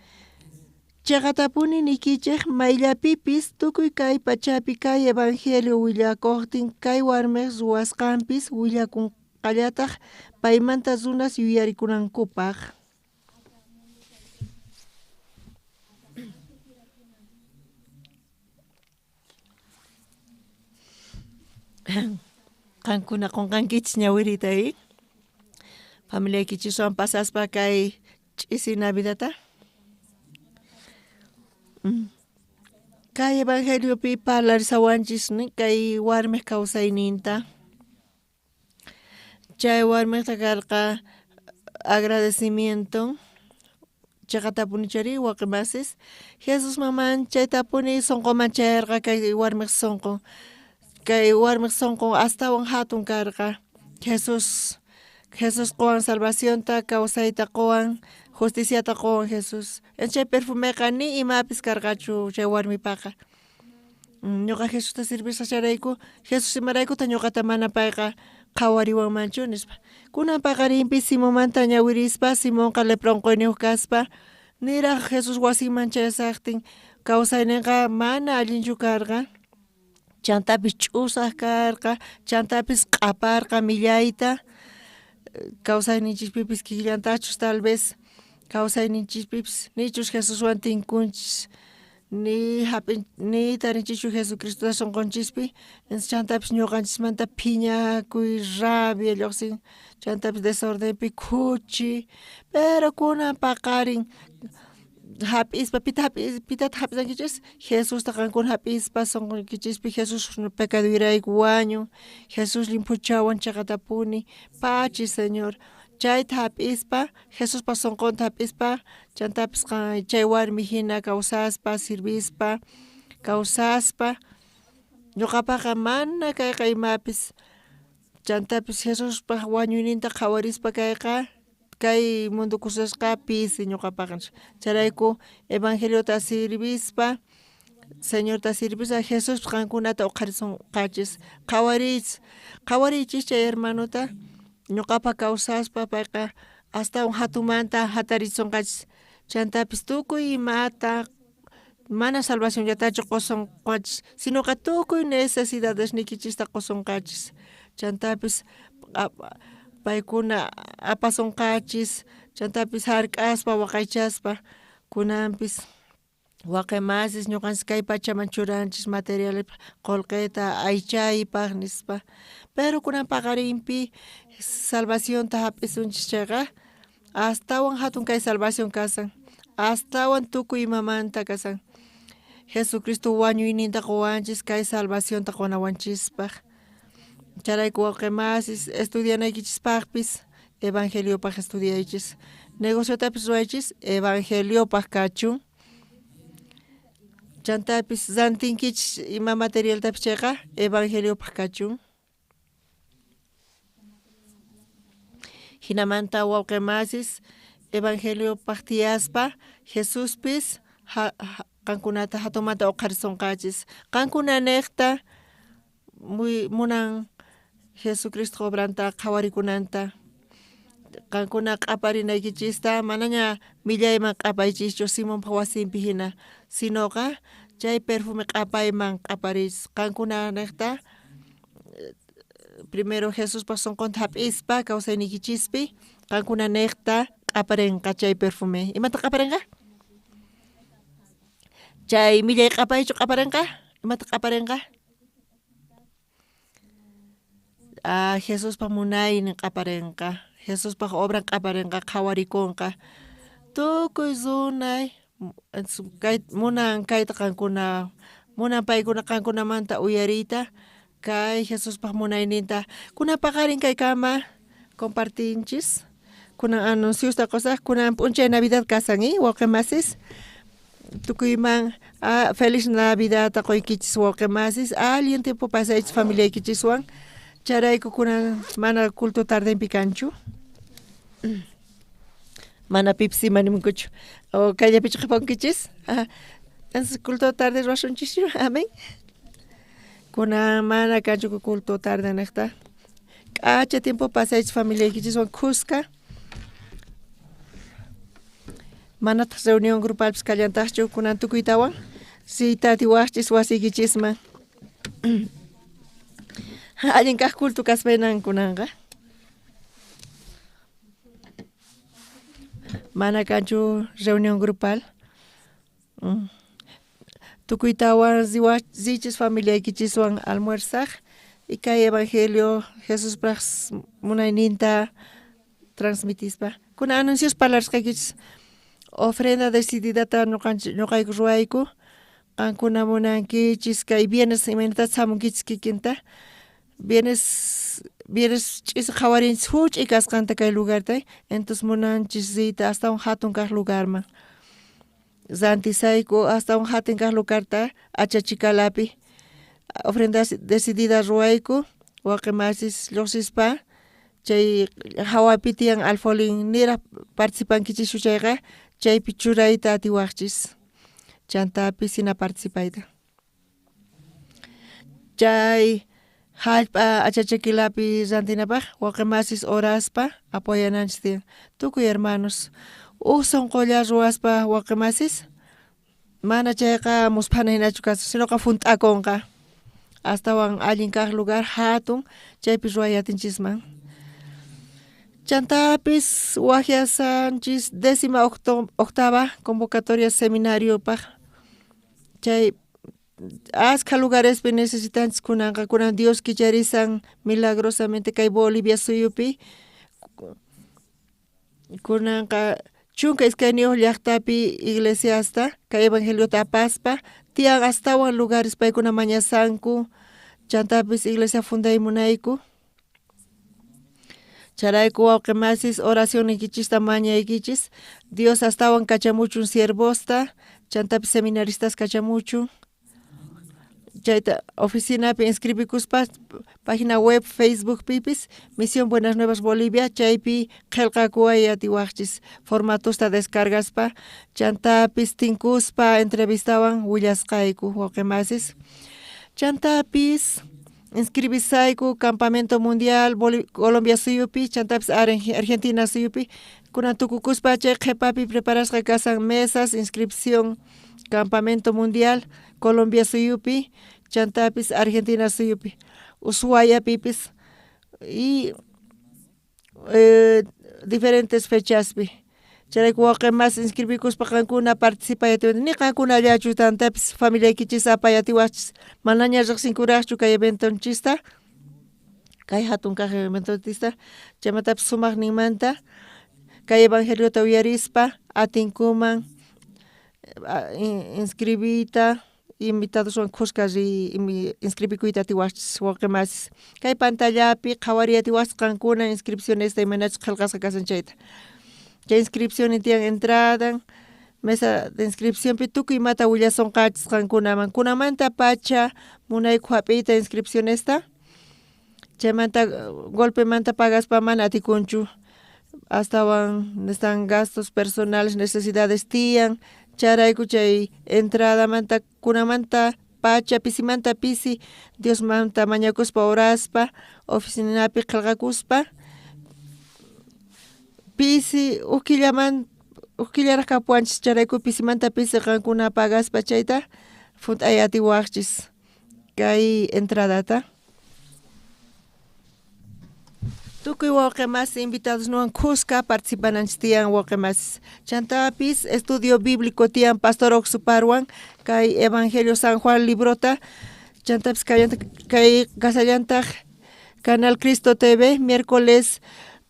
chaqatapuni nikichik mayllapipis tukuy kay pachapi kay evangelio willakuqtin kay warmiq ruwasqanpis willakunqallataq paymanta runas yuyarikunankupaq. Qankuna qunqankichis ñawiritay familiaykichisuwan pasaspa kay ch'isi Navidadta. Kay evangeliopi parlarisawanchis kay warmiq kawsayninta. Chay warmiqta karqa agradecimiento chaqatapuni chari waqmasis Jesus maman chaytapuni sunquman chayarqa kay warmiq sunqu. Kay warmiq sunqu astawan hatun karqa. Jesus quwan salvacionta, kawsayta quwan, justiciata quwan Jesus. Chay perfumeqa ni imapis karqachu chay warmipaqa. Ñuqa Jesusta sirvisasharayku, Jesus imaraykuta ñuqata mana payqa qhawariwanmanchu nispa. Kunan paqarinpi Simonmanta ñawirispa, Simonqa lepra unquyniyuq kaspa, niraq Jesus wasiman chaysaqtin kawsayninqa mana allinchu karqa. Chantapis ch'usaq karqa, chantapis q'aparqa millayta, kawsayninchikpipis kikllantachus tal vez kawsayninchikpipis nichus Jesuswan tinkunchis ni tarinchichu Jesucristo sunqunchikpi chantapis ñuqanchismanta phiñakuy, rabia lluqsin, chantapis desordenpi khuchi, pero kunan paqarin hap'ispa pitata hap'isankichis Jesusta qankuna hap'ispa sunqukichispi Jesus pecado wirayku wañun, Jesus limpuchawan chaqatapuni pachi Señor. Chayta hap'ispa Jesuspa sunqunta hap'ispa chantapis chay warmi hina kawsaspa, sirvispa, kawsaspa ñuqapaqa mana kayqa imapis chantapis Jesuspa wañuyninta qhawarispa kayqa kay mundo kusasqapis ñuqapaqa. Charayku evangeliota sirvispa, Señorta sirvispa Jesus qankunata uqharisunqachis, qhawarichis chay hermanuta ñuqapa kawsaspa payqa astawan hatumanta hatarisunqachis. Chantapis tukuy imata mana salvacionllatachu qusunqachis, sinoqa tukuy necesidadesnikichista qusunqachis. Chantapis paykuna apasunqachis, chantapis hark'aspa waqaychaspa kunanpis waqemasis ñuqanchis kay pachaman churanchis material qullqita aychaypaq nispa, pero kunan paqarinpi salvacionta hap'isunchis chayqa astawan hatun kay salvación kasan, astawan tukuy imamanta kasan. Jesucristo wañuyninta quwanchis kay salvacionta qunawanchispaq. Charayku waqemasis estudianaykichispaqpis evangelio pa estudiaychis negocio tapis ruaychis evangelio pa kachun chantapis zantinkich ima material tapis chayqa evangelio pa kachun hinamanta wawqimasis evangelio paqtiyaspa Jesús pis qankunata hatumanta uqarisunqachis qankuna niqta muy munan Jesucristo obranta qhawarikunanta qankuna q'aparinaykichista manaña millayman q'apaychischu Simonpa wasinpi hina sinoqa chay perfume q'apayman q'aparichis qankuna niqta primero Jesuspa sunqunta hap'ispa kawsaynikichispi qankuna niqta q'aparinqa chay perfume imata q'aparinqa chay millay q'apaychu q'aparinqa imata q'aparinqa Jesuspa munaynin q'aparinqa Jesuspa obran q'aparinqa qhawarikunqa tukuy runay munan kayta qankuna munan paykuna qankunamanta uyariyta kay Jesuspa munayninta kunan paqarin kaykama compartinchis kunan anunciusta qusaq kunan p'unchay Navidad kasanki wawqimasis tukuyman feliz Navidad qoykichis wawqimasis allin tiempo pasaychis familiaykichiswan charayku kunan mana culto tardenpi kanchu mana pipis imanimkuchu o kallapichu qhipankichis culto tarde ruwashunchis amén kunan mana kanchu culto tarde niqta k'acha tiempo pasaychis familiaykichiswan kuska manataq reunión grupalpis kallantaqchu kunan tukuytawan citati waqchis wasiykichisman allin kaq culto kaspaynan kunanqa mana kanchu reunión grupal tukuytawan zichis familiaykichiswan almuerzaq y kay evangelio Jesús prax munayninta transmitispa kunan anuncios parlarsqaykichis ofrenda decididata ñuqayku ruwayku qankuna munankichis kay bienes imanitatas hamunkichis kikinta bienes ch'isi qhawarinchis huch'uy kasqanta kay lugarta entonces munanchis riyta hasta un hatun kaq lugarman rantisayku hasta un hatun kaq lugarta achachikalapi ofrenda decidida ruwayku wawqimasis lluqsispa chay hawapi tiyan alfolin niraq participankichis chayqa chaypi churayta atiwaqchis chantapi sina participayta chay hallp'a achachakilapi rantinapaq wawqimasis oraspa apoyananchis tiyan tukuy hermanos sunqulla ruwaspa wawqimasis mana chayqa muspana hinachu kasu sinoqa funt'akunqa astawan allin kaq lugar hatun chaypi ruwayatichisman chantapis waqyasanchis 18ª convocatoria seminariopaq chay ashka lugarespi necesitanchis kunanqa kunan Dios kicharisan milagrosamente kay Bolivia suyupi kunanqa chunka iskayniyuq llaqtapi iglesiasta kay evangeliota apaspa tiyan astawan lugares paykuna mañasanku chantapis iglesia fundaymunayku charayku wawqimasis oracionnikichista mañaykichis Dios astawan kachamuchun siervosta chantapis seminaristas kachamuchun chayta oficinapi inscribikuspa página web Facebook pipis Misión Buenas Nuevas Bolivia chaypi qillqakuway atiwaqchis formatusta descargaspa chantapis tinkuspa entrevistawan willasqayku wawqimasis chantapis inscribisayku campamento mundial Colombia suyupi chantapis Argentina suyupi kunan tukukuspa chay qhipapi preparasqa kasan mesas inscripción campamento mundial Colombia suyupi chantapis Argentina suyupi Ushuaia pipis y diferentes fechaspi charayku wawqimas inscribikuspa qankuna participayatiwan ni qankunallachu tantapis familiaykichis apayatiwachis manaña riqsinkuraqchu kay eventonchista kay hatun kaq eventontista chaymatapis sumaqninmanta kay evangeliota uyarispa atinkuman inscribita invitados son kuskari inscribikuyta tiwachis waqemas kay pantallapi qhawaria tiwasqankuna inscripciones de manach qhalqasqa kasan chayta kay inscripción tiyan entrada mesa de inscripción pi tukuy imata willasonqachisqankunaman kunamanta pacha munayku hap'iyta inscripcionesta chaymanta golpemanta pagaspa mana atikunchu astawan están gastos personales necesidades tiyan charayku chay entrada manta kunamanta pacha pisimanta pisi Dios manta mañakuspa oraspa oficinapi qillqakuspa pisi ukillaraq kapuanchis charayku pisimanta pisi qankuna pagaspa chayta funt'ay atiwaqchis kay entradata tukuy wawqimas invitados nuan kuska participananchis tiyan wawqimas chantapis estudio bíblico tiyan Pastor Oxuparwan kay Evangelio San Juan librota chantapis kay kasallantaq Canal Cristo TV miércoles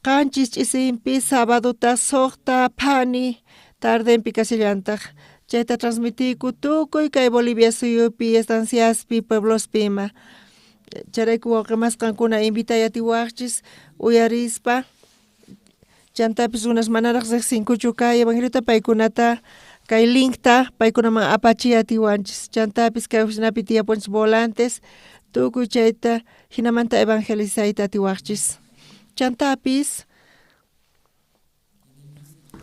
qanchis ch'isinpi sabaduta suqta pani tardenpi kasallantaq chayta transmitiku tukuy kay Bolivia suyupi estanciaspi pueblospi ima charayku wawqimas qankuna invitay atiwaqchis uyarispa chantapis unas manaraq riqsinkuchu kay Evangeliota paykunata kay linkta paykunaman apachiy atiwanchis chantapis kay oficinapi tiyapunchis volantes tukuy chayta hinamanta evangelizayta atiwaqchis chantapis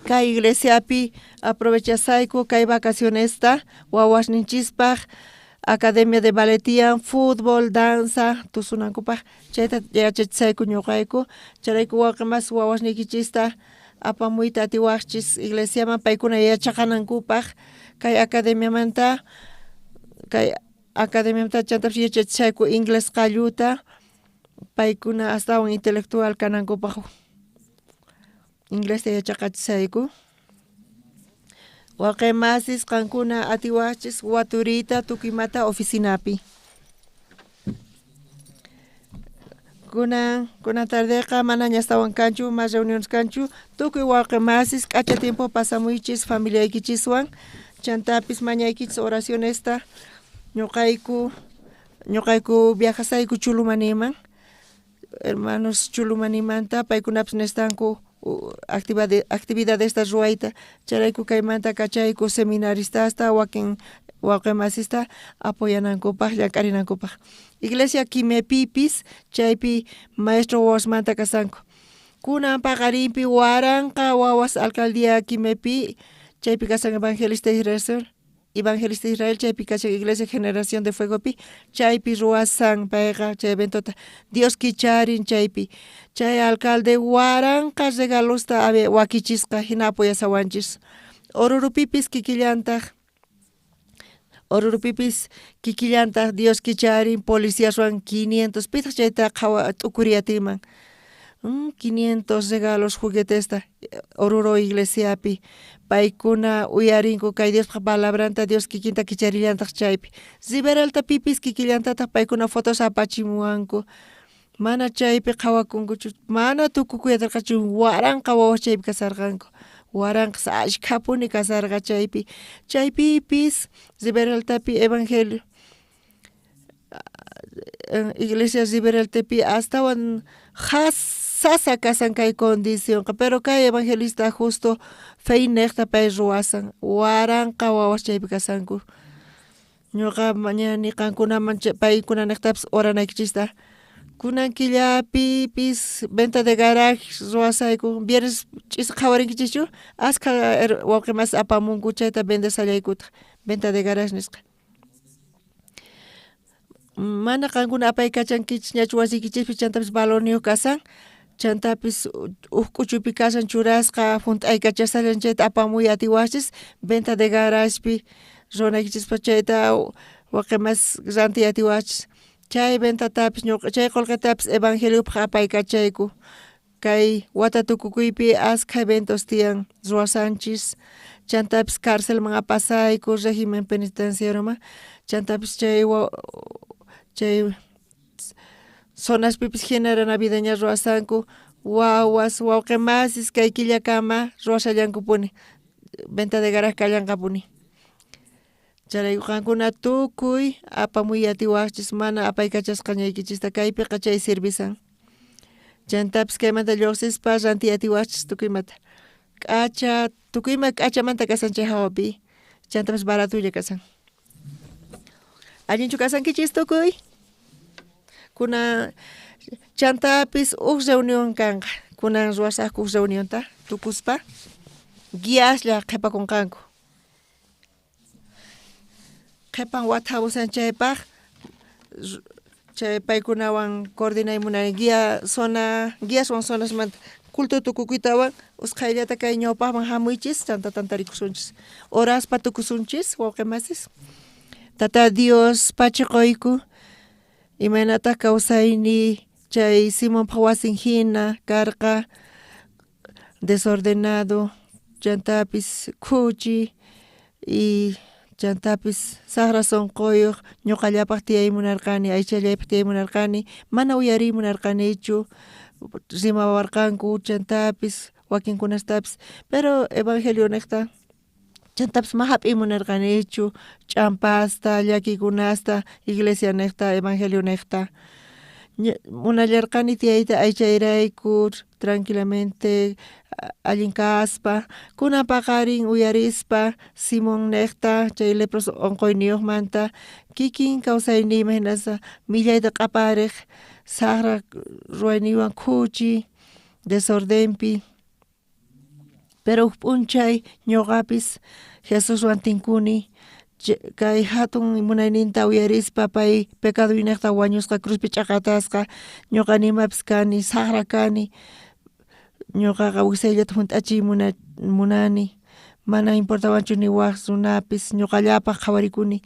kay iglesiapi aprovechasayku kay vacacionesta wawashninchispaq Academia de Ballet tiyan fútbol, danza, tusunankupaq chayta yachachisayku ñuqayku charayku wawqimas wawashnikichista apamuyta atiwaqchis iglesiaman paykuna yachaqanankupaq kay academiamanta chantapis yachachisayku inglés qalluta paykuna astawan intelectual kanankupaq inglesta yachaqachisayku wawqimasis qankuna atiwaqchis waturita tukimata oficinapi kunan tardeqa manaña astawan kanchu mas reuniones kanchu tukuy wawqimasis k'acha tiempo pasamuychis familiaykichiswan chantapis mañaykichis oracionesta ñuqayku viajasayku Chulumaniman hermanos Chulumanimanta paykunapis nestanku actividadesta ruayta charayku kaymanta kachayku seminaristasta wakin wawqimasista apoyanankupaq llank'arinankupaq iglesia Quimepipis chaypi maestro wawasmanta kasanku kunan paqarinpi waranqa wawas alcaldía Quimepi chaypi kasan Evangelista Israel chaypi kashan Iglesia Generación de Fuegopi chaypi ruasan payqa chay eventota Dios kicharin chaypi chay alcalde waranqa regalosta wakichisqa hina apoyasawanchis Orurupipis kikillantaq Dios kicharin policíaswan 500 pitaq chayta qawa t'ukuriatiman 500 regalos juguetesta Oruro iglesiapi paykuna uyarinku kay Diospa palabranta Dios kikinta kicharilantaq chaypi Ziberalta pipis kikillantataq paykuna fotos apachimuwanku mana chaypi qawakunkuchu mana tukukuyatarqachu waranqa wawas chaypi kasarqanku waranqa ashkhapuni kasarqa chaypipis Ziberaltapi Evangelio Iglesia Ziberaltapi astawan sasa kasan kay condición pero kay evangelista justo feynekta pay ruasan waranqa wawas chaypi kasanku ñuqa mañani qankunaman paykunanektapas oranaykichista kunan killapipis venta de garaje ruasayku viernes ch'is qhawarinkichichu askha wawqimas apamunku chayta vendesallaykuta venta de garaje nisqa mana qankuna apaykachankichis ñachu wasiykichis chantapis balonio kasan chantapis k'uchupi kasan churasqa funt'aykachasalla chayta apamuy atiwachis venta de garagepi runaykichis chayta wawqimas rantiy atiwachis chay ventatapis chay qullqitapis evangeliopaq apaykachayku kay wata tukukuypi askha eventos tiyan ruwasanchis chantapis cárcelman apasayku régimen penitenciarioman chantapis chay zonaspipis genera navideña ruwasanku wawas wawqimasis kay killakama ruwashallankupuni venta de garaje kallanqapuni Charaykuna tukuy apamuyatiwachis mana apaykachasqañaykichista kaypiqa chay servisan. Chantapis kaymanta lluqsispa rantiyatiwachis tukuymata. K'acha tukuyma k'achamanta kasan chay hawapi. Chantapis baratulla kasan. Allinchu kasankichis tukuy? Kuna chantapis reunión kanqa. Kunan ruwasaqku reunionta tukuspa guiaslla qhipakunqanku. Qhipan wathamusan chaypaq chay paykunawan coordinaymunani guiaswan zonasmanta culto tukukuytawan usqhayllata kay ñawpaqman hamuychis chanta tantarikusunchis horaspa tukusunchis wawqimasis tata Dios pachiquyku imaynata kawsayni chay Simonpaq wasin hina karqa desordenado chantapis khuchi y chantapis saqra sunquyuq ñuqallapaq tiyaymunarqani aychallaypaq tiyaymunarqani mana uyarimunarqanichu rimawarqanku chantapis wakinkunastapas pero evangelio niqta chantapis ma hap'imunarqanichu ch'ampasta llakikunasta iglesia niqta evangelio niqta munallarqani tiyayta aychayrayku tranquilamente allin kaspa kunan paqarin uyarispa Simon niqta chay leproso onqoyniyuqmanta kikin kawsayniyman hinasa millayta q'apariq saqra ruwayniwan khuchi desordenpi pero huk p'unchay ñuqapis Jesuswan tinkuni kay hatun munayninta uyarispa pay pecado niqta wañusqa cruzpi ch'aqatasqa ñuqa nimapis kani saqra kani ñuqaqa wiksayllata hunt'achiy munani mana importawanchu ni waq runapis ñuqallapaq qhawarikuni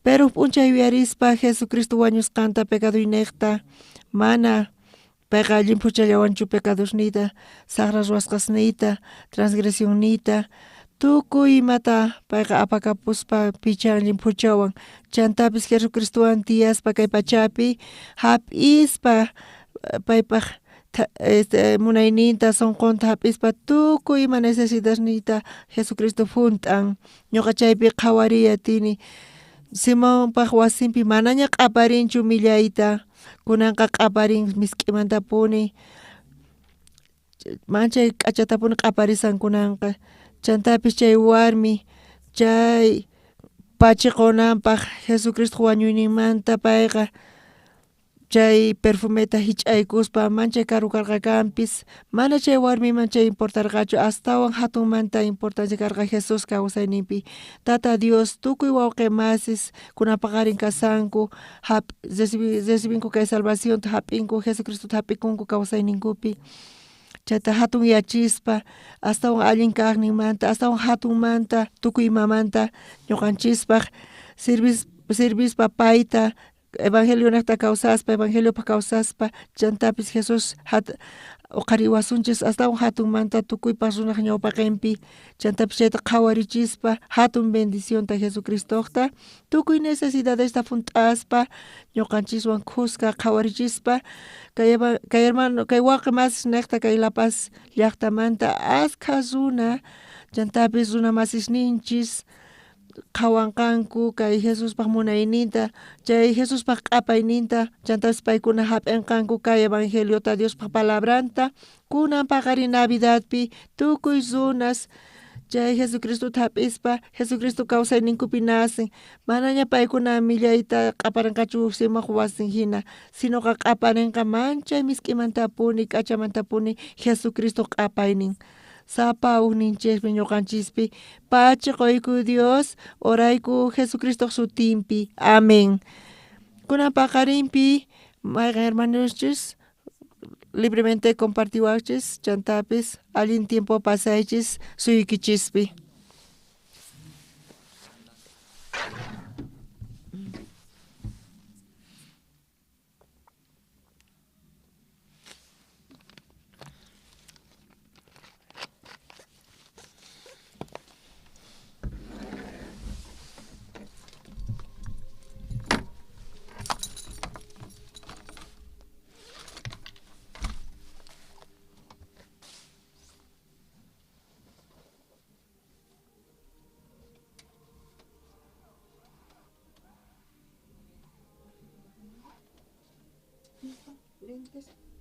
pero p'unchay uyarispa Jesucristo wañusqanta pecado niqta mana payqa llimpuchallawanchu pecadosniyta saqra ruwasqasniyta transgresionniyta tukuy imata payqa apakapuspa pichan llimpuchawan chantapis Jesucristowan tiyaspa kay pachapi hap'ispa paypaq munayninta sunqunta hap'ispa tukuy ima necesidadniyta Jesucristo hunt'an ñuqa chaypi qhawariyatini Simonpaq wasinpi manaña q'aparinchu millayta kunanqa q'aparin misk'imantapuni manchay k'achatapuni q'aparisan kunanqa chantapis chay warmi chay pachiqunanpaq Jesucristo wañuyninmanta payqa chay perfumeta hich'aykuspa manchay karu karqakanpis mana chay warmiman chay importarqachu astawan hatunmanta importancia karqa Jesus kawsayninpi tata Dios tukuy wawqimasis kunapaqarin kasanku recibinku kay salvacionta hap'inku Jesucristota hap'ikunku kawsayninkupi chayta hatun yachispa astawan allin kaqninmanta astawan hatunmanta tukuy imamanta ñuqanchispaq servispa payta evangelio niqta kawsaspa evangeliopa kawsaspa chantapis Jesus qhariwasunchis astawan hatunmanta tukuypas runaq ñawpaqinpi chantapis chayta qhawarichispa hatun bendicionta Jesucristoqta tukuy necesidadesta hunt'aspa ñuqanchiswan kusqa qhawarichispa kay hermano kay wawqimasis niqta kay La Paz llaqtamanta ashkha runa chantapis runa masisninchis qhawanqanku kay Jesuspaq munayninta chay Jesuspaq q'apayninta chantapis paykuna hap'inqanku kay evangeliota Diospaq palabranta kunan paqarin Navidadpi tukuy runas chay Jesucristota hap'ispa Jesucristo kawsayninkupi nacen manaña paykuna millayta q'aparinqachu Simonq wasin hina sinoqa q'aparinqa manchay misk'imantapuni k'achamantapuni Jesucristo q'apaynin sapa ukninchikpi ñuqanchispi pachiquyku Dios orayku Jesucristo sutinpi amén kunan paqarinpi mayqan hermanoschis libremente compartiwachis chantapis allin tiempo pasaychis suykichispi des.